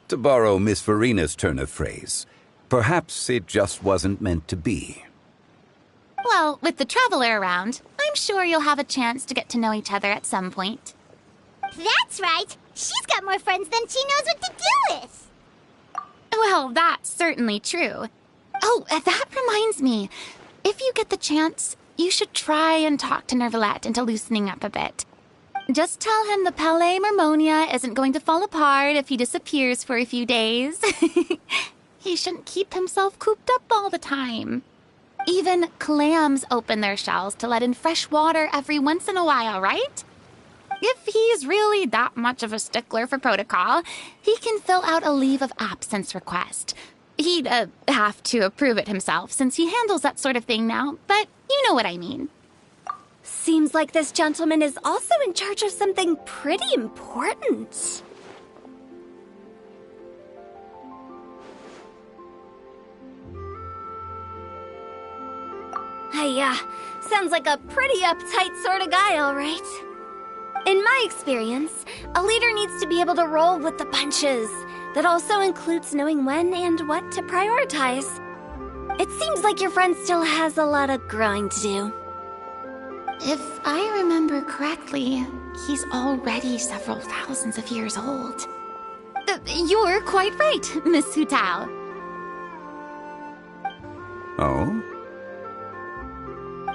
S12: To borrow Miss Farina's turn of phrase, perhaps it just wasn't meant to be.
S14: Well, with the Traveler around, I'm sure you'll have a chance to get to know each other at some point.
S1: That's right. She's got more friends than she knows what to do with.
S14: Well, that's certainly true. Oh, that reminds me. If you get the chance, you should try and talk to Nervalette into loosening up a bit. Just tell him the Palais Mermonia isn't going to fall apart if he disappears for a few days. He shouldn't keep himself cooped up all the time. Even clams open their shells to let in fresh water every once in a while, right? If he's really that much of a stickler for protocol, he can fill out a leave of absence request. He'd have to approve it himself since he handles that sort of thing now, but you know what I mean.
S6: Seems like this gentleman is also in charge of something pretty important. Yeah, sounds like a pretty uptight sort of guy, all right. In my experience, a leader needs to be able to roll with the punches. That also includes knowing when and what to prioritize. It seems like your friend still has a lot of growing to do.
S14: If I remember correctly, he's already several thousands of years old. You're quite right, Miss Hu Tao.
S12: Oh?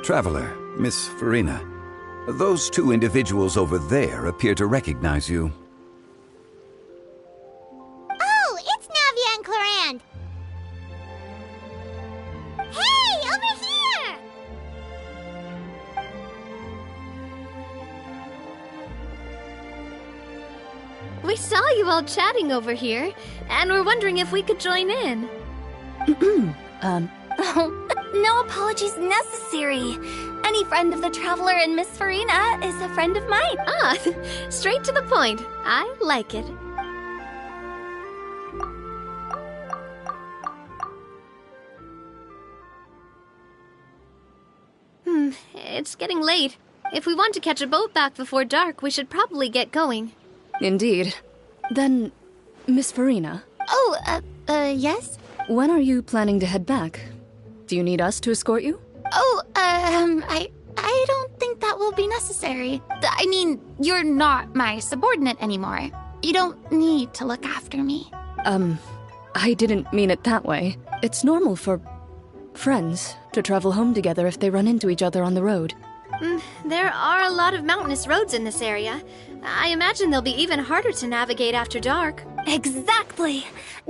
S12: Traveler, Miss Farina, Those two individuals over there appear to recognize you.
S1: Oh, it's Navia and Clorand. Hey, over here!
S15: We saw you all chatting over here, and we're wondering if we could join in.
S6: No apologies necessary. Any friend of the Traveler and Miss Farina is a friend of mine.
S15: Ah, straight to the point. I like it. It's getting late. If we want to catch a boat back before dark, we should probably get going.
S5: Indeed. Then, Miss Farina.
S14: Oh, yes?
S5: When are you planning to head back? Do you need us to escort you?
S14: Oh, I don't think that will be necessary. I mean, you're not my subordinate anymore. You don't need to look after me.
S5: I didn't mean it that way. It's normal for friends to travel home together if they run into each other on the road.
S15: There are a lot of mountainous roads in this area. I imagine they'll be even harder to navigate after dark.
S6: Exactly.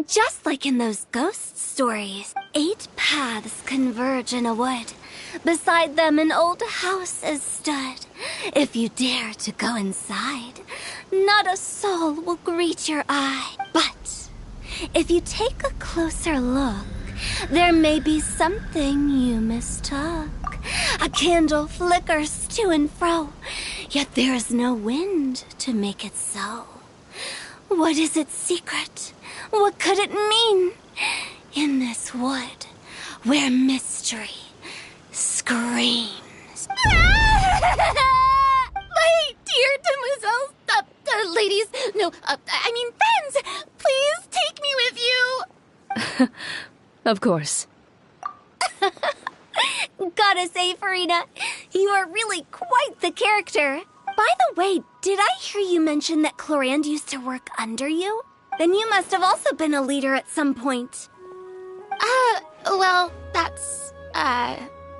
S6: Just like in those ghost stories. 8 paths converge in a wood. Beside them an old house has stood. If you dare to go inside, not a soul will greet your eye. But if you take a closer look, there may be something you mistook. A candle flickers to and fro, yet there is no wind to make it so. What is its secret? What could it mean? In this wood, where mystery screams.
S14: My dear demoiselles, ladies, no, I mean friends, please take me with you.
S5: Of course.
S6: Gotta say, Farina, you are really quite the character. By the way, did I hear you mention that Clorand used to work under you? Then you must have also been a leader at some point.
S14: Well, that's,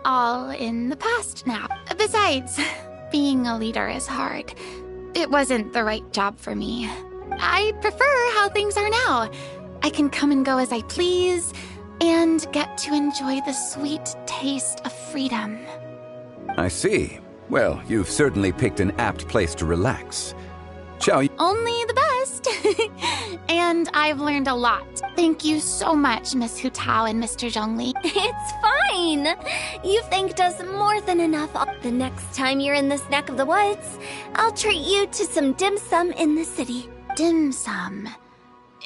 S14: all in the past now. Besides, being a leader is hard. It wasn't the right job for me. I prefer how things are now. I can come and go as I please, and get to enjoy the sweet taste of freedom.
S12: I see. Well, you've certainly picked an apt place to relax. Shall you?
S14: Only the best. And I've learned a lot. Thank you so much, Miss Hutao and Mr. Zhongli.
S6: It's fine. You've thanked us more than enough. The next time you're in this neck of the woods, I'll treat you to some dim sum in the city.
S14: Dim sum?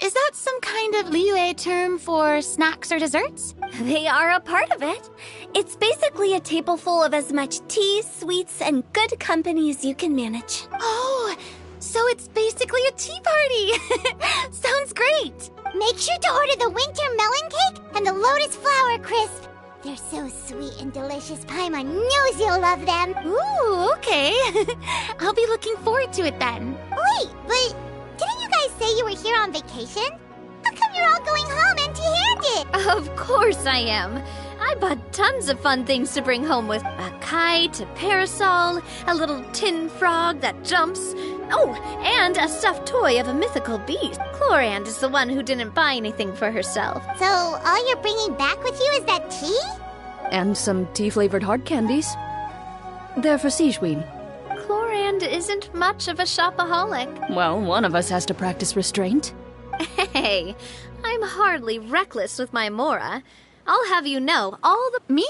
S14: Is that some kind of Liyue term for snacks or desserts?
S6: They are a part of it. It's basically a table full of as much tea, sweets, and good company as you can manage.
S14: Oh, so it's basically a tea party. Sounds great.
S1: Make sure to order the winter melon cake and the lotus flower crisp. They're so sweet and delicious. Paimon knows you'll love them.
S14: Ooh, okay. I'll be looking forward to it then.
S1: Wait, but didn't you guys say you were here on vacation? How come you're all going home empty-handed?
S15: Of course I am. I bought tons of fun things to bring home with a kite, a parasol, a little tin frog that jumps. Oh, and a stuffed toy of a mythical beast. Clorand is the one who didn't buy anything for herself.
S1: So all you're bringing back with you is that tea?
S5: And some tea-flavored hard candies. They're for Sijuin.
S15: Clorand isn't much of a shopaholic.
S5: Well, one of us has to practice restraint.
S15: Hey, I'm hardly reckless with my Mora. I'll have you know, all the...
S14: Me?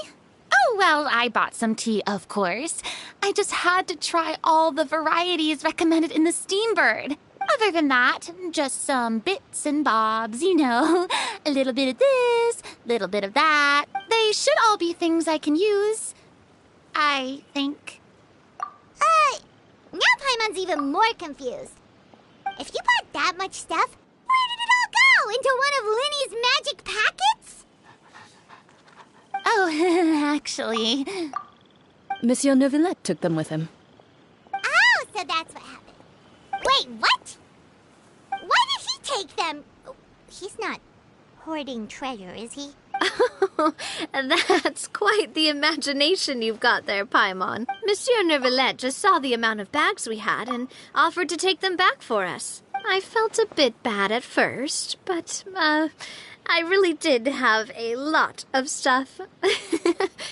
S14: Oh, well, I bought some tea, of course. I just had to try all the varieties recommended in the Steambird. Other than that, just some bits and bobs, you know. A little bit of this, little bit of that. They should all be things I can use, I think.
S1: Now Paimon's even more confused. If you bought that much stuff, where did it all go? Into one of Linny's magic packets?
S14: Oh, actually...
S5: Monsieur Neuvillette took them with him.
S1: Oh, so that's what happened. Wait, what? Why did he take them? He's not hoarding treasure, is he?
S15: That's quite the imagination you've got there, Paimon. Monsieur Neuvillette just saw the amount of bags we had and offered to take them back for us. I felt a bit bad at first, but, I really did have a lot of stuff.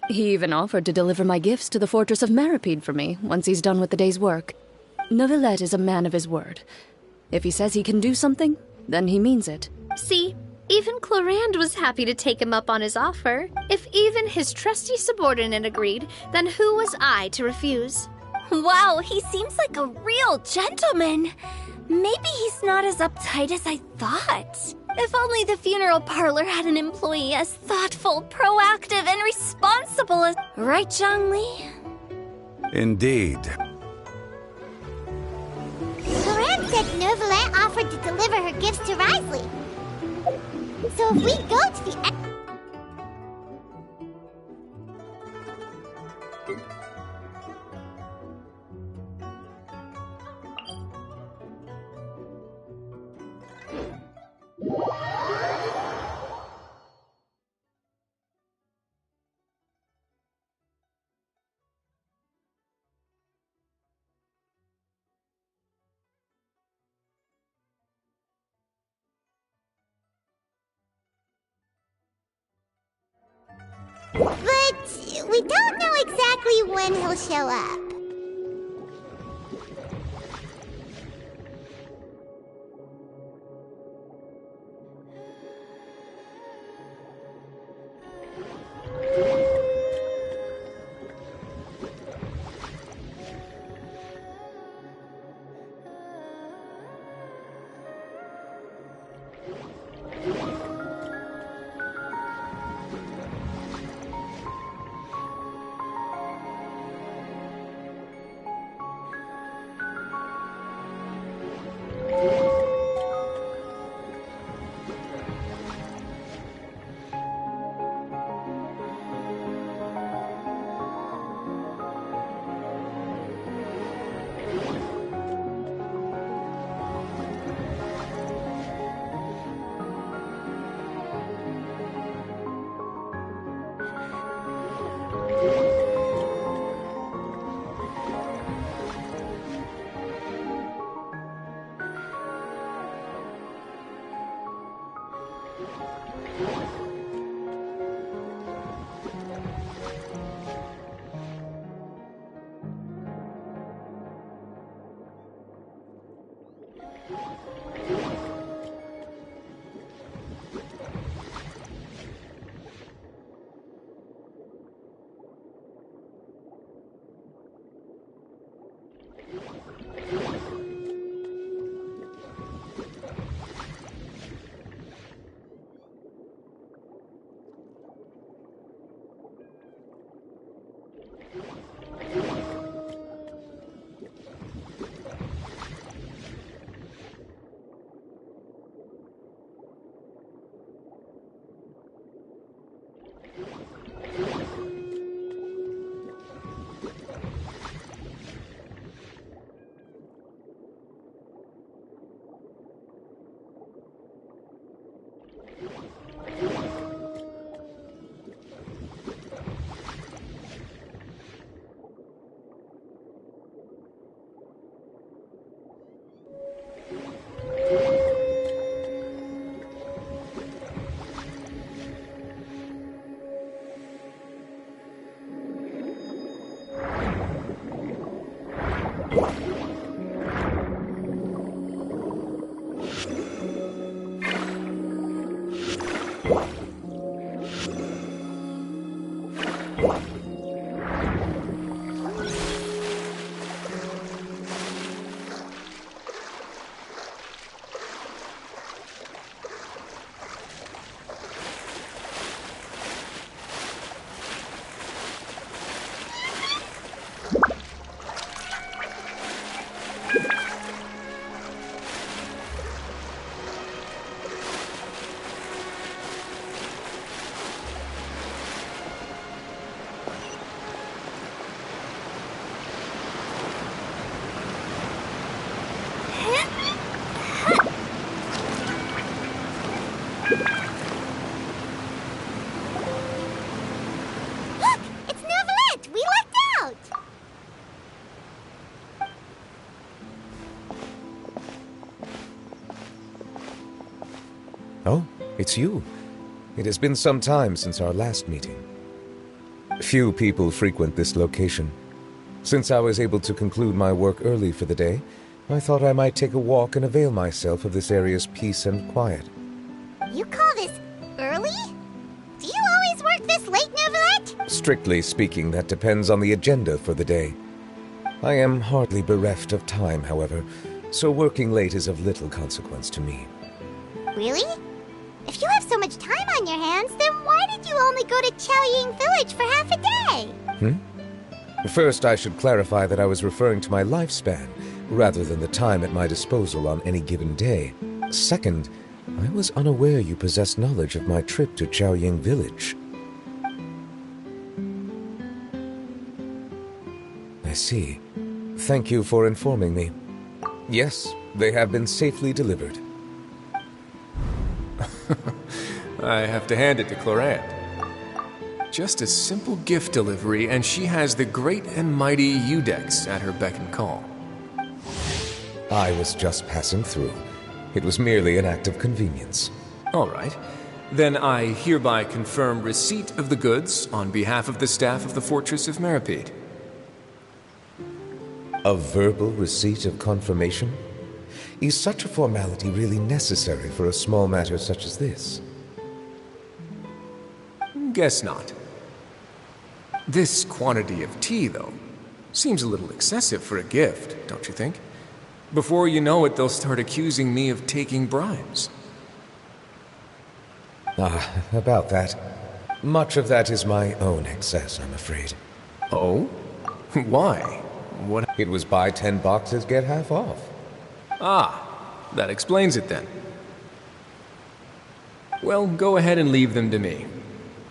S5: He even offered to deliver my gifts to the Fortress of Maripede for me once he's done with the day's work. Neuvillette is a man of his word. If he says he can do something, then he means it.
S15: See, even Clorand was happy to take him up on his offer. If even his trusty subordinate agreed, then who was I to refuse?
S6: Wow, he seems like a real gentleman. Maybe he's not as uptight as I thought. If only the funeral parlor had an employee as thoughtful, proactive, and responsible as... Right, Zhongli?
S12: Indeed.
S1: Clorand said Neuvillette offered to deliver her gifts to Risley. So if we go to the... But we don't know exactly when he'll show up.
S9: it's you. It has been some time since our last meeting. Few people frequent this location. Since I was able to conclude my work early for the day, I thought I might take a walk and avail myself of this area's peace and quiet.
S1: You call this early? Do you always work this late, Neuvillette?
S9: Strictly speaking, that depends on the agenda for the day. I am hardly bereft of time, however, so working late is of little consequence to me.
S1: Really? If you have so much time on your hands, then why did you only go to Chaoying Village for half a day?
S9: First, I should clarify that I was referring to my lifespan, rather than the time at my disposal on any given day. Second, I was unaware you possessed knowledge of my trip to Chaoying Village. I see. Thank you for informing me. Yes, they have been safely delivered.
S16: I have to hand it to Clorant. Just a simple gift delivery, and she has the great and mighty Udex at her beck and call.
S9: I was just passing through. It was merely an act of convenience.
S16: All right. Then I hereby confirm receipt of the goods on behalf of the staff of the Fortress of Meripede.
S9: A verbal receipt of confirmation? Is such a formality really necessary for a small matter such as this?
S16: Guess not. This quantity of tea, though, seems a little excessive for a gift, don't you think? Before you know it, they'll start accusing me of taking bribes.
S9: About that. Much of that is my own excess, I'm afraid.
S16: Oh? Why? What?
S9: It was buy 10 boxes, get half off.
S16: That explains it then. Well, go ahead and leave them to me.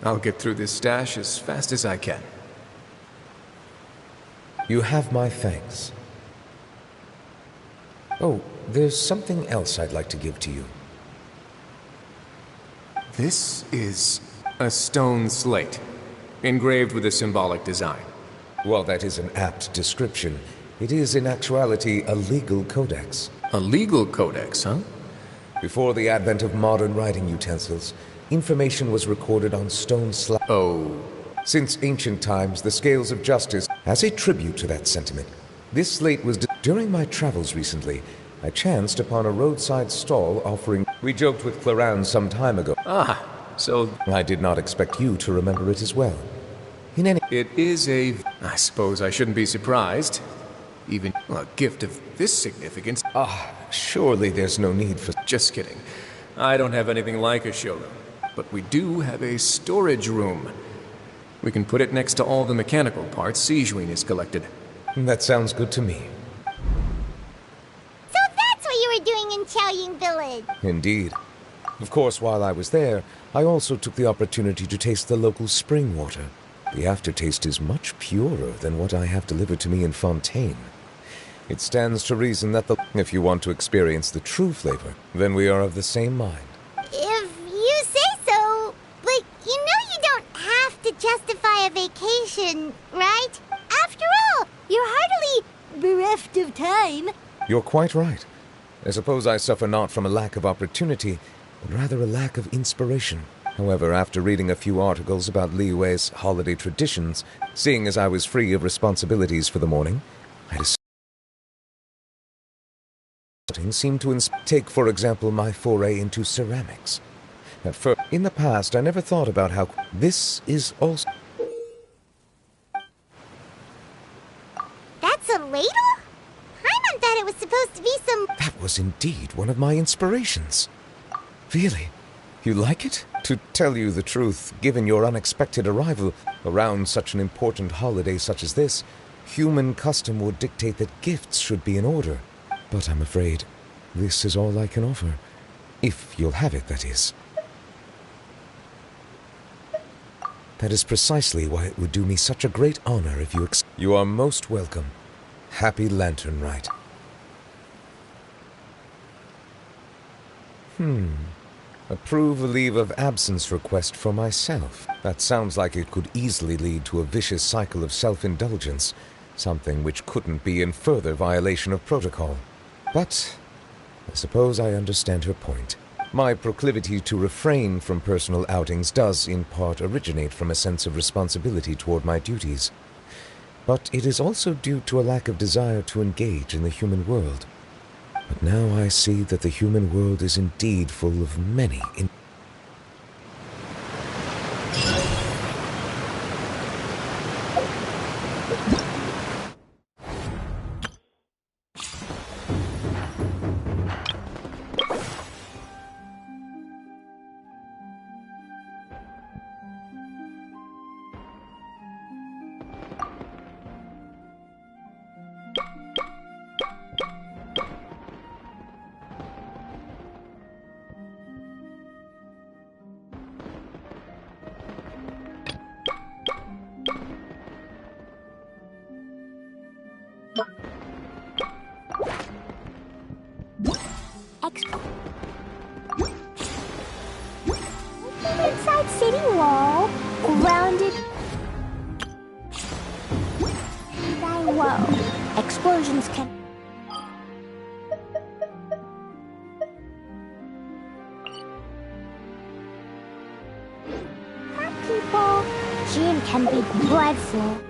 S16: I'll get through this stash as fast as I can.
S9: You have my thanks. Oh, there's something else I'd like to give to you.
S16: This is a stone slate, engraved with a symbolic design.
S9: While that is an apt description, it is in actuality a legal codex.
S16: A legal codex, huh?
S9: Before the advent of modern writing utensils, information was recorded on stone slabs.
S16: Oh.
S9: Since ancient times, the scales of justice, as a tribute to that sentiment, this slate was... During my travels recently, I chanced upon a roadside stall offering... We joked with Clorant some time ago.
S16: So...
S9: I did not expect you to remember it as well.
S16: It is a... I suppose I shouldn't be surprised. Even a gift of this significance...
S9: Surely there's no need for...
S16: Just kidding. I don't have anything like a showroom. But we do have a storage room. We can put it next to all the mechanical parts Sijuin has collected.
S9: That sounds good to me.
S1: So that's what you were doing in Chaoying Village!
S9: Indeed. Of course, while I was there, I also took the opportunity to taste the local spring water. The aftertaste is much purer than what I have delivered to me in Fontaine. It stands to reason that if you want to experience the true flavor, then we are of the same mind.
S1: If you say so, but you know you don't have to justify a vacation, right? After all, you're hardly bereft of time.
S9: You're quite right. I suppose I suffer not from a lack of opportunity, but rather a lack of inspiration. However, after reading a few articles about Liyue's holiday traditions, seeing as I was free of responsibilities for the morning, I decided seemed to take, for example, my foray into ceramics. At first, in the past, I never thought about how this is also...
S1: That's a ladle? Paimon thought it was supposed to be some...
S9: That was indeed one of my inspirations. Really? You like it? To tell you the truth, given your unexpected arrival around such an important holiday such as this, human custom would dictate that gifts should be in order. But I'm afraid this is all I can offer. If you'll have it, that is. That is precisely why it would do me such a great honor if you You are most welcome. Happy Lantern Rite. Approve a leave of absence request for myself. That sounds like it could easily lead to a vicious cycle of self-indulgence, something which couldn't be in further violation of protocol. But I suppose I understand her point. My proclivity to refrain from personal outings does in part originate from a sense of responsibility toward my duties. But it is also due to a lack of desire to engage in the human world. But now I see that the human world is indeed full of many
S1: Inside city wall, grounded by whoa. Explosions can. Hurt people. Gin can be dreadful.